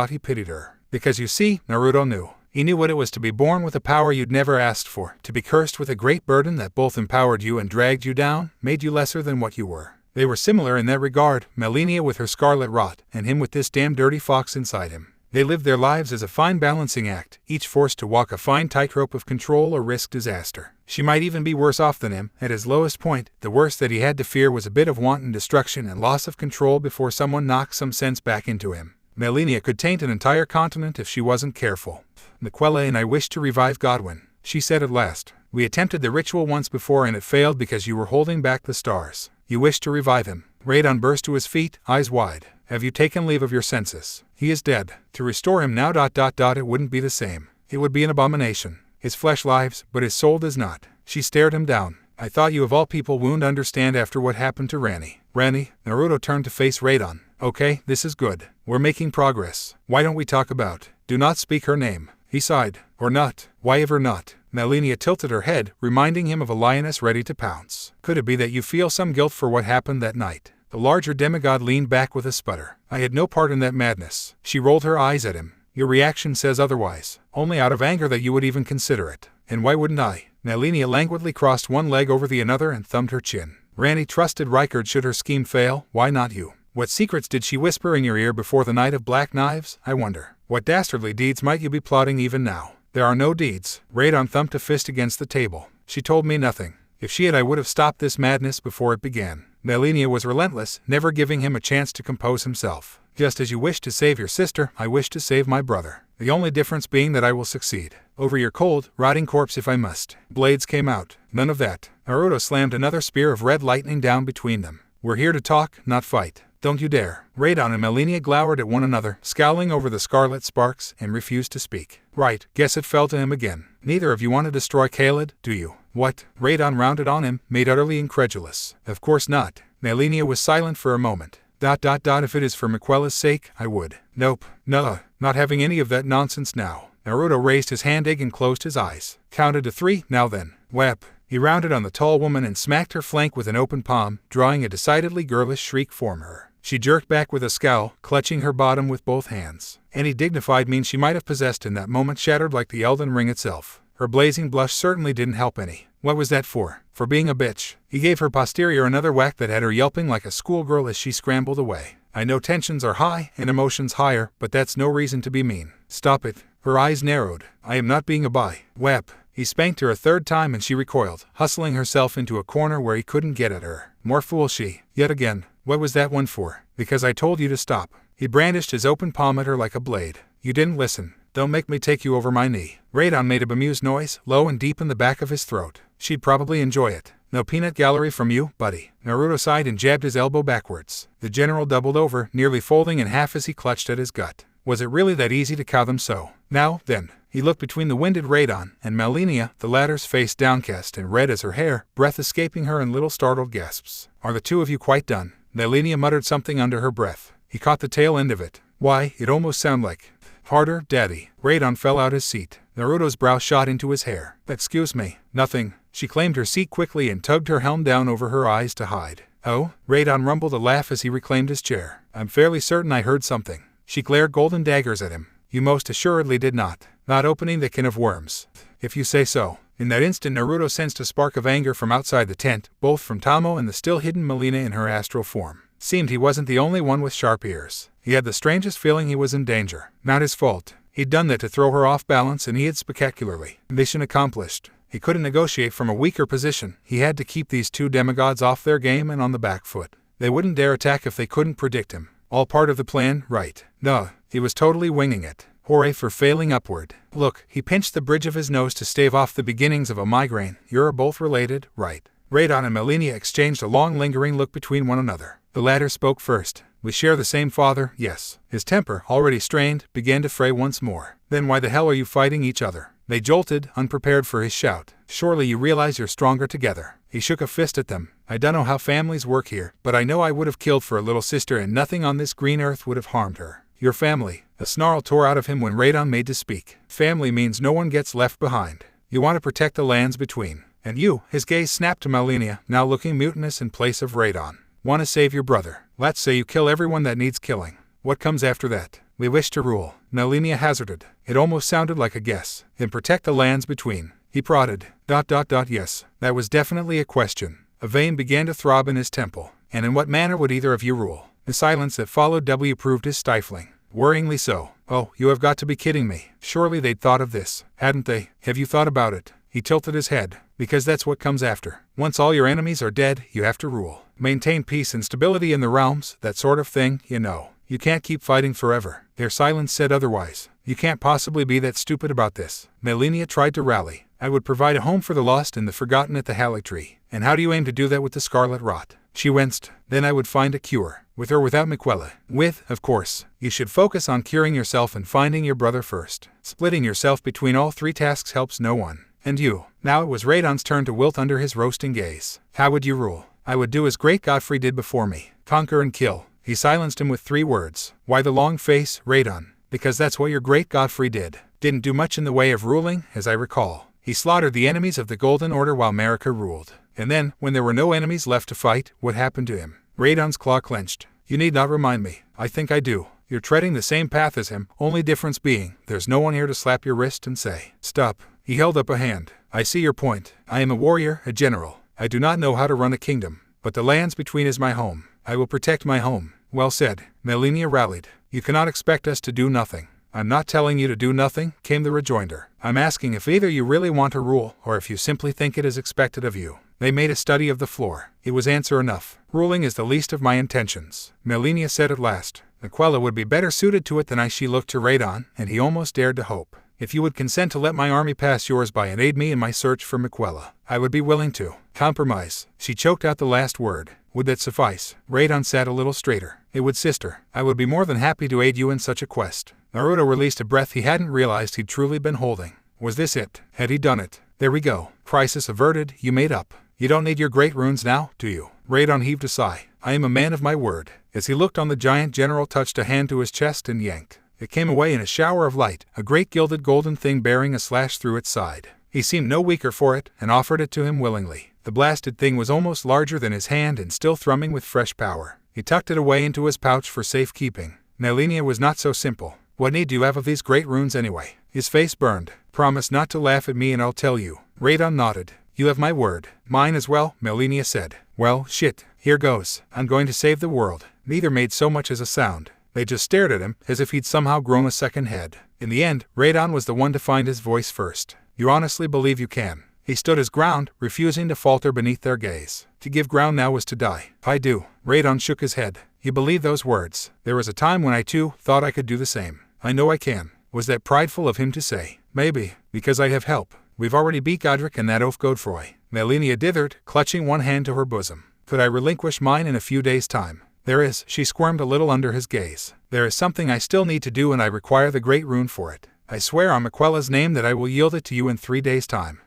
he pitied her. Because you see, Naruto knew. He knew what it was to be born with a power you'd never asked for, to be cursed with a great burden that both empowered you and dragged you down, made you lesser than what you were. They were similar in that regard, Melania with her scarlet rot, and him with this damn dirty fox inside him. They lived their lives as a fine balancing act, each forced to walk a fine tightrope of control or risk disaster. She might even be worse off than him. At his lowest point, the worst that he had to fear was a bit of wanton destruction and loss of control before someone knocked some sense back into him. Melania could taint an entire continent if she wasn't careful. Miquella and I wish to revive Godwin, she said at last. We attempted the ritual once before and it failed because you were holding back the stars. You wish to revive him. Radon burst to his feet, eyes wide. Have you taken leave of your senses? He is dead. To restore him now ... it wouldn't be the same. It would be an abomination. His flesh lives, but his soul does not. She stared him down. I thought you of all people would understand after what happened to Rani. Rani? Naruto turned to face Radon. Okay, this is good. We're making progress. Why don't we talk about? Do not speak her name. He sighed. Or not. Why ever not? Melania tilted her head, reminding him of a lioness ready to pounce. Could it be that you feel some guilt for what happened that night? The larger demigod leaned back with a sputter. I had no part in that madness. She rolled her eyes at him. Your reaction says otherwise. Only out of anger that you would even consider it. And why wouldn't I? Melania languidly crossed one leg over the another and thumbed her chin. Rani trusted Rykard should her scheme fail, why not you? What secrets did she whisper in your ear before the night of black knives, I wonder? What dastardly deeds might you be plotting even now? There are no deeds. Radon thumped a fist against the table. She told me nothing. If she had, I would have stopped this madness before it began. Melania was relentless, never giving him a chance to compose himself. Just as you wish to save your sister, I wish to save my brother. The only difference being that I will succeed. Over your cold, rotting corpse if I must. Blades came out. None of that. Naruto slammed another spear of red lightning down between them. We're here to talk, not fight. Don't you dare. Radon and Melania glowered at one another, scowling over the scarlet sparks, and refused to speak. Right, guess it fell to him again. Neither of you want to destroy Khaled, do you? What? Radon rounded on him, made utterly incredulous. Of course not. Melania was silent for a moment. If it is for Miquella's sake, I would. Nope. Nuh-uh. Not having any of that nonsense now. Naruto raised his hand and closed his eyes. Counted to 3, now then. Whap. He rounded on the tall woman and smacked her flank with an open palm, drawing a decidedly girlish shriek from her. She jerked back with a scowl, clutching her bottom with both hands. Any dignified means she might have possessed in that moment shattered like the Elden Ring itself. Her blazing blush certainly didn't help any. What was that for? For being a bitch. He gave her posterior another whack that had her yelping like a schoolgirl as she scrambled away. I know tensions are high and emotions higher, but that's no reason to be mean. Stop it. Her eyes narrowed. I am not being a bi. Whap. He spanked her a third time and she recoiled, hustling herself into a corner where he couldn't get at her. More fool she. Yet again. What was that one for? Because I told you to stop. He brandished his open palm at her like a blade. You didn't listen. Don't make me take you over my knee. Radon made a bemused noise, low and deep in the back of his throat. She'd probably enjoy it. No peanut gallery from you, buddy. Naruto sighed and jabbed his elbow backwards. The general doubled over, nearly folding in half as he clutched at his gut. Was it really that easy to cow them so? Now, then. He looked between the winded Radon and Malenia, the latter's face downcast and red as her hair, breath escaping her in little startled gasps. Are the two of you quite done? Malenia muttered something under her breath. He caught the tail end of it. Why, it almost sounded like... Harder, Daddy. Radon fell out his seat. Naruto's brow shot into his hair. Excuse me. Nothing. She claimed her seat quickly and tugged her helm down over her eyes to hide. Oh? Radon rumbled a laugh as he reclaimed his chair. I'm fairly certain I heard something. She glared golden daggers at him. You most assuredly did not. Not opening the can of worms. If you say so. In that instant Naruto sensed a spark of anger from outside the tent, both from Tamo and the still hidden Melina in her astral form. Seemed he wasn't the only one with sharp ears. He had the strangest feeling he was in danger. Not his fault. He'd done that to throw her off balance and he had spectacularly. Mission accomplished. He couldn't negotiate from a weaker position. He had to keep these two demigods off their game and on the back foot. They wouldn't dare attack if they couldn't predict him. All part of the plan, right? Duh. He was totally winging it. Hooray for failing upward. Look, he pinched the bridge of his nose to stave off the beginnings of a migraine. You're both related, right? Radon and Melania exchanged a long lingering look between one another. The latter spoke first. We share the same father, yes. His temper, already strained, began to fray once more. Then why the hell are you fighting each other? They jolted, unprepared for his shout. Surely you realize you're stronger together. He shook a fist at them. I don't know how families work here, but I know I would have killed for a little sister and nothing on this green earth would have harmed her. Your family. A snarl tore out of him when Radon made to speak. Family means no one gets left behind. You want to protect the lands between. And you, his gaze snapped to Malenia, now looking mutinous in place of Radon. Want to save your brother. Let's say you kill everyone that needs killing. What comes after that? We wish to rule. Malenia hazarded. It almost sounded like a guess. And protect the lands between. He prodded. ... Yes. That was definitely a question. A vein began to throb in his temple. And in what manner would either of you rule? The silence that followed proved as stifling. Worryingly so. Oh, you have got to be kidding me. Surely they'd thought of this, hadn't they? Have you thought about it? He tilted his head. Because that's what comes after. Once all your enemies are dead, you have to rule. Maintain peace and stability in the realms, that sort of thing, you know. You can't keep fighting forever. Their silence said otherwise. You can't possibly be that stupid about this. Melania tried to rally. I would provide a home for the lost and the forgotten at the Halictree. And how do you aim to do that with the scarlet rot? She winced. Then I would find a cure. With or without Miquella. With, of course. You should focus on curing yourself and finding your brother first. Splitting yourself between all three tasks helps no one. And you. Now it was Radon's turn to wilt under his roasting gaze. How would you rule? I would do as great Godfrey did before me. Conquer and kill. He silenced him with 3 words. Why the long face, Radon? Because that's what your great Godfrey did. Didn't do much in the way of ruling, as I recall. He slaughtered the enemies of the Golden Order while Marika ruled. And then, when there were no enemies left to fight, what happened to him? Radon's claw clenched. You need not remind me. I think I do. You're treading the same path as him, only difference being, there's no one here to slap your wrist and say, stop. He held up a hand. I see your point. I am a warrior, a general. I do not know how to run a kingdom. But the lands between is my home. I will protect my home. Well said. Melania rallied. You cannot expect us to do nothing. I'm not telling you to do nothing, came the rejoinder. I'm asking if either you really want to rule, or if you simply think it is expected of you. They made a study of the floor. It was answer enough. Ruling is the least of my intentions. Melania said at last. Miquella would be better suited to it than I. She looked to Radon, and he almost dared to hope. If you would consent to let my army pass yours by and aid me in my search for Miquella, I would be willing to. Compromise. She choked out the last word. Would that suffice? Radon sat a little straighter. It would, sister. I would be more than happy to aid you in such a quest. Naruto released a breath he hadn't realized he'd truly been holding. Was this it? Had he done it? There we go. Crisis averted, you made up. You don't need your great runes now, do you? Radon heaved a sigh. I am a man of my word. As he looked on, the giant general touched a hand to his chest and yanked. It came away in a shower of light, a great gilded golden thing bearing a slash through its side. He seemed no weaker for it, and offered it to him willingly. The blasted thing was almost larger than his hand and still thrumming with fresh power. He tucked it away into his pouch for safekeeping. Melania was not so simple. What need do you have of these great runes anyway? His face burned. Promise not to laugh at me and I'll tell you. Radon nodded. You have my word. Mine as well, Melania said. Well, shit. Here goes. I'm going to save the world. Neither made so much as a sound. They just stared at him, as if he'd somehow grown a second head. In the end, Radon was the one to find his voice first. You honestly believe you can? He stood his ground, refusing to falter beneath their gaze. To give ground now was to die. I do. Radon shook his head. You believe those words? There was a time when I too thought I could do the same. I know I can. Was that prideful of him to say? Maybe, because I have help. We've already beat Godric and that oaf Godfroy. Melania dithered, clutching one hand to her bosom. Could I relinquish mine in a few days' time? There is. She squirmed a little under his gaze. There is something I still need to do and I require the great rune for it. I swear on Miquella's name that I will yield it to you in 3 days' time.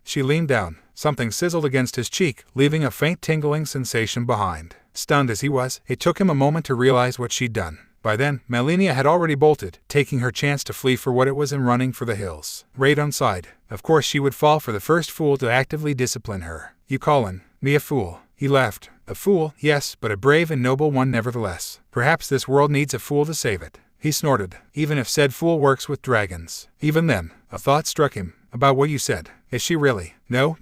She leaned down. Something sizzled against his cheek, leaving a faint tingling sensation behind. Stunned as he was, it took him a moment to realize what she'd done. By then, Melania had already bolted, taking her chance to flee for what it was and running for the hills. Radon sighed. Of course she would fall for the first fool to actively discipline her. You callin' me a fool? He laughed. A fool, yes, but a brave and noble one nevertheless. Perhaps this world needs a fool to save it. He snorted. Even if said fool works with dragons. Even then, a thought struck him. About what you said. Is she really? No.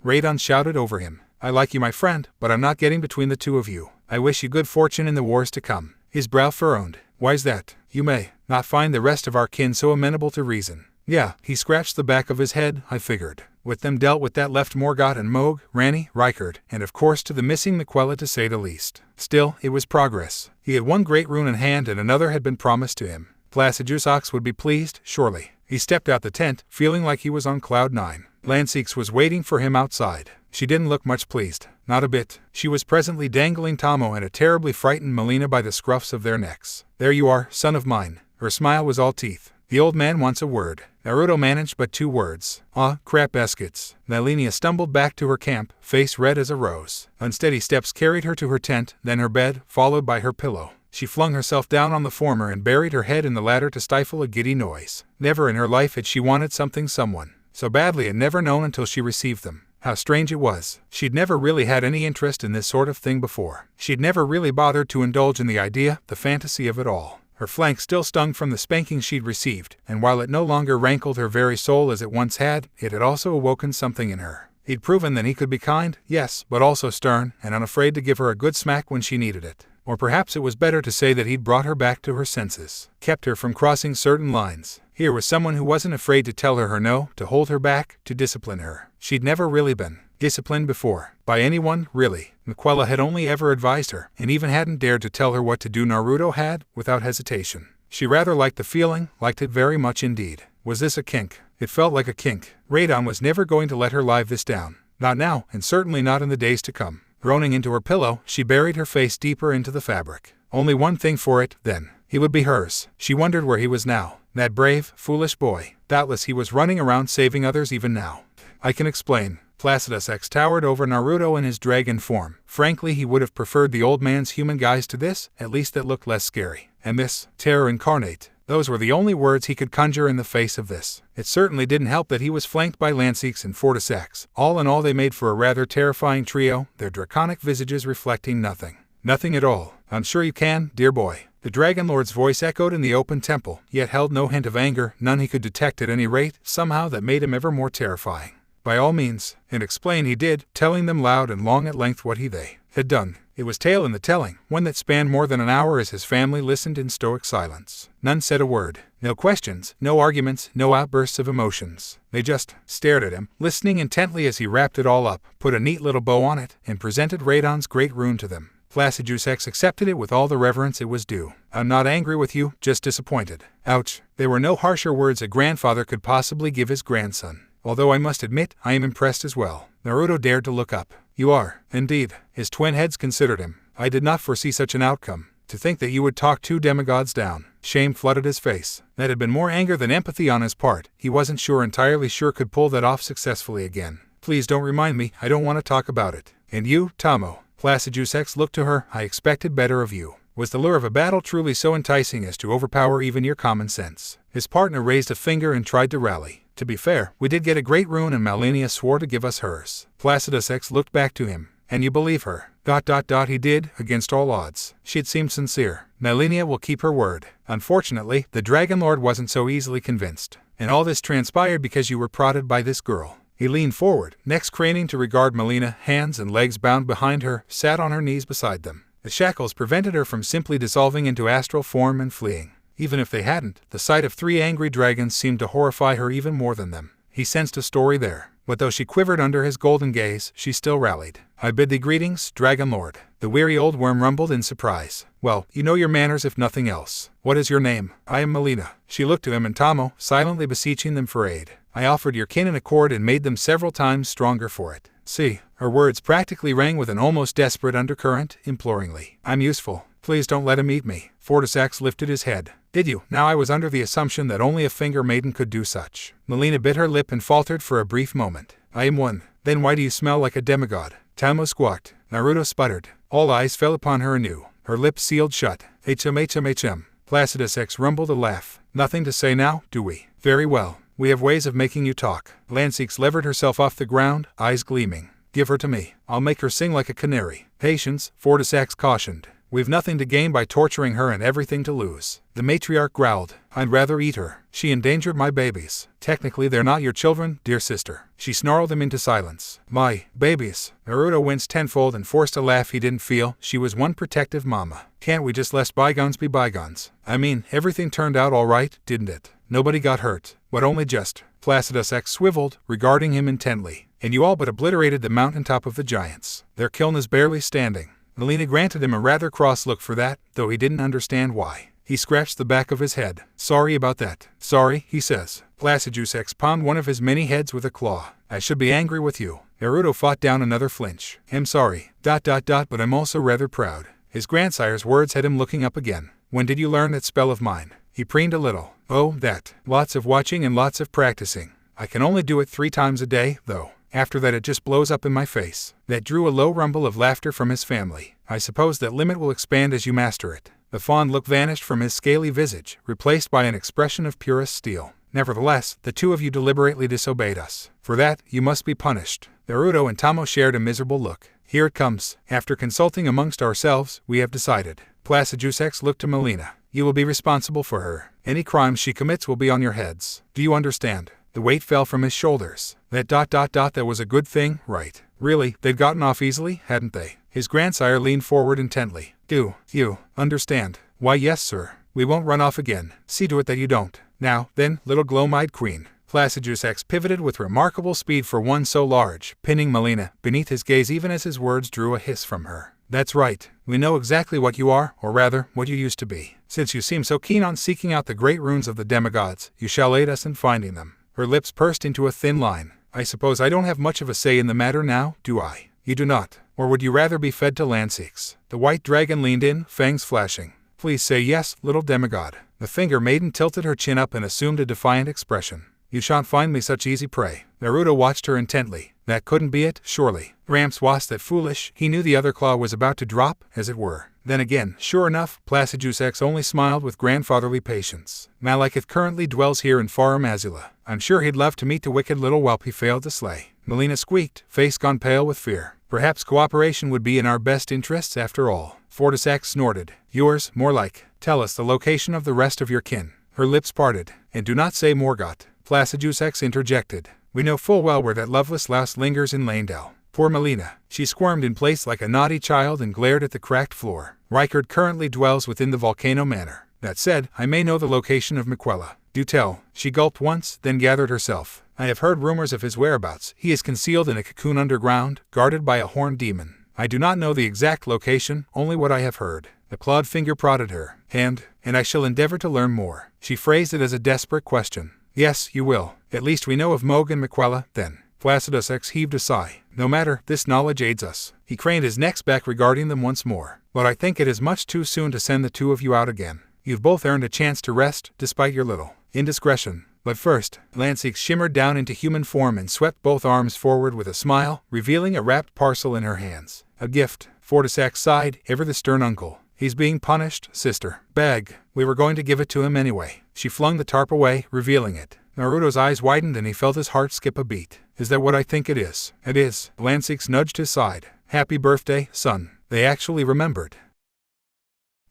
Radon shouted over him. I like you, my friend, but I'm not getting between the two of you. I wish you good fortune in the wars to come. His brow furrowed. Why's that? You may not find the rest of our kin so amenable to reason. Yeah, he scratched the back of his head, I figured. With them dealt with that left Morgott and Moog, Ranni, Rykard, and of course to the missing Miquella to say the least. Still, it was progress. He had one great rune in hand and another had been promised to him. Placidusax would be pleased, surely. He stepped out the tent, feeling like he was on cloud 9. Lansix was waiting for him outside. She didn't look much pleased. Not a bit. She was presently dangling Tamo and a terribly frightened Melina by the scruffs of their necks. There you are, son of mine. Her smile was all teeth. The old man wants a word. Naruto managed but 2 words. Ah, crap baskets. Melania stumbled back to her camp, face red as a rose. Unsteady steps carried her to her tent, then her bed, followed by her pillow. She flung herself down on the former and buried her head in the latter to stifle a giddy noise. Never in her life had she wanted someone so badly and never known until she received them. How strange it was. She'd never really had any interest in this sort of thing before. She'd never really bothered to indulge in the idea, the fantasy of it all. Her flank still stung from the spanking she'd received, and while it no longer rankled her very soul as it once had, it had also awoken something in her. He'd proven that he could be kind, yes, but also stern, and unafraid to give her a good smack when she needed it. Or perhaps it was better to say that he'd brought her back to her senses, kept her from crossing certain lines. Here was someone who wasn't afraid to tell her no, to hold her back, to discipline her. She'd never really been disciplined before. By anyone, really. Miquella had only ever advised her, and even hadn't dared to tell her what to do. Naruto had, without hesitation. She rather liked the feeling, liked it very much indeed. Was this a kink? It felt like a kink. Radon was never going to let her live this down. Not now, and certainly not in the days to come. Groaning into her pillow, she buried her face deeper into the fabric. Only one thing for it, then. He would be hers. She wondered where he was now. That brave, foolish boy. Doubtless he was running around saving others even now. I can explain. Placidusax towered over Naruto in his dragon form. Frankly, he would have preferred the old man's human guise to this, at least that looked less scary. And this, terror incarnate. Those were the only words he could conjure in the face of this. It certainly didn't help that he was flanked by Lansix and Fortisax. All in all they made for a rather terrifying trio, their draconic visages reflecting nothing. Nothing at all. I'm sure you can, dear boy. The Dragon Lord's voice echoed in the open temple, yet held no hint of anger, none he could detect at any rate, somehow that made him ever more terrifying. By all means, and explain he did, telling them loud and long at length what they had done. It was tale in the telling, one that spanned more than an hour as his family listened in stoic silence. None said a word. No questions, no arguments, no outbursts of emotions. They just stared at him, listening intently as he wrapped it all up, put a neat little bow on it, and presented Radon's great rune to them. Placidusax accepted it with all the reverence it was due. I'm not angry with you, just disappointed. Ouch. There were no harsher words a grandfather could possibly give his grandson. Although I must admit, I am impressed as well. Naruto dared to look up. You are, indeed. His twin heads considered him. I did not foresee such an outcome. To think that you would talk 2 demigods down. Shame flooded his face. That had been more anger than empathy on his part. He wasn't entirely sure could pull that off successfully again. Please don't remind me, I don't want to talk about it. And you, Tamo. Placidusax looked to her. I expected better of you. Was the lure of a battle truly so enticing as to overpower even your common sense? His partner raised a finger and tried to rally. To be fair, we did get a great rune and Melania swore to give us hers. Placidusax looked back to him. And you believe her? He did, against all odds. She'd seemed sincere. Melina will keep her word. Unfortunately, the Dragon Lord wasn't so easily convinced. And all this transpired because you were prodded by this girl. He leaned forward, next craning to regard Melina, hands and legs bound behind her, sat on her knees beside them. The shackles prevented her from simply dissolving into astral form and fleeing. Even if they hadn't, the sight of 3 angry dragons seemed to horrify her even more than them. He sensed a story there. But though she quivered under his golden gaze, she still rallied. I bid thee greetings, Dragon Lord. The weary old worm rumbled in surprise. Well, you know your manners if nothing else. What is your name? I am Melina. She looked to him and Tamo, silently beseeching them for aid. I offered your kin an accord and made them several times stronger for it. See, her words practically rang with an almost desperate undercurrent, imploringly. I'm useful. Please don't let him eat me. Placidusax lifted his head. Did you? Now I was under the assumption that only a finger maiden could do such. Melina bit her lip and faltered for a brief moment. I am one. Then why do you smell like a demigod? Tamo squawked. Naruto sputtered. All eyes fell upon her anew. Her lips sealed shut. HM. Placidusax rumbled a laugh. Nothing to say now, do we? Very well. We have ways of making you talk. Lansix levered herself off the ground, eyes gleaming. Give her to me. I'll make her sing like a canary. Patience, Placidusax cautioned. We've nothing to gain by torturing her and everything to lose. The matriarch growled. I'd rather eat her. She endangered my babies. Technically they're not your children, dear sister. She snarled them into silence. My babies. Naruto winced tenfold and forced a laugh he didn't feel. She was one protective mama. Can't we just let bygones be bygones? I mean, everything turned out all right, didn't it? Nobody got hurt. But only just. Placidusax swiveled, regarding him intently. And you all but obliterated the mountaintop of the giants. Their kiln is barely standing. Melina granted him a rather cross look for that, though he didn't understand why. He scratched the back of his head. Sorry about that. Sorry, he says. Placidusax palmed one of his many heads with a claw. I should be angry with you. Naruto fought down another flinch. I'm sorry. But I'm also rather proud. His grandsire's words had him looking up again. When did you learn that spell of mine? He preened a little. Oh, that. Lots of watching and lots of practicing. I can only do it 3 times a day, though. After that it just blows up in my face. That drew a low rumble of laughter from his family. I suppose that limit will expand as you master it. The fond look vanished from his scaly visage, replaced by an expression of purest steel. Nevertheless, the 2 of you deliberately disobeyed us. For that, you must be punished. Naruto and Tamo shared a miserable look. Here it comes. After consulting amongst ourselves, we have decided. Placidusax looked to Melina. You will be responsible for her. Any crimes she commits will be on your heads. Do you understand? The weight fell from his shoulders. That was a good thing, right? Really, they'd gotten off easily, hadn't they? His grandsire leaned forward intently. Do you understand? Why yes, sir. We won't run off again. See to it that you don't. Now, then, little gloam-eyed queen. Placidusax pivoted with remarkable speed for one so large, pinning Melina beneath his gaze even as his words drew a hiss from her. That's right. We know exactly what you are, or rather, what you used to be. Since you seem so keen on seeking out the great runes of the demigods, you shall aid us in finding them. Her lips pursed into a thin line. I suppose I don't have much of a say in the matter now, do I? You do not. Or would you rather be fed to Lansix? The white dragon leaned in, fangs flashing. Please say yes, little demigod. The finger maiden tilted her chin up and assumed a defiant expression. You shan't find me such easy prey. Naruto watched her intently. That couldn't be it, surely. Ramps was that foolish. He knew the other claw was about to drop, as it were. Then again, sure enough, Placidusax only smiled with grandfatherly patience. Malekith currently dwells here in Farum Azula. I'm sure he'd love to meet the wicked little whelp he failed to slay. Melina squeaked, face gone pale with fear. Perhaps cooperation would be in our best interests after all. Placidusax snorted. Yours, more like. Tell us the location of the rest of your kin. Her lips parted. And do not say Morgoth. Placidusax interjected. We know full well where that loveless louse lingers in Lanedale. Poor Melina. She squirmed in place like a naughty child and glared at the cracked floor. Rykard currently dwells within the Volcano Manor. That said, I may know the location of Miquella. Do tell. She gulped once, then gathered herself. I have heard rumors of his whereabouts. He is concealed in a cocoon underground, guarded by a horned demon. I do not know the exact location, only what I have heard. The clawed finger prodded her. And I shall endeavor to learn more. She phrased it as a desperate question. Yes, you will. At least we know of Moog and Miquella, then. Placidusax heaved a sigh. No matter, this knowledge aids us. He craned his neck back regarding them once more. But I think it is much too soon to send the 2 of you out again. You've both earned a chance to rest, despite your little indiscretion. But first, Lansix shimmered down into human form and swept both arms forward with a smile, revealing a wrapped parcel in her hands. A gift. Placidusax sighed, ever the stern uncle. He's being punished, sister. Bag. We were going to give it to him anyway. She flung the tarp away, revealing it. Naruto's eyes widened and he felt his heart skip a beat. Is that what I think it is? It is. Lansix nudged his side. Happy birthday, son. They actually remembered.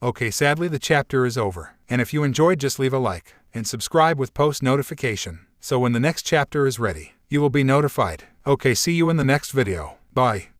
Okay, sadly the chapter is over. And if you enjoyed, just leave a like and subscribe with post notification, so when the next chapter is ready, you will be notified. Okay, see you in the next video. Bye.